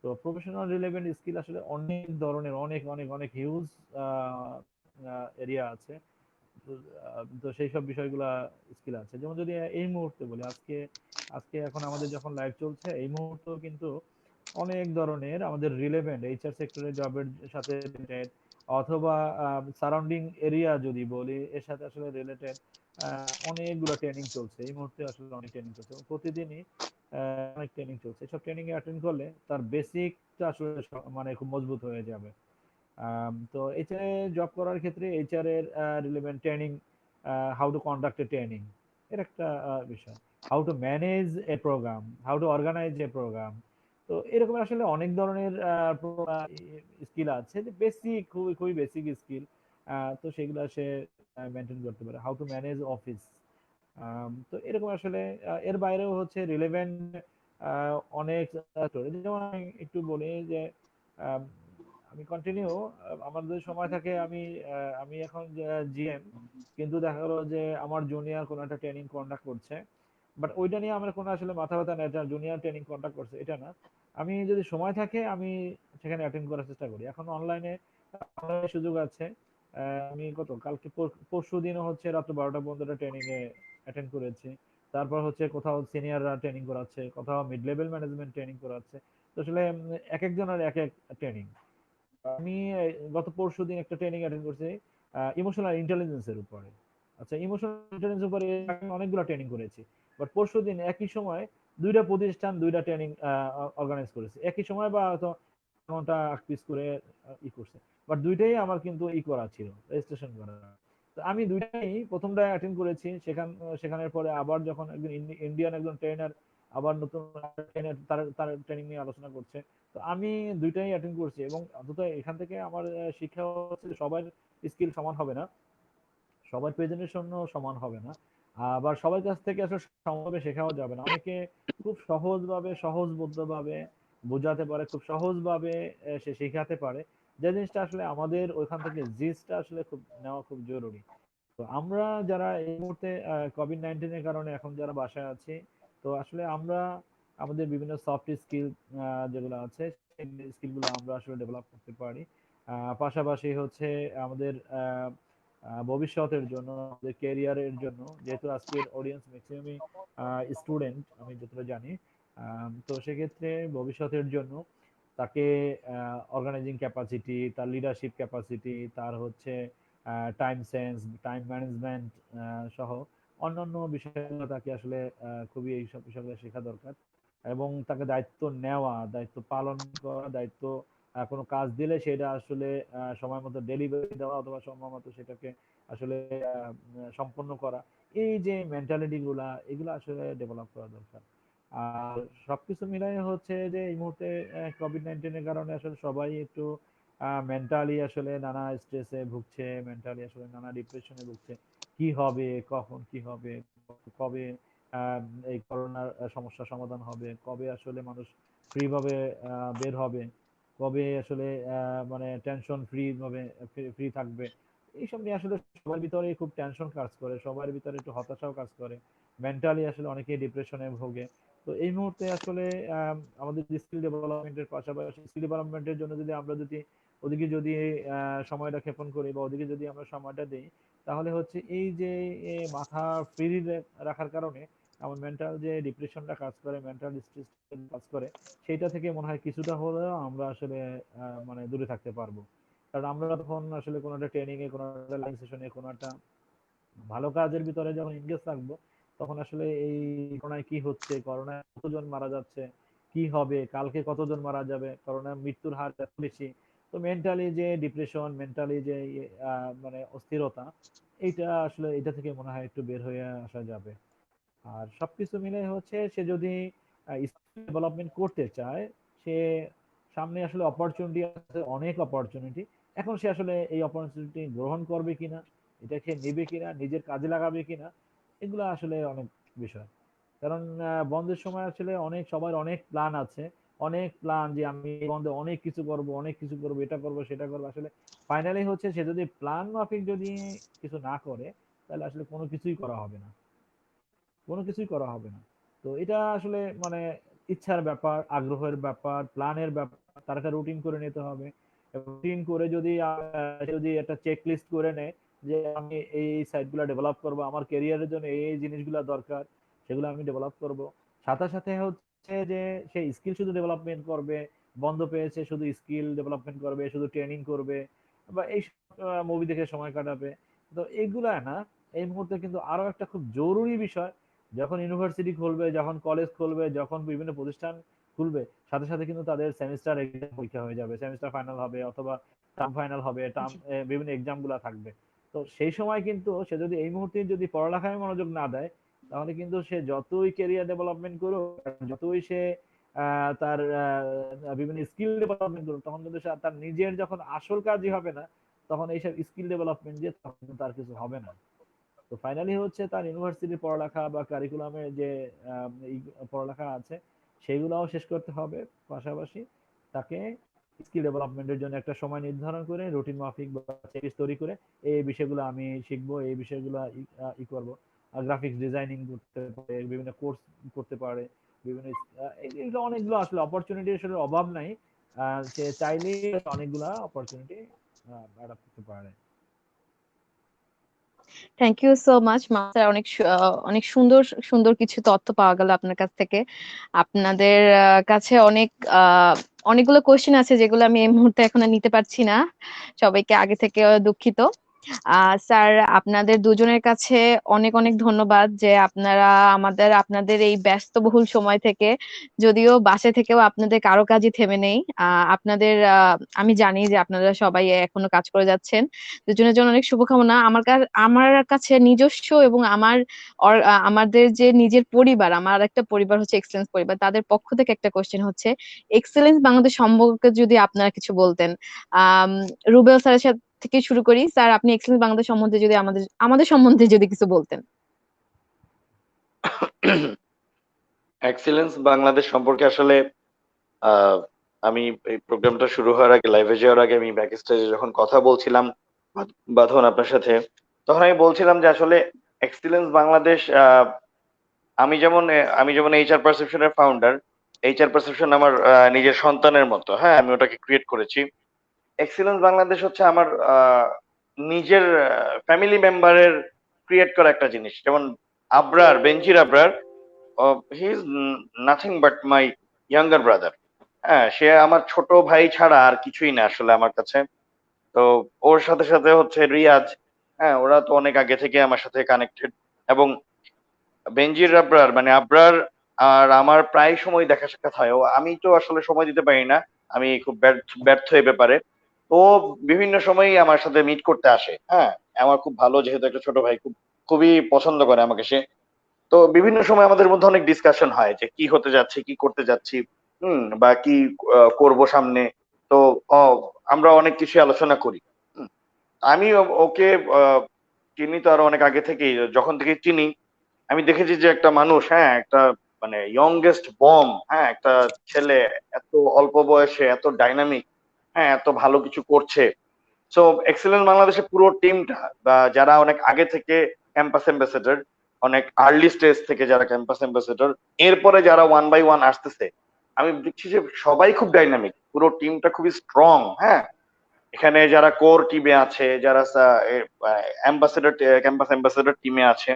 [SPEAKER 2] তো প্রফেশনাল রিলেভেন্ট স্কিল আসলে অনেক ধরনের, অনেক অনেক অনেক হিউজ এরিয়া আছে। তো তো সেই সব বিষয়গুলা স্কিল আছে। যেমন যদি এই মুহূর্তে বলি, আজকে আজকে এখন আমাদের যখন লাইভ চলছে, এই মুহূর্তে কিন্তু অনেক ধরনের আমাদের রিলেভেন্ট এইচআর সেক্টরের জবের সাথে রিলেটেড, অথবা সারাউন্ডিং এরিয়া যদি বলি এর সাথে আসলে রিলেটেড অনেকগুলো ট্রেনিং চলছে এই মুহূর্তে, আসলে অনেক ট্রেনিং চলছে এবং প্রতিদিনই অনেক ট্রেনিং চলছে। সব ট্রেনিং এ অ্যাটেন্ড করলে তার বেসিকটা আসলে মানে খুব মজবুত হয়ে যাবে। তো এইচআর এ জব করার ক্ষেত্রে এইচআর এর relevant training, how to conduct a training, এর একটা বিষয়, how to manage a program, how to organize a program. তো এরকম আসলে অনেক ধরনের স্কিল আছে যে বেসিক, খুবই খুবই বেসিক স্কিল। তো সেগুলো সে মেনটেন করতে পারে, হাউ টু ম্যানেজ অফিস। তো এরকম আসলে এর বাইরেও হচ্ছে রিলেভেন্ট অনেক যেমন আমি একটু বলি যে আম, আমি কন্টিনিউ, আমার যদি সময় থাকে আমি আমি এখন জিএম, কিন্তু দেখা গেলো যে আমার জুনিয়র কোনো একটা ট্রেনিং কন্ডাক্ট করছে, বাট ওইটা নিয়ে আমার কোনো আসলে মাথা ব্যথা নেই, জুনিয়র ট্রেনিং কন্ডাক্ট করছে এটা না। আমি যদি সময় থাকে আমি সেখানে অ্যাটেন্ড করার চেষ্টা করি। এখন অনলাইনে সুযোগ আছে। আমি কালকে পরশু দিনও হচ্ছে রাত 12টা পর্যন্ত ট্রেনিং এ অ্যাটেন্ড করেছি। তারপর হচ্ছে কোথাও সিনিয়ররা ট্রেনিং করাচ্ছে, কোথাও মিড লেভেল ম্যানেজমেন্ট ট্রেনিং করাচ্ছে। তো আসলে এক একজনের এক এক ট্রেনিং। আমি গত পরশুদিন একটা ট্রেনিং অ্যাটেন্ড করছি ইমোশনাল ইন্টেলিজেন্স এর উপরে। আচ্ছা, ইমোশনাল ইন্টেলিজেন্স উপরে আমি অনেকগুলো ট্রেনিং করেছি, বাট পরশুদিন একই সময় দুইটা প্রতিষ্ঠান দুইটা ট্রেনিং অর্গানাইজ করেছে একই সময়, বা হয়তো ঘন্টা পিস করে করছে, বাট দুইটাই আমার কিন্তু করা ছিল, রেজিস্ট্রেশন করা। তো আমি দুইটাই প্রথমটা অ্যাটেন্ড করেছি, সেখানের পরে আবার যখন একজন ইন্ডিয়ান একজন ট্রেনার আবার নতুন ট্রেনার তার তার ট্রেনিং নিয়ে আলোচনা করছে, তো আমি দুইটাই অ্যাটেন্ড করছি। এবং অন্তত এখান থেকে আমার শিক্ষা হচ্ছে যে সবার স্কিল সমান হবে না, সবার প্রেজেন্টেশনও সমান হবে না, আবার সবার কাছ থেকে আসলে সমানভাবে শেখাও যাবে না। অনেকে খুব সহজভাবে সহজবোধ্যভাবে বোঝাতে পারে, খুব সহজভাবে সে শেখাতে পারে, যে জিনিসটা আসলে আমাদের ওইখান থেকে জিনিসটা আসলে খুব নেওয়া খুব জরুরি। তো আমরা যারা এই মুহূর্তে কোভিড-19 এর কারণে এখন যারা বাসায় আছি, তো আসলে আমরা আমাদের বিভিন্ন সফট স্কিল যেগুলো আছে সেই স্কিলগুলো আমরা আসলে ডেভেলপ করতে পারি। পাশাপাশি হচ্ছে আমাদের ভবিষ্যতের জন্য, আমাদের ক্যারিয়ারের জন্য, যেহেতু আজকের অডিয়েন্স ম্যাক্সিমামই স্টুডেন্ট আমি যতটা জানি, তো সেক্ষেত্রে ভবিষ্যতের জন্য তাকে অর্গানাইজিং ক্যাপাসিটি, তার লিডারশিপ ক্যাপাসিটি, তার হচ্ছে টাইম সেন্স, টাইম ম্যানেজমেন্ট সহ অন্যান্য বিষয়গুলো তাকে আসলে খুবই এইসব বিষয়গুলো শেখা দরকার। এবং তাকে দায়িত্ব নেওয়া, দায়িত্ব পালন করা, দায়িত্ব কোনো কাজ দিলে সেটা আসলে সময় মতো ডেলিভারি দেওয়া, অথবা সময় মতো সেটাকে আসলে সম্পন্ন করা, এই যে মেন্টালিটি গুলা এগুলো আসলে ডেভেলপ করা দরকার। আর সবকিছু মিলাই হচ্ছে যে এই মুহূর্তে কোভিড-19 এর কারণে আসলে সবাই একটু মেন্টালি আসলে নানা স্ট্রেসে ভুগছে, মেন্টালি আসলে নানা ডিপ্রেশনে ভুগছে। কি হবে, কখন কি হবে, কবে আহ, এই করোনার সমস্যার সমাধান হবে, কবে আসলে মানুষ ফ্রি ভাবে বের হবে, কবে আসলে মানে টেনশন ফ্রি ভাবে ফ্রি থাকবে। এইসব নিয়ে আসলে সবার ভিতরে খুব টেনশন কাজ করে, সবার ভিতরে একটু হতাশাও কাজ করে, মেন্টালি আসলে অনেকেই ডিপ্রেশনে ভোগে। তো এই মুহূর্তে আসলে আমাদের স্কিল ডেভেলপমেন্টের পাশাপাশি স্কিল ডেভেলপমেন্টের জন্য যদি আমরা যদি ওদিকে যদি সময়টা ক্ষেপণ করি বা ওদিকে যদি আমরা সময়টা দিই, তাহলে হচ্ছে এই যে মাথা ফ্রি রাখার কারণে আমার মেন্টাল যে ডিপ্রেশনটা কাজ করে, মেন্টাল স্ট্রেস কাজ করে, সেইটা থেকে মনে হয় কিছুটা হলেও আমরা আসলে মানে দূরে থাকতে পারবো। কারণ আমরা তখন আসলে কোনো একটা ট্রেনিং এ, কোনো একটা লাইভ সেশনে, কোনো একটা ভালো কাজের ভিতরে যখন এনগেজ থাকবো, তখন আসলে এই করোনায় কি হচ্ছে, করোনায় কতজন মারা যাচ্ছে, কি হবে, কালকে কতজন মারা যাবে, করোনার মৃত্যুর হার এত বেশি। তো মেন্টালি যে ডিপ্রেশন, মেন্টালি যে মানে অস্থিরতা, এইটা আসলে এটা থেকে মনে হয় একটু বের হয়ে আসা যাবে। আর সবকিছু মিলে হচ্ছে সে যদি স্কিল ডেভেলপমেন্ট করতে চায়, সে সামনে আসলে অপরচুনিটি আছে, অনেক অপরচুনিটি। এখন সে আসলে এই অপরচুনিটি গ্রহণ করবে কিনা, এটাকে নেবে কিনা, নিজের কাজে লাগাবে কিনা, এগুলো আসলে অনেক বিষয়। কারণ বন্ধের সময় আসলে অনেক সবার অনেক প্ল্যান আছে, অনেক প্ল্যান যে আমি এই বন্ধে অনেক কিছু করব, অনেক কিছু করব, এটা করব সেটা করব। আসলে ফাইনালি হচ্ছে সে যদি প্ল্যান মাফিক যদি কিছু না করে, তাহলে আসলে কোনো কিছুই করা হবে না, কোনো কিছুই করা হবে না। তো এটা আসলে মানে ইচ্ছার ব্যাপার, আগ্রহের ব্যাপার, প্ল্যানের ব্যাপার। তার একটা রুটিন করে নিতে হবে। রুটিন করে যদি যদি একটা চেক লিস্ট করে নেয় যে আমি এই সাইটগুলো ডেভেলপ করব, আমার ক্যারিয়ারের জন্য এই জিনিসগুলো দরকার, সেগুলো আমি ডেভেলপ করব। সাথে সাথে হচ্ছে যে সে স্কিল শুধু ডেভেলপমেন্ট করবে, বন্ধ পেয়েছে শুধু স্কিল ডেভেলপমেন্ট করবে, শুধু ট্রেনিং করবে, বা এই মুভি দেখে সময় কাটাবে। তো এইগুলা না, এই মুহূর্তে কিন্তু আরো একটা খুব জরুরি বিষয়, যখন ইউনিভার্সিটি খুলবে, যখন কলেজ খুলবে, যখন বিভিন্ন প্রতিষ্ঠান খুলবে, সাথে সাথে কিন্তু তাদের সেমিস্টার এক্সাম পরীক্ষা হয়ে যাবে, সেমিস্টার ফাইনাল হবে অথবা টার্ম ফাইনাল হবে, টার্ম
[SPEAKER 1] জি।
[SPEAKER 2] বিভিন্ন এক্সাম গুলা থাকবে। তো সেই সময় কিন্তু সে যদি এই মুহূর্তে যদি পড়ালেখায় মনোযোগ না দেয়, তাহলে কিন্তু সে যতই ক্যারিয়ার ডেভেলপমেন্ট করুক, যতই সে তার বিভিন্ন স্কিল ডেভেলপমেন্ট করুক, তখন কিন্তু সে তার নিজের যখন আসল কাজই হবে না, তখন এইসব স্কিল ডেভেলপমেন্ট দিয়ে তখন কিন্তু তার কিছু হবে না। তো ফাইনালি হচ্ছে তার ইউনিভার্সিটির পড়ালেখা বা কারিকুলামে যে এই পড়ালেখা আছে, সেগুলোও শেষ করতে হবে। পাশাপাশি তাকে স্কিল ডেভেলপমেন্টের জন্য একটা সময় নির্ধারণ করে রুটিন মাফিক বা চেকলিস্ট তৈরি করে এই বিষয়গুলো আমি শিখবো, এই বিষয়গুলো করবো। গ্রাফিক্স ডিজাইনিং করতে পারে, বিভিন্ন কোর্স করতে পারে, বিভিন্ন এগুলো অনেকগুলো আসলে অপরচুনিটি আসলে অভাব নাই। সে চাইলে অনেকগুলা অপরচুনিটি অ্যাডাপ্ট করতে পারে।
[SPEAKER 1] Thank you so much master, অনেক অনেক সুন্দর সুন্দর কিছু তথ্য পাওয়া গেল আপনার কাছ থেকে। আপনাদের কাছে অনেক অনেকগুলো কোশ্চেন আছে যেগুলো আমি এই মুহূর্তে এখন আর নিতে পারছি না, সবাইকে আগে থেকে দুঃখিত। স্যার, আপনাদের দুজনের কাছে অনেক অনেক ধন্যবাদ যে আপনারা আপনাদের এই ব্যস্তবহুল সময় থেকে, যদিও বাসা থেকেও আপনাদের কারো কাজই থেমে নেই, আমি জানি যে আপনারা সবাই এখনো কাজ করে যাচ্ছেন। দুজনের জন্য অনেক শুভকামনা। আমার কাছে নিজস্ব এবং আমাদের যে নিজের পরিবার, আমার একটা পরিবার হচ্ছে এক্সেলেন্স পরিবার, তাদের পক্ষ থেকে একটা কোশ্চেন হচ্ছে, এক্সেলেন্স বাংলাদেশ সম্পর্কে যদি আপনারা কিছু বলতেন। আহ রুবেল স্যারের সাথে থেকে শুরু করি। স্যার, আপনি এক্সেলেন্স বাংলাদেশ সম্বন্ধে যদি আমাদের আমাদের সম্বন্ধে যদি কিছু বলতেন।
[SPEAKER 3] এক্সিলেন্স বাংলাদেশ সম্পর্কে আসলে আহ, আমি এই প্রোগ্রামটা শুরু হওয়ার আগে, লাইভে যাওয়ার আগে আমি ব্যাক স্টেজে যখন কথা বলছিলাম বাঁধন আপনার সাথে, তখন আমি বলছিলাম যে আসলে এক্সিলেন্স বাংলাদেশ, আমি যেমন এইচআর পারসেপশনের ফাউন্ডার, এইচআর পারসেপশন আমার নিজের সন্তানের মতো। হ্যাঁ, আমি ওটাকে ক্রিয়েট করেছি। এক্সিলেন্স বাংলাদেশ হচ্ছে আমার নিজের ফ্যামিলি মেম্বারের ক্রিয়েট করা একটা জিনিস। যেমন Benazir Abrar, he is nothing but my younger brother. হ্যাঁ, সে আমার ছোট ভাই ছাড়া আর কিছুই না আসলে আমার কাছে। তো ওর সাথে সাথে হচ্ছে রিয়াজ। হ্যাঁ, ওরা তো অনেক আগে থেকে আমার সাথে কানেক্টেড। এবং বেনজির আবরার মানে আবরার আর আমার প্রায় সময় দেখা সাক্ষাৎ হয়। আমি তো আসলে সময় দিতে পারি না, আমি খুব ব্যর্থ ব্যর্থ এই ব্যাপারে। তো বিভিন্ন সময়ই আমার সাথে মিট করতে আসে। হ্যাঁ, আমার খুব ভালো, যেহেতু একটা ছোট ভাই, খুব খুবই পছন্দ করে আমাকে সে। তো বিভিন্ন সময় আমাদের মধ্যে অনেক ডিসকাশন হয় যে কি হতে যাচ্ছে, কি করতে যাচ্ছি, বা কি করব সামনে। তো অ, আমরা অনেক কিছু আলোচনা করি। হুম, আমি ওকে চিনি তো আরো অনেক আগে থেকেই, যখন থেকে চিনি আমি দেখেছি যে একটা মানুষ, হ্যাঁ, একটা মানে ইয়ংগেস্ট বম, হ্যাঁ, একটা ছেলে এত অল্প বয়সে এত ডাইনামিক, হ্যাঁ, এত ভালো কিছু করছে। সো এক্সেলেন্স বাংলাদেশের পুরো টিমটা বা যারা অনেক আগে থেকে ক্যাম্পাস অ্যাম্বাসেডর, অনেক আর্লি স্টেজ থেকে যারা ক্যাম্পাস অ্যাম্বাসেডর, এরপরে যারা ওয়ান বাই ওয়ান আসতেছে, আমি দেখছি যে সবাই খুব ডাইনামিক, পুরো টিমটা খুবই স্ট্রং। হ্যাঁ, এখানে যারা কোর টিমে আছে, যারা অ্যাম্বাসেডর, ক্যাম্পাস অ্যাম্বাসেডর টিমে আছে,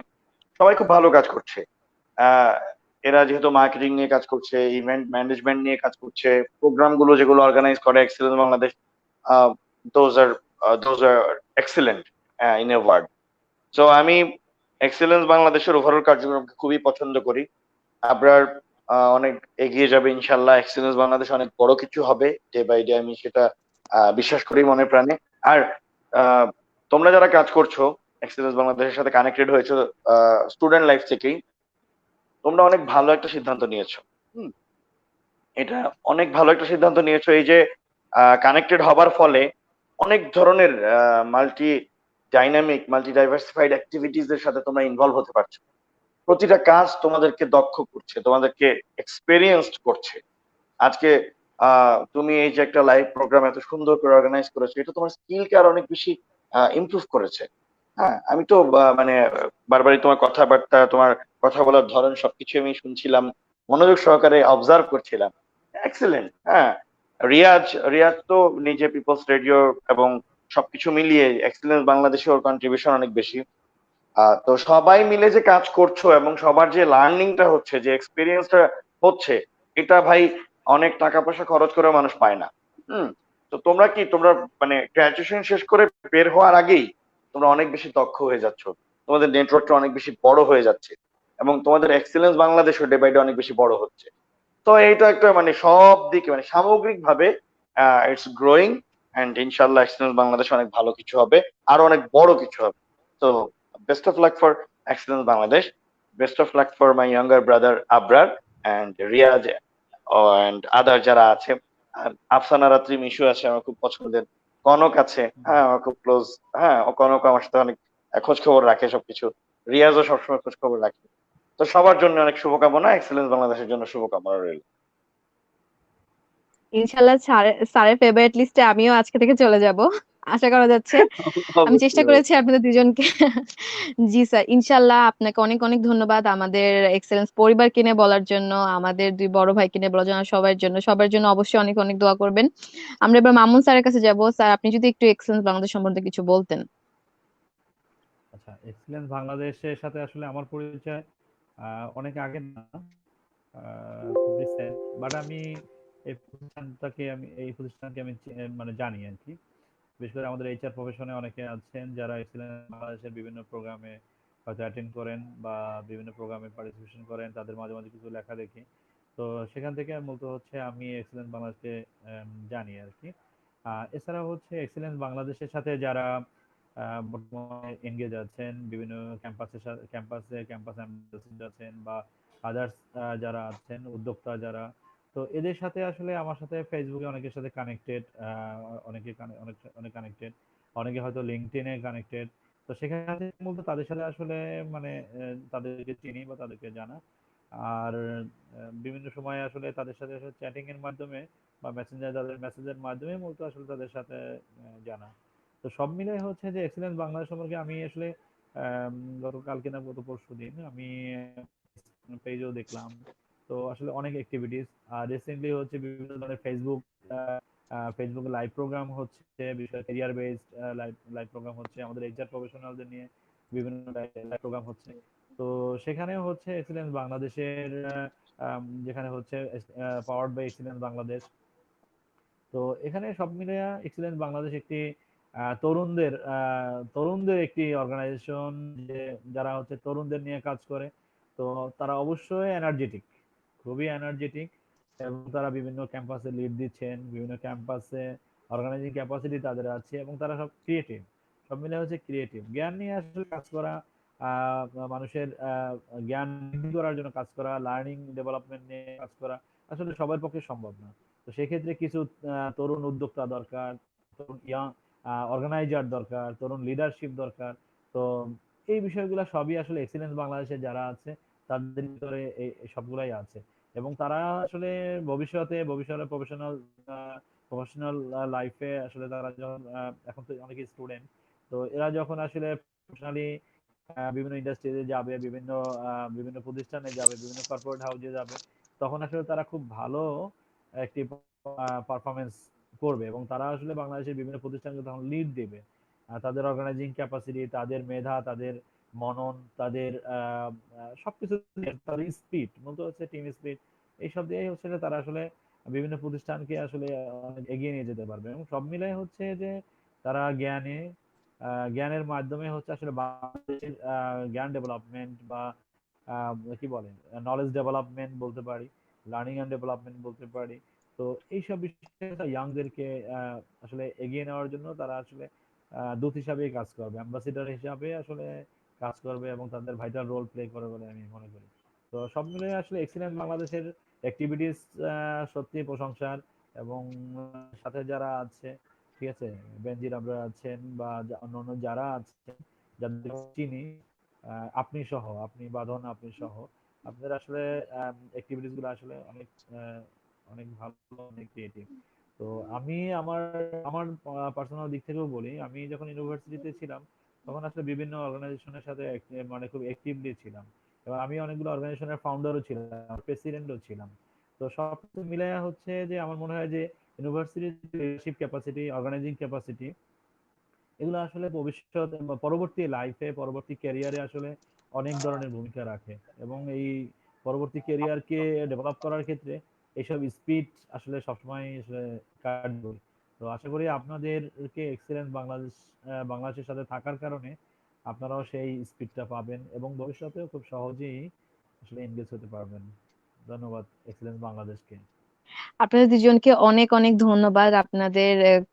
[SPEAKER 3] সবাই খুব ভালো কাজ করছে। আহ, এরা যেহেতু মার্কেটিং নিয়ে কাজ করছে, ইভেন্ট ম্যানেজমেন্ট নিয়ে কাজ করছে, প্রোগ্রাম গুলো যেগুলো অর্গানাইজ করে Excellence Bangladesh, those are those are excellent in a word. So আমি এক্সেলেন্স বাংলাদেশের ওভারঅল কার্যক্রমকে খুবই পছন্দ করি। আপনার অনেক এগিয়ে যাবে ইনশাল্লাহ, এক্সেলেন্স বাংলাদেশ অনেক বড় কিছু হবে ডে বাই ডে, আমি সেটা বিশ্বাস করি মনে প্রাণে। আর আহ, তোমরা যারা কাজ করছো এক্সেলেন্স বাংলাদেশের সাথে কানেক্টেড হয়েছো স্টুডেন্ট লাইফ থেকেই, তোমরা অনেক ভালো একটা সিদ্ধান্ত নিয়েছো। হুম, এটা অনেক ভালো একটা সিদ্ধান্ত নিয়েছো, এই যে কানেক্টেড হবার ফলে অনেক ধরনের multi dynamic, multi diversified activities এর সাথে তোমরা ইনভলভ হতে পারছো। প্রতিটা কাজ তোমাদেরকে দক্ষ করছে, তোমাদেরকে এক্সপেরিয়েন্সড করছে। আজকে তুমি এই যে একটা লাইভ প্রোগ্রাম এত সুন্দর করে অর্গানাইজ করেছো, এটা তোমার স্কিলকে আর অনেক বেশি ইমপ্রুভ করেছে। হ্যাঁ, আমি তো মানে বারবারই তোমার কথাবার্তা, তোমার কথা বলার ধরন সবকিছু আমি শুনছিলাম, মনোযোগ সহকারে অবজার্ভ করছিলাম। এক্সেলেন্ট। হ্যাঁ, রিয়াজ রিয়াজ তো নিজে পিপলস রেডিও এবং সবকিছু মিলিয়ে এক্সেলেন্স বাংলাদেশে ওর কন্ট্রিবিউশন অনেক বেশি। তো সবাই মিলে যে কাজ করছো এবং সবার যে লার্নিংটা হচ্ছে, যে এক্সপিরিয়েন্সটা হচ্ছে, এটা ভাই অনেক টাকা পয়সা খরচ করে মানুষ পায় না। হুম। তো তোমরা মানে গ্রাজুয়েশন শেষ করে বের হওয়ার আগেই তোমরা অনেক বেশি দক্ষ হয়ে যাচ্ছ, তোমাদের নেটওয়ার্কটা অনেক বেশি বড় হয়ে যাচ্ছে, এবং তোমাদের এক্সেলেন্স বাংলাদেশও ডে বাই ডে অনেক বেশি বড় হচ্ছে। তো এইটা একটা মানে সব দিকে মানে সামগ্রিক ভাবে ইটস গ্রোয়িং, এন্ড ইনশাল্লাহ এক্সেলেন্স বাংলাদেশ অনেক ভালো কিছু হবে, আরো অনেক বড় কিছু হবে। তো best of luck for Excellence Bangladesh, best of luck for my younger brother Abrar and Riaz and other যারা আছে। আর আফসানা রাত্রি মিশু আছে আমার খুব পছন্দের, কনক আছে, হ্যাঁ, আমার খুব ক্লোজ। হ্যাঁ, ও কনক আমার সাথে অনেক খোঁজ খবর রাখে সবকিছু। রিয়াজও সবসময় খোঁজ খবর রাখে। তো সবার জন্য অনেক শুভকামনা, এক্সেলেন্স বাংলাদেশের জন্য শুভকামনা রইল।
[SPEAKER 1] ইনশাল্লাহ স্যারের ফেভারিট লিস্টে আমিও আজকে থেকে চলে যাব, আশা করা যাচ্ছে। আমি চেষ্টা
[SPEAKER 3] অবশ্যই
[SPEAKER 1] করেছি
[SPEAKER 3] অবশ্যই।
[SPEAKER 1] আপনাদের দুজনকে। জি স্যার, ইনশাল্লাহ আপনাকে অনেক অনেক ধন্যবাদ আমাদের এক্সেলেন্স পরিবারকে নিয়ে বলার জন্য, আমাদের দুই বড় ভাইকে নিয়ে বলার জন্য, সবার জন্য অবশ্যই অনেক অনেক দোয়া করবেন। আমরা এবার মামুন স্যারের কাছে যাব। স্যার, আপনি যদি একটু এক্সেলেন্স বাংলাদেশ সম্বন্ধে কিছু বলতেন।
[SPEAKER 2] আচ্ছা, এক্সেলেন্স বাংলাদেশের সাথে আসলে আমার পরিচয় অনেক আগে না, খুব রিসেন্ট। বাট আমি এই প্রতিষ্ঠানকে আমি মানে জানি আর কি। বিশেষ করে আমাদের এইচআর প্রফেশনে অনেকে আছেন যারা এক্সেলেন্স বাংলাদেশের বিভিন্ন প্রোগ্রামে হয়তো অ্যাটেন্ড করেন বা বিভিন্ন প্রোগ্রামে পার্টিসিপেশন করেন, তাদের মাঝে মাঝে কিছু লেখা দেখি। তো সেখান থেকে মূলত হচ্ছে আমি এক্সেলেন্স বাংলাদেশকে জানি আর কি। এছাড়া হচ্ছে এক্সেলেন্স বাংলাদেশের সাথে যারা বর্তমানে এনগেজ আছেন, বিভিন্ন ক্যাম্পাসের সাথে ক্যাম্পাস অ্যাম্বাসেডর আছেন বা আদার্স যারা আছেন উদ্যোক্তা যারা, তো এদের সাথে আসলে আমার সাথে ফেসবুকে অনেকের সাথে কানেক্টেড, অনেক কানেক্টেড, অনেকে হয়তো লিঙ্কডইনে কানেক্টেড। তো সেখানে থেকে মূলত তাদের সাথে আসলে মানে তাদেরকে চিনি বা তাদেরকে জানা। আর বিভিন্ন সময় আসলে তাদের সাথে চ্যাটিং এর মাধ্যমে বা তাদের মেসেজের মাধ্যমে মূলত আসলে তাদের সাথে জানা। তো সব মিলে হচ্ছে যে এক্সেলেন্স বাংলাদেশ সম্পর্কে আমি আসলে গতকালকে না গত পরশুদিন আমি পেজেও দেখলাম। তো আসলে অনেক অ্যাক্টিভিটিস, আর রিসেন্টলি হচ্ছে বিভিন্ন ধরনের ফেসবুকে লাইভ প্রোগ্রাম হচ্ছে, বিষয় career based live live program হচ্ছে, আমাদের এইচআর প্রফেশনালদের নিয়ে বিভিন্ন লাইভ প্রোগ্রাম হচ্ছে। তো সেখানে হচ্ছে এক্সেলেন্স বাংলাদেশের যেখানে হচ্ছে পাওয়ার্ড বাই এক্সেলেন্স বাংলাদেশ। তো এখানে সব মিলে এক্সেলেন্স বাংলাদেশ একটি তরুণদের একটি অর্গানাইজেশন, যে যারা হচ্ছে তরুণদের নিয়ে কাজ করে। তো তারা অবশ্যই এনার্জেটিক, খুবই এনার্জেটিক, এবং তারা বিভিন্ন ক্যাম্পাসে লিড দিচ্ছেন, বিভিন্ন ক্যাম্পাসে অর্গানাইজিং ক্যাপাসিটি তাদের আছে, এবং তারা সব ক্রিয়েটিভ, সব মিলে হচ্ছে ক্রিয়েটিভ জ্ঞান নিয়ে আসলে কাজ করা মানুষের জ্ঞান বৃদ্ধি করার জন্য কাজ করা, লার্নিং ডেভেলপমেন্ট নিয়ে কাজ করা আসলে সবার পক্ষে সম্ভব না। তো সেক্ষেত্রে কিছু তরুণ উদ্যোক্তা দরকার, তরুণ ইয়াং অর্গানাইজার দরকার, তরুণ লিডারশিপ দরকার। তো এই বিষয়গুলো সবই আসলে এক্সিলেন্স বাংলাদেশে যারা আছে তাদের ভিতরে এই সবগুলাই আছে। এবং তারা আসলে ভবিষ্যতে প্রফেশনাল লাইফে আসলে তারা যখন এখন তো অনেকে স্টুডেন্ট, তো এরা যখন আসলে প্রফেশনালি বিভিন্ন ইন্ডাস্ট্রিতে যাবে, বিভিন্ন প্রতিষ্ঠানে যাবে, বিভিন্ন কর্পোরেট হাউসে যাবে, তখন আসলে তারা খুব ভালো একটি পারফরমেন্স করবে এবং তারা আসলে বাংলাদেশের বিভিন্ন প্রতিষ্ঠানকে তখন লিড দেবে। তাদের অর্গানাইজিং ক্যাপাসিটি, তাদের মেধা, তাদের মনন, তাদের সবকিছু, তাদের স্পিড, মূলত হচ্ছে টিম স্পিড, এইসব দিয়ে হচ্ছে যে তারা আসলে বিভিন্ন প্রতিষ্ঠানকে আসলে অনেক এগিয়ে নিয়ে যেতে পারবে। এবং সব মিলাই হচ্ছে যে তারা জ্ঞানের মাধ্যমে হচ্ছে আসলে বাংলাদেশের জ্ঞান ডেভেলপমেন্ট বা কি বলে নলেজ ডেভেলপমেন্ট বলতে পারি, লার্নিং এন্ড ডেভেলপমেন্ট বলতে পারি। তো এইসব বিষয়ে ইয়াংদেরকে আসলে এগিয়ে নেওয়ার জন্য তারা আসলে দূত হিসাবেই কাজ করবে, অ্যাম্বাসিডার হিসাবে আসলে কাজ করবে এবং তাদের ভাইটাল রোল প্লে করে বলে আমি মনে করি। তো সব মিলে আসলে এক্সিলেন্ট বাংলাদেশের অ্যাক্টিভিটিস সত্যি প্রশংসার। এবং সাথে যারা আছে, ঠিক আছে, বেনজির আমরা আছেন বা অন্যান্য যারা আছেন যাদের চিনি, আপনি বাঁধন, আপনি সহ আপনাদের আসলে অ্যাক্টিভিটিস গুলো আসলে অনেক ভালো, অনেক ক্রিয়েটিভ। তো আমি আমার আমার পার্সোনাল দিক থেকেও বলি, আমি যখন ইউনিভার্সিটিতে ছিলাম তখন আসলে বিভিন্ন অর্গানাইজেশনের সাথে মানে খুব অ্যাক্টিভলি ছিলাম এবং আমি অনেকগুলো অর্গানাইজেশনের ফাউন্ডারও ছিলাম, প্রেসিডেন্টও ছিলাম। তো সব কিছু মিলায়া হচ্ছে যে আমার মনে হয় যে ইউনিভার্সিটির লিডারশিপ ক্যাপাসিটি, অর্গানাইজিং ক্যাপাসিটি, এগুলো আসলে ভবিষ্যৎ বা পরবর্তী লাইফে, পরবর্তী ক্যারিয়ারে আসলে অনেক ধরনের ভূমিকা রাখে। এবং এই পরবর্তী ক্যারিয়ারকে ডেভেলপ করার ক্ষেত্রে এইসব স্পিড আসলে সবসময় আসলে কার্যকরী। তো আশা করি আপনাদেরকে এক্সেলেন্স বাংলাদেশের সাথে থাকার কারণে আপনারাও সেই স্পিডটা পাবেন এবং ভবিষ্যতেও খুব সহজেই আসলে এনগেজ হতে পারবেন। ধন্যবাদ এক্সেলেন্স বাংলাদেশকে।
[SPEAKER 1] আপনাদের দুজনকে অনেক অনেক ধন্যবাদ। আপনাদের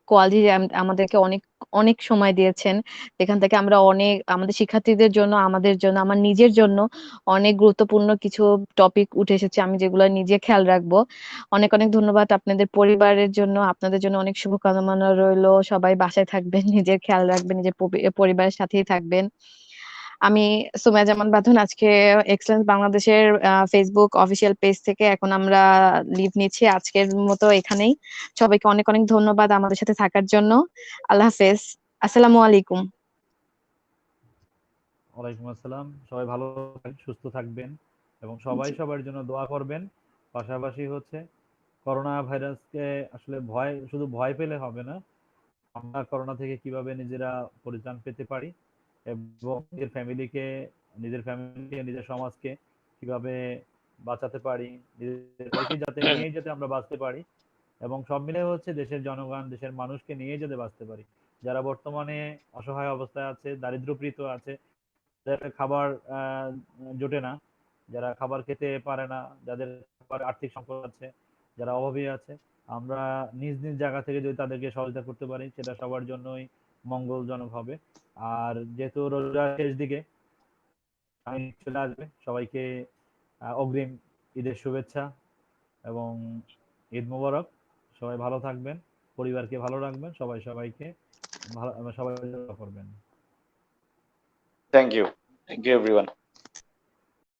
[SPEAKER 1] কোয়ালিটি আমাদেরকে অনেক অনেক সময় দিয়েছেন, এখান থেকে আমরা অনেক আমাদের শিক্ষার্থীদের জন্য, আমাদের জন্য, আমার নিজের জন্য অনেক গুরুত্বপূর্ণ কিছু টপিক উঠে এসেছে, আমি যেগুলো নিজে খেয়াল রাখবো। অনেক অনেক ধন্যবাদ আপনাদের পরিবারের জন্য, আপনাদের জন্য অনেক শুভকামনা রইলো। সবাই বাসায় থাকবেন, নিজের খেয়াল রাখবেন, নিজের পরিবারের সাথেই থাকবেন। আমি সুমাইয়া জামান বাঁধন আজকে এক্সেলেন্স বাংলাদেশের ফেসবুক অফিসিয়াল পেজ থেকে এখন আমরা লিভ নিচ্ছি আজকের মতো এখানেই। সবাইকে অনেক অনেক ধন্যবাদ আমাদের সাথে থাকার জন্য। আল্লাহ হাফেজ। আসসালামু আলাইকুম।
[SPEAKER 2] ওয়ালাইকুম আসসালাম। সবাই ভালো থাকবেন, সুস্থ থাকবেন এবং সবাই সবার জন্য দোয়া করবেন। পাশাপাশি হচ্ছে করোনা ভাইরাসকে আসলে শুধু ভয় পেলে হবে না, আমরা করোনা থেকে কিভাবে নিজেরা পরিত্রাণ পেতে পারি এবং নিজের ফ্যামিলিকে, নিজের সমাজকে কিভাবে বাঁচাতে পারি, নিজেদেরকে যাতে নিয়েই যাতে আমরা বাঁচতে পারি এবং সব মিলে হচ্ছে দেশের জনগণ, দেশের মানুষকে নিয়ে যাতে বাঁচতে পারি। যারা বর্তমানে অসহায় অবস্থায় আছে, দারিদ্র্যপীড়িত আছে, যাদের খাবার জোটে না, যারা খাবার খেতে পারে না, যাদের আর্থিক সংকট আছে, যারা অভাবী আছে, আমরা নিজ নিজ জায়গা থেকে যদি তাদেরকে সহযোগিতা করতে পারি সেটা সবার জন্যই মঙ্গলজনক হবে। আর যেহেতু রোজার শেষ দিকে আমি চলে আসবে, সবাইকে অগ্রিম ঈদের শুভেচ্ছা এবং ঈদ মোবারক। সবাই ভালো থাকবেন, পরিবারকে ভালো রাখবেন, সবাইকে ভালো, সবাই করবেন।
[SPEAKER 3] Thank you everyone.